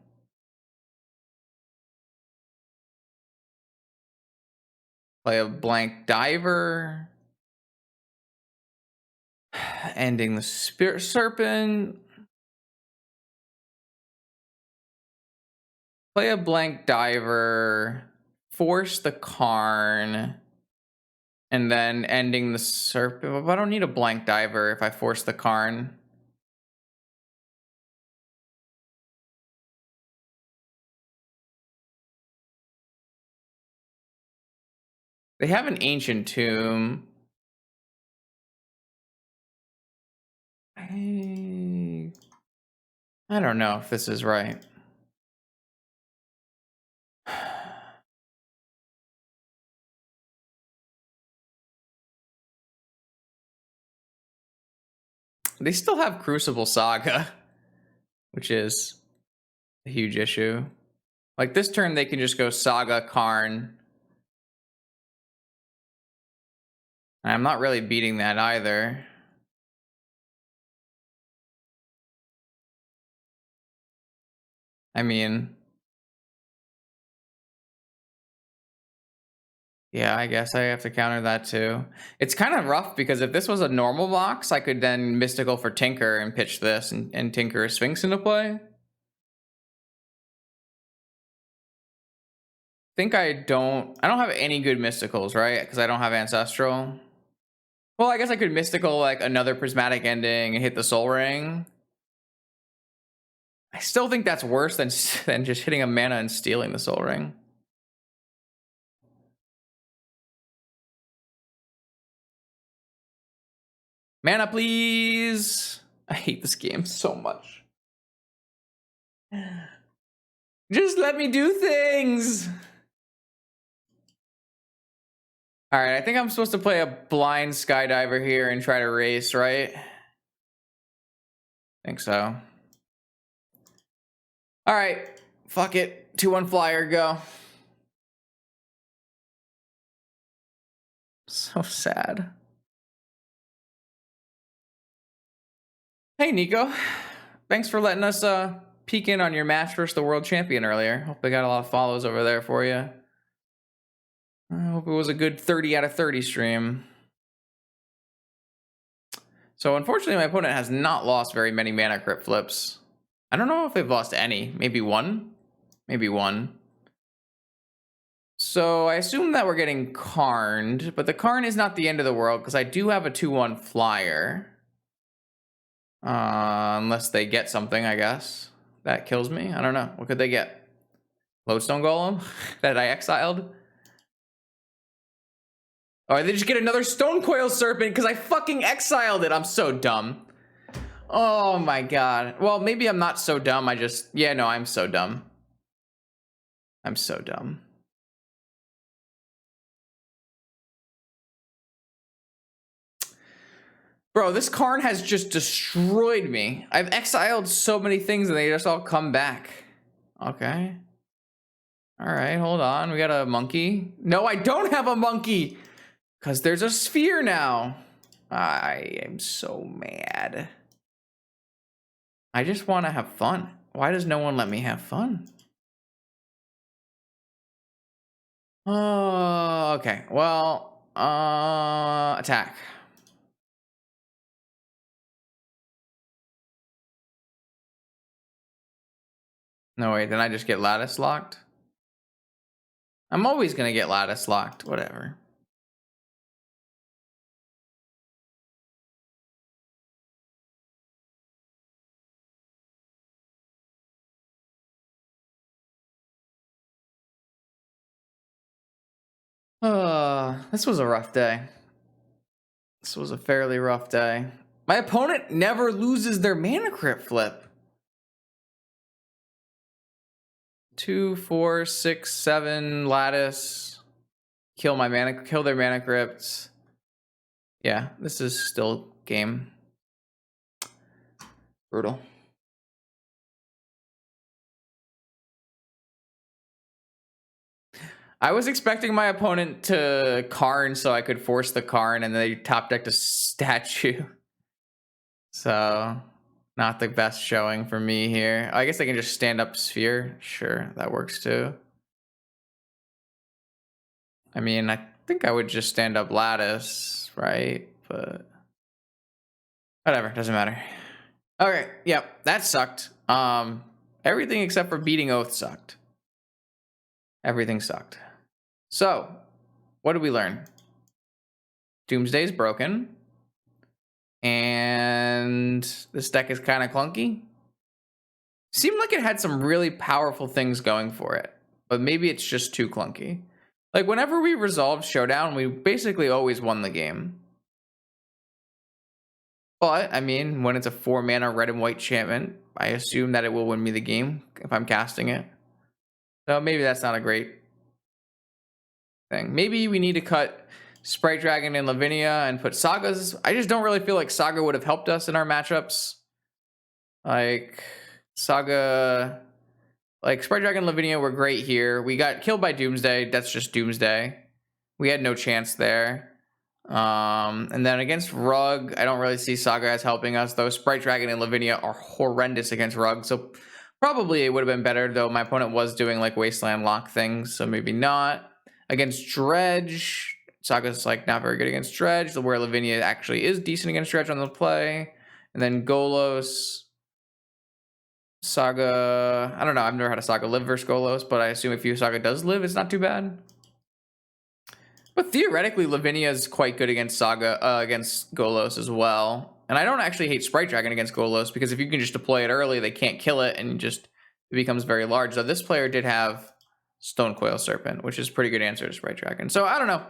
Play a blank Diver. Ending the Spirit Serpent. Play a blank Diver. Force the Karn. And then ending the Serpent. I don't need a blank Diver if I force the Karn. They have an Ancient Tomb. I don't know if this is right. They still have Crucible Saga, which is a huge issue. Like this turn, they can just go Saga, Karn. I'm not really beating that either. I mean, yeah, I guess I have to counter that too. It's kind of rough because if this was a normal box, I could then Mystical for Tinker and pitch this and Tinker a Sphinx into play. I don't have any good Mysticals, right? Because I don't have Ancestral. Well, I guess I could Mystical like another Prismatic Ending and hit the Soul Ring. I still think that's worse than just hitting a mana and stealing the Soul Ring. Mana, please. I hate this game so much. Just let me do things. All right, I think I'm supposed to play a blind Skydiver here and try to race, right? I think so. All right, fuck it. 2-1 flyer, go. So sad. Hey, Nico. Thanks for letting us peek in on your match versus the world champion earlier. Hope I got a lot of follows over there for you. I hope it was a good 30 out of 30 stream. So unfortunately, my opponent has not lost very many mana crypt flips. I don't know if they've lost any. Maybe one? Maybe one. So I assume that we're getting Karned, but the Karn is not the end of the world because I do have a 2-1 flyer. Unless they get something, I guess. That kills me. I don't know. What could they get? Lodestone Golem that I exiled? Oh, they just get another Stonecoil Serpent because I fucking exiled it. I'm so dumb. Oh my god. Well, maybe I'm not so dumb. Yeah, no, I'm so dumb. I'm so dumb. Bro, this Karn has just destroyed me. I've exiled so many things and they just all come back. Okay. All right, hold on. We got a monkey. No, I don't have a monkey. Because there's a sphere now. I am so mad. I just want to have fun. Why does no one let me have fun? Oh, okay. Well, attack. No, wait, then I just get lattice locked? I'm always going to get lattice locked. Whatever. This was a rough day. This was a fairly rough day. My opponent never loses their mana crypt flip. 2, 4, 6, 7 lattice. Kill their mana crypts. Yeah, this is still game. Brutal. I was expecting my opponent to Karn so I could force the Karn, and they top decked a statue. So, not the best showing for me here. I guess I can just stand up Sphere. Sure, that works too. I mean, I think I would just stand up Lattice, right? But whatever, doesn't matter. Okay, yep, that sucked. Everything except for beating Oath sucked. Everything sucked. So, what did we learn? Doomsday is broken. And this deck is kind of clunky. Seemed like it had some really powerful things going for it, but maybe it's just too clunky. Like, whenever we resolved Showdown, we basically always won the game. But, I mean, when it's a 4-mana red and white enchantment, I assume that it will win me the game if I'm casting it. So maybe that's not a great thing. Maybe we need to cut Sprite Dragon and Lavinia and put Sagas. I just don't really feel like Saga would have helped us in our matchups. Like, Saga... Like, Sprite Dragon and Lavinia were great here. We got killed by Doomsday. That's just Doomsday. We had no chance there. And then against Rug, I don't really see Saga as helping us, though Sprite Dragon and Lavinia are horrendous against Rug. So probably it would have been better, though my opponent was doing, like, Wasteland Lock things, so maybe not. Against Dredge, Saga's, like, not very good against Dredge, where Lavinia actually is decent against Dredge on the play. And then Golos... Saga, I don't know. I've never had a Saga live versus Golos, but I assume if your Saga does live, it's not too bad. But theoretically, Lavinia is quite good against Saga, against Golos as well. And I don't actually hate Sprite Dragon against Golos, because if you can just deploy it early, they can't kill it, and it becomes very large. So this player did have Stonecoil Serpent, which is a pretty good answer to Sprite Dragon. So I don't know.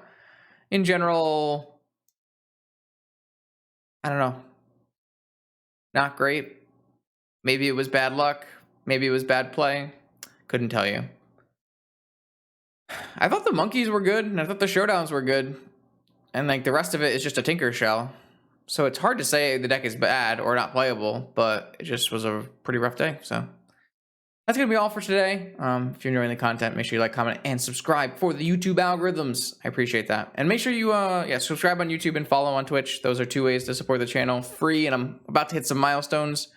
In general, I don't know. Not great. Maybe it was bad luck. Maybe it was bad play. Couldn't tell you. I thought the monkeys were good, and I thought the showdowns were good. And, like, the rest of it is just a tinker shell. So it's hard to say the deck is bad or not playable, but it just was a pretty rough day. So that's going to be all for today. If you're enjoying the content, make sure you like, comment, and subscribe for the YouTube algorithms. I appreciate that. And make sure you subscribe on YouTube and follow on Twitch. Those are 2 ways to support the channel. Free, and I'm about to hit some milestones.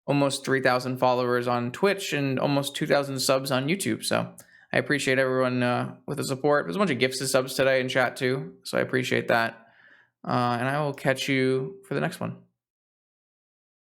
Almost 3,000 followers on Twitch and almost 2,000 subs on YouTube. So I appreciate everyone with the support. There's a bunch of gifts and subs today in chat too, so I appreciate that. And I will catch you for the next one.